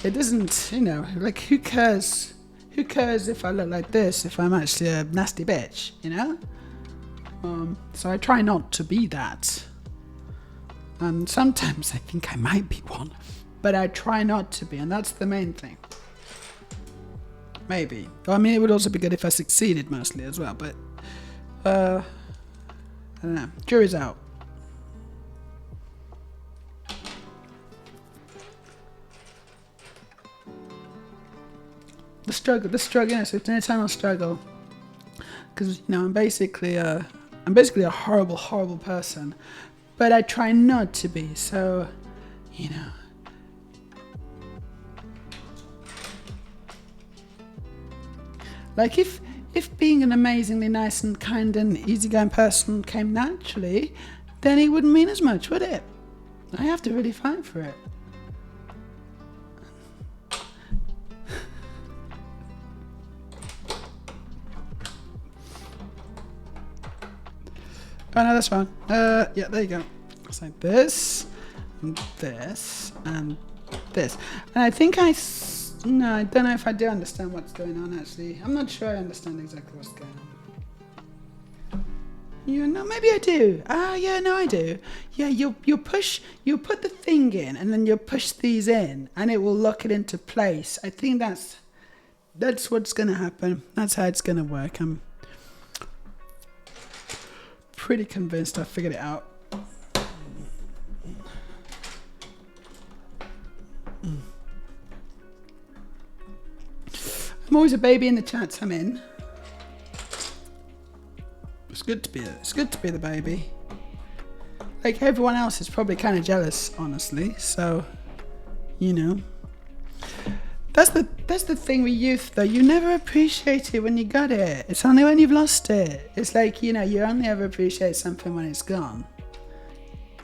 it doesn't, you know, like, who cares? Who cares if I look like this if I'm actually a nasty bitch, you know? So I try not to be that. And sometimes I think I might be one, but I try not to be, and that's the main thing. Maybe. I mean, it would also be good if I succeeded mostly as well, but I don't know. Jury's out. The struggle, yes, it's an eternal struggle. Because, I'm basically a horrible, horrible person. But I try not to be, so, Like, if being an amazingly nice and kind and easygoing person came naturally, then it wouldn't mean as much, would it? I have to really fight for it. Oh no, that's fine. Yeah, there you go. It's like this, and this, and this. And I think I don't know if I do understand what's going on actually. I'm not sure I understand exactly what's going on. Maybe I do. Yeah, no, I do. Yeah, you'll put the thing in, and then you'll push these in, and it will lock it into place. I think that's what's gonna happen. That's how it's gonna work. I'm pretty convinced I figured it out. I'm always a baby in the chats I'm in. It's good to be the baby. Like everyone else is probably kind of jealous, honestly. So, That's the thing with youth, though. You never appreciate it when you got it. It's only when you've lost it. It's like, you only ever appreciate something when it's gone.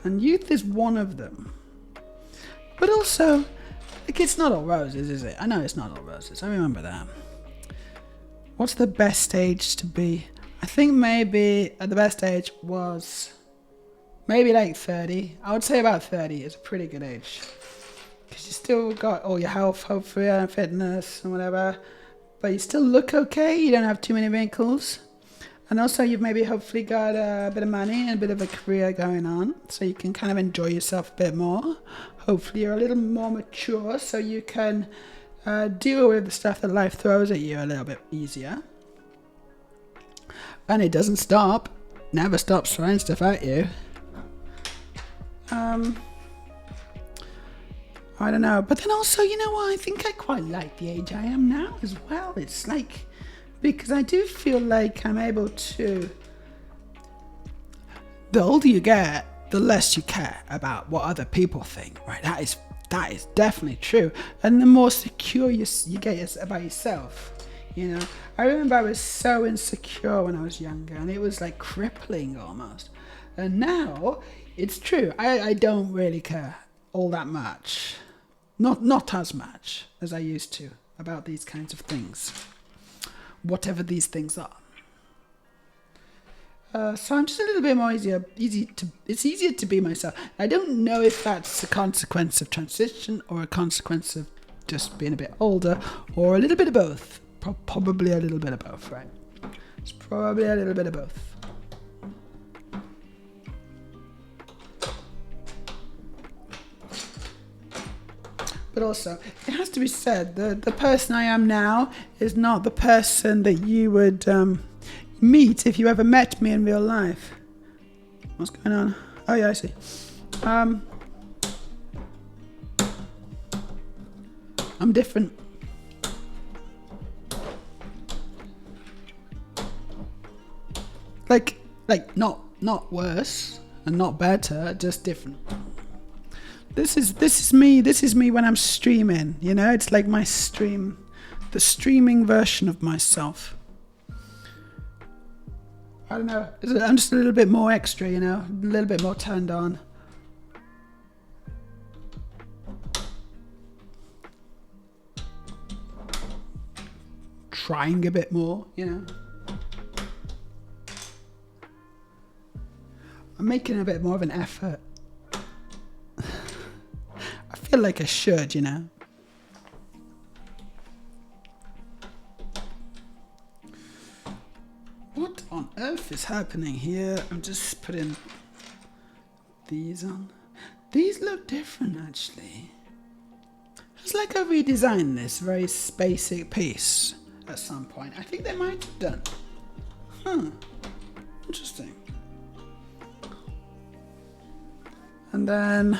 And youth is one of them. But also, like, it's not all roses, is it? I know it's not all roses. I remember that. What's the best age to be? I think maybe the best age was maybe like 30. I would say about 30 is a pretty good age. Because you still got all your health, hopefully, and fitness and whatever. But you still look okay. You don't have too many wrinkles. And also you've maybe hopefully got a bit of money and a bit of a career going on. So you can kind of enjoy yourself a bit more. Hopefully you're a little more mature so you can deal with the stuff that life throws at you a little bit easier. And it doesn't stop. Never stops throwing stuff at you. I don't know. But then also, you know what? I think I quite like the age I am now as well. It's like, because I do feel like I'm able to, the older you get, the less you care about what other people think, right? That is definitely true. And the more secure you get about yourself, I remember I was so insecure when I was younger, and it was like crippling almost. And now, it's true. I don't really care all that much. Not as much as I used to about these kinds of things. Whatever these things are. So I'm just a little bit more it's easier to be myself. I don't know if that's a consequence of transition or a consequence of just being a bit older or a little bit of both. Probably a little bit of both, right? It's probably a little bit of both. But also, it has to be said, the person I am now is not the person that you would meet if you ever met me in real life. What's going on? Oh yeah, I see. I'm different. Like not worse and not better, just different. This is me when I'm streaming, it's like my stream, the streaming version of myself. I don't know, I'm just a little bit more extra, a little bit more turned on. Trying a bit more, I'm making a bit more of an effort. I feel like I should, What on earth is happening here? I'm just putting these on. These look different, actually. It's like I redesigned this very basic piece at some point. I think they might have done. Huh. Interesting. And then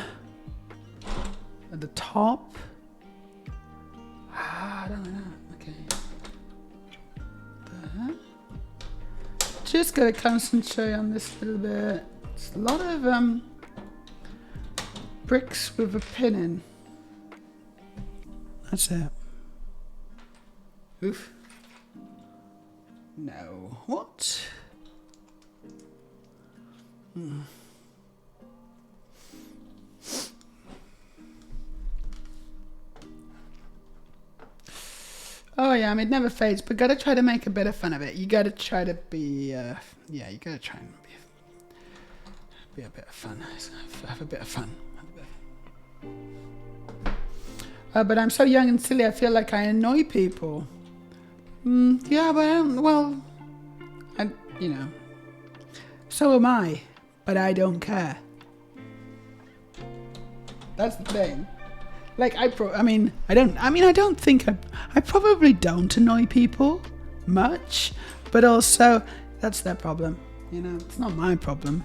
at the top. I don't know. Okay. Just gotta concentrate on this a little bit. It's a lot of bricks with a pin in. That's it. Oof. No. What? Oh yeah, I mean, it never fades, but gotta try to make a bit of fun of it. You gotta try to be, yeah, you gotta try and be a bit of fun. Have a bit of fun. But I'm so young and silly, I feel like I annoy people. Yeah, but I don't, well, you know, so am I, but I don't care. That's the thing. Like, I don't think I probably don't annoy people much, but also that's their problem. You know, it's not my problem.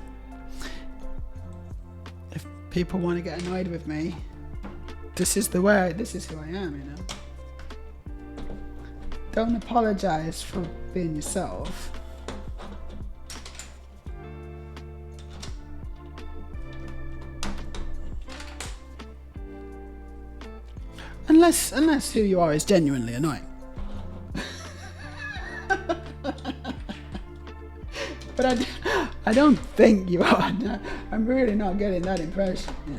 If people want to get annoyed with me, this is who I am, you know. Don't apologize for being yourself. Unless who you are is genuinely annoying. But I don't think you are. No, I'm really not getting that impression. Yeah.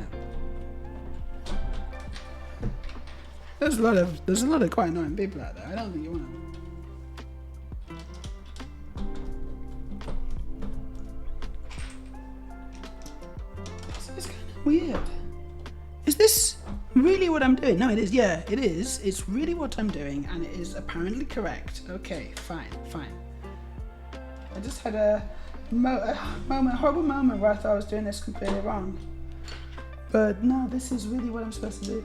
There's a lot of quite annoying people out there. I don't think you want to. It's kind of weird. Is this really what I'm doing? No, it is. Yeah, it is. It's really what I'm doing, and it is apparently correct. Okay, fine. I just had a horrible moment where I thought I was doing this completely wrong. But no, this is really what I'm supposed to do.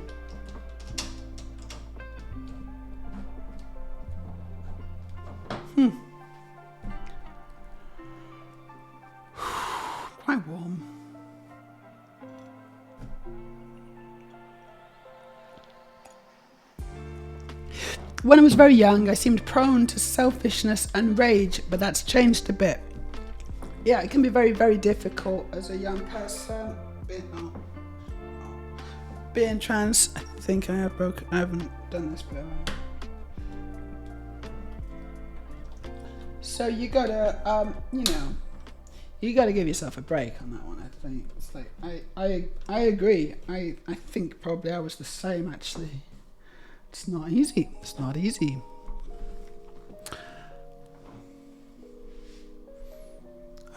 Quite warm. When I was very young, I seemed prone to selfishness and rage, but that's changed a bit. Yeah, it can be very, very difficult as a young person. Being trans, I think I haven't done this before. So you gotta, you gotta give yourself a break on that one. I think it's like I agree. I think probably I was the same actually. It's not easy.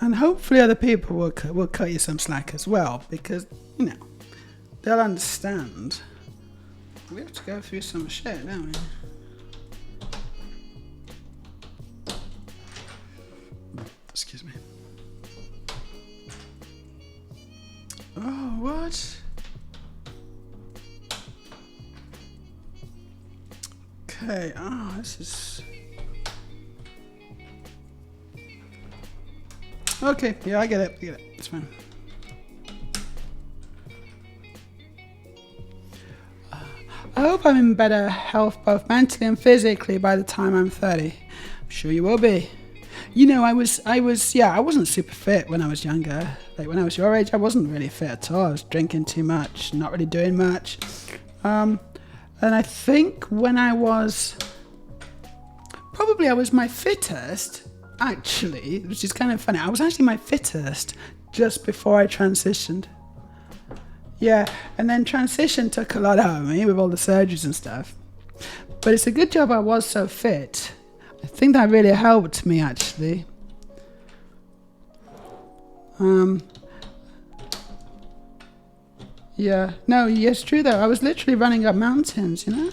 And hopefully other people will cut you some slack as well, because, you know, they'll understand. We have to go through some shit, don't we? Excuse me. Oh, what? Okay, this is... Okay, yeah, I get it, it's fine. I hope I'm in better health both mentally and physically by the time I'm 30. I'm sure you will be. You know, I wasn't super fit when I was younger. Like, when I was your age, I wasn't really fit at all. I was drinking too much, not really doing much. And I think when I was my fittest, actually, which is kind of funny. I was actually my fittest just before I transitioned. Yeah, and then transition took a lot out of me with all the surgeries and stuff. But it's a good job I was so fit. I think that really helped me, actually. Yeah, no, it's true though. I was literally running up mountains, you know?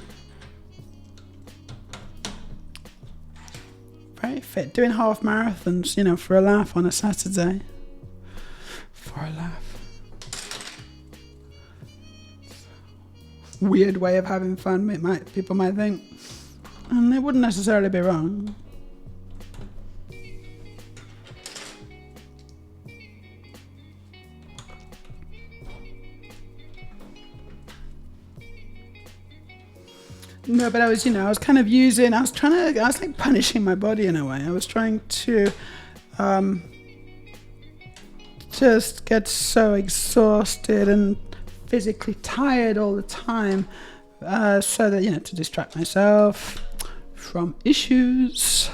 Very fit. Doing half marathons, you know, for a laugh on a Saturday. For a laugh. Weird way of having fun, people might think. And they wouldn't necessarily be wrong. No, but I was kind of I was like punishing my body in a way. I was trying to just get so exhausted and physically tired all the time, so that, to distract myself from issues.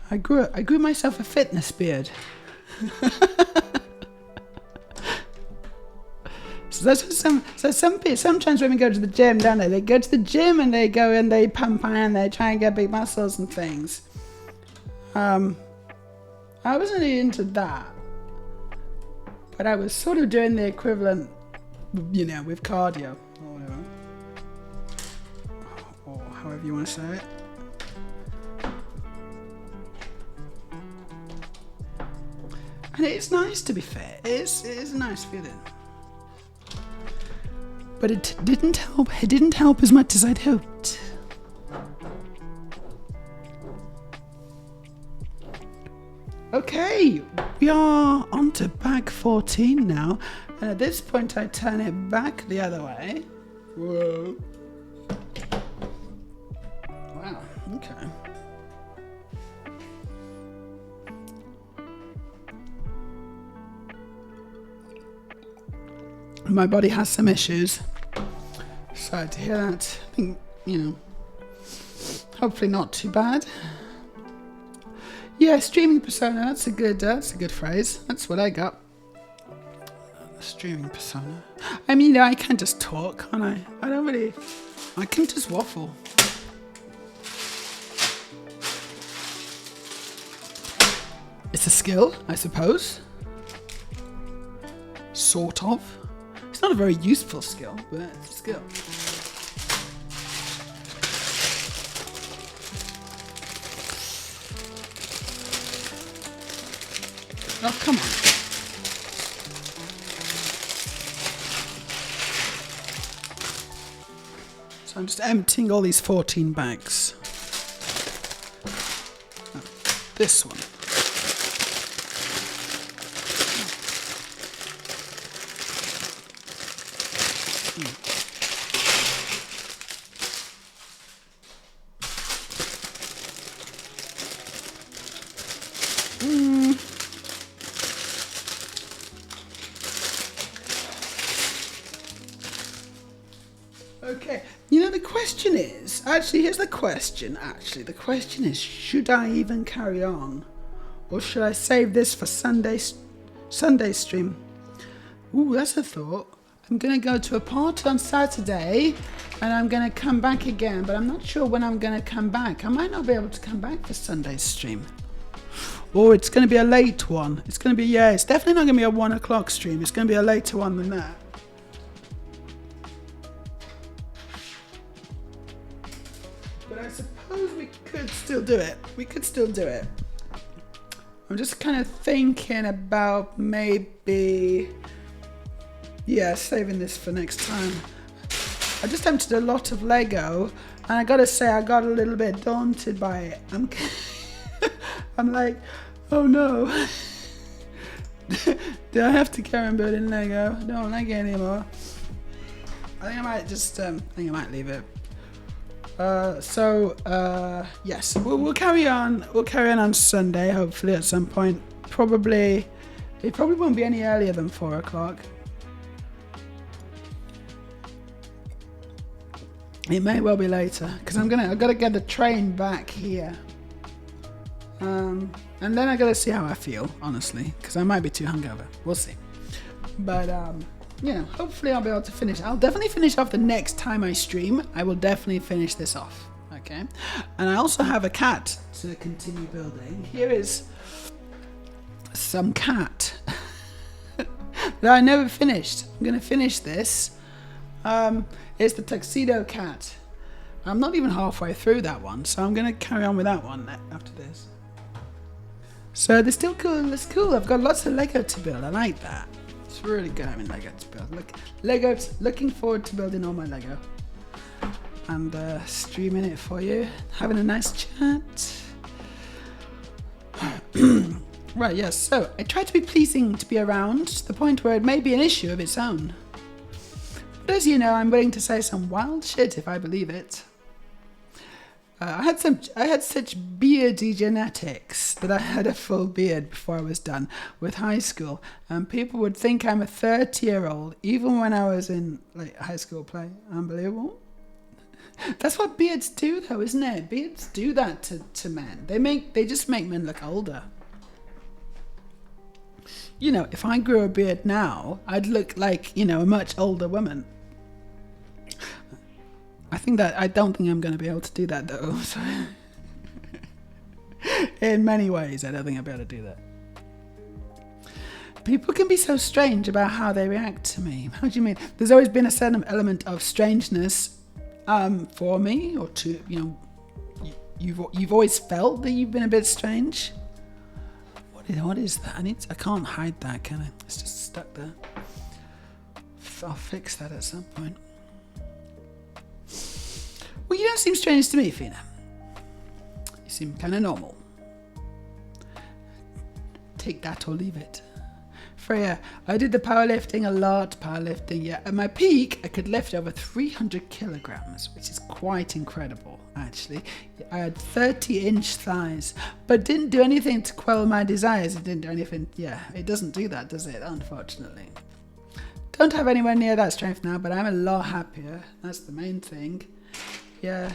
I grew myself a fitness beard. Sometimes women go to the gym, don't they? They go to the gym and they go and they pump iron, they try and get big muscles and things. I wasn't really into that, but I was sort of doing the equivalent, with cardio or whatever, or however you want to say it. And it's nice to be fit. It is a nice feeling. But it didn't help. It didn't help as much as I'd hoped. Okay, we are on to bag 14 now. And at this point, I turn it back the other way. Whoa. Wow, okay. My body has some issues. Sorry to hear that. I think, hopefully not too bad. Yeah, streaming persona, that's a good phrase. That's what I got. Streaming persona. I mean, I can just talk, can't I? I can just waffle. It's a skill, I suppose. Sort of. It's not a very useful skill, but it's a skill. Oh, come on. So I'm just emptying all these 14 bags. Oh, this one. Okay, the question is, here's the question, the question is, should I even carry on? Or should I save this for Sunday stream? Ooh, that's a thought. I'm going to go to a party on Saturday, and I'm going to come back again, but I'm not sure when I'm going to come back. I might not be able to come back for Sunday's stream. Or it's going to be a late one. It's definitely not going to be a 1 o'clock stream. It's going to be a later one than that. But I suppose we could still do it. I'm just kind of thinking about maybe, saving this for next time. I just emptied a lot of Lego, and I gotta say I got a little bit daunted by it. I'm like, oh no. Do I have to carry on building Lego? I don't like it anymore. I think I might leave it. Yes, we'll carry on. We'll carry on Sunday, hopefully at some point. It probably won't be any earlier than 4 o'clock. It may well be later, because I've got to get the train back here. And then I got to see how I feel, honestly, because I might be too hungover. We'll see. But hopefully I'll be able to finish. I'll definitely finish off the next time I stream. I will definitely finish this off. Okay. And I also have a cat to continue building. Here is some cat that I never finished. I'm going to finish this. It's the tuxedo cat. I'm not even halfway through that one, so I'm going to carry on with that one after this. So they're still cool. It's cool. I've got lots of Lego to build. I like that. It's really good having Lego to build. Looking forward to building all my Lego. And streaming it for you. Having a nice chat. Right, yes. So I try to be pleasing to be around to the point where it may be an issue of its own. But as you know, I'm willing to say some wild shit if I believe it. I had such beardy genetics that I had a full beard before I was done with high school, and people would think I'm a 30-year-old even when I was in high school play. Unbelievable. That's what beards do, though, isn't it? Beards do that to men. They just make men look older. You know, if I grew a beard now, I'd look like, a much older woman. I don't think I'm going to be able to do that, though. So in many ways, I don't think I'll be able to do that. People can be so strange about how they react to me. How do you mean? There's always been a certain element of strangeness for me, or to, you've always felt that you've been a bit strange. What is that? I can't hide that, can I? It's just stuck there. I'll fix that at some point. Well, you don't seem strange to me, Fina. You seem kind of normal. Take that or leave it. Freya, I did the powerlifting a lot. Yeah. At my peak, I could lift over 300 kilograms, which is quite incredible, actually. I had 30-inch thighs, but didn't do anything to quell my desires. It didn't do anything. Yeah, it doesn't do that, does it? Unfortunately. Don't have anywhere near that strength now, but I'm a lot happier. That's the main thing. Yeah.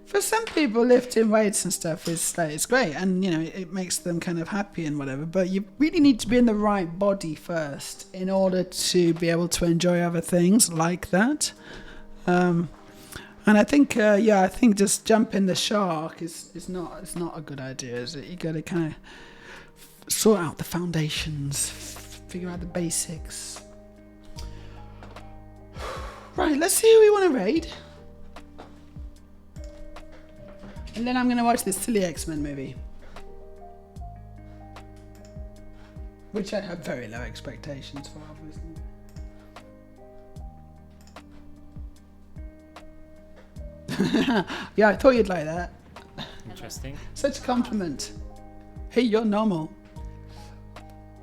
For some people, lifting weights and stuff it's great, and it makes them kind of happy and whatever. But you really need to be in the right body first in order to be able to enjoy other things like that. And I think, I think just jumping the shark is not a good idea, is it? You got to kind of sort out the foundations, figure out the basics. Right, let's see who we want to raid. And then I'm going to watch this silly X-Men movie. Which I have very low expectations for, obviously. Yeah, I thought you'd like that. Interesting. Such a compliment. Hey, you're normal.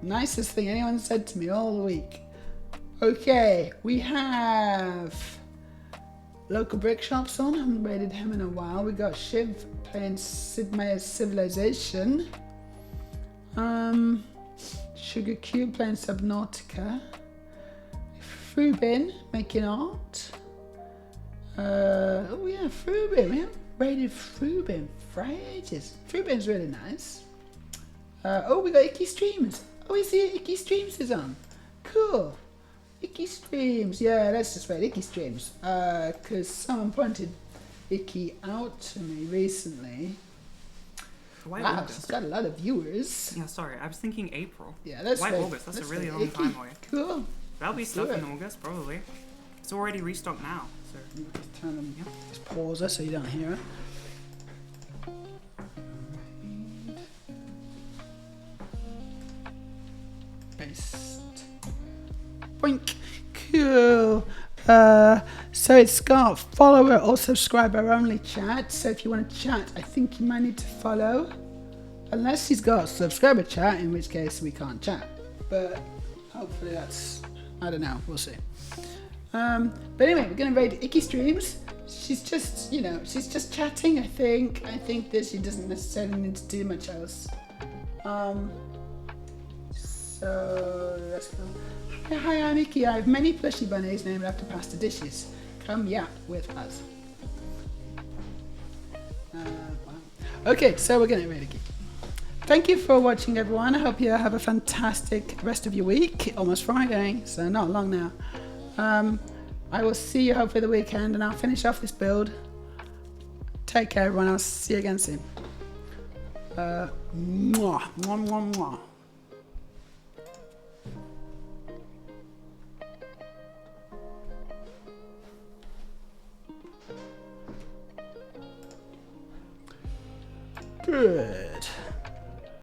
Nicest thing anyone said to me all week. Okay, we have Local Brick Shops on. I haven't raided him in a while. We got Shiv playing Sid Meier's Civilization. Sugar Cube playing Subnautica. Frubin making art. Oh yeah, Frubin. We haven't raided Frubin for ages. Frubin's really nice. We got Icky Streams. Oh, we see Icky Streams is on. Cool. Icky Streams, yeah, let's just raid Icky Streams. Because someone pointed Icky out to me recently. Why wow, August? She's got a lot of viewers. Yeah, sorry, I was thinking April. Yeah, let's Why raid, August? That's let's a really raid long Icky. time away. Cool. That'll be Let's stuff do in it. August, probably. It's already restocked now, so. Just turn them, just pause her so you don't hear it. Paste. Boink. Cool. So it's got follower or subscriber only chat. So if you want to chat, I think you might need to follow. Unless he's got subscriber chat, in which case we can't chat. But hopefully that's, I don't know, we'll see. But anyway, we're gonna raid Icky Streams. She's just, she's just chatting, I think. I think that she doesn't necessarily need to do much else. So let's go. Hi, I'm Icky. I have many plushy bunnies named after pasta dishes. Come yap with us. Wow. Okay, so we're gonna raid Icky. Thank you for watching, everyone. I hope you have a fantastic rest of your week. Almost Friday, so not long now. I will see you hopefully the weekend, and I'll finish off this build. Take care, everyone. I'll see you again soon. Mwah, mwah, mwah, mwah. Good.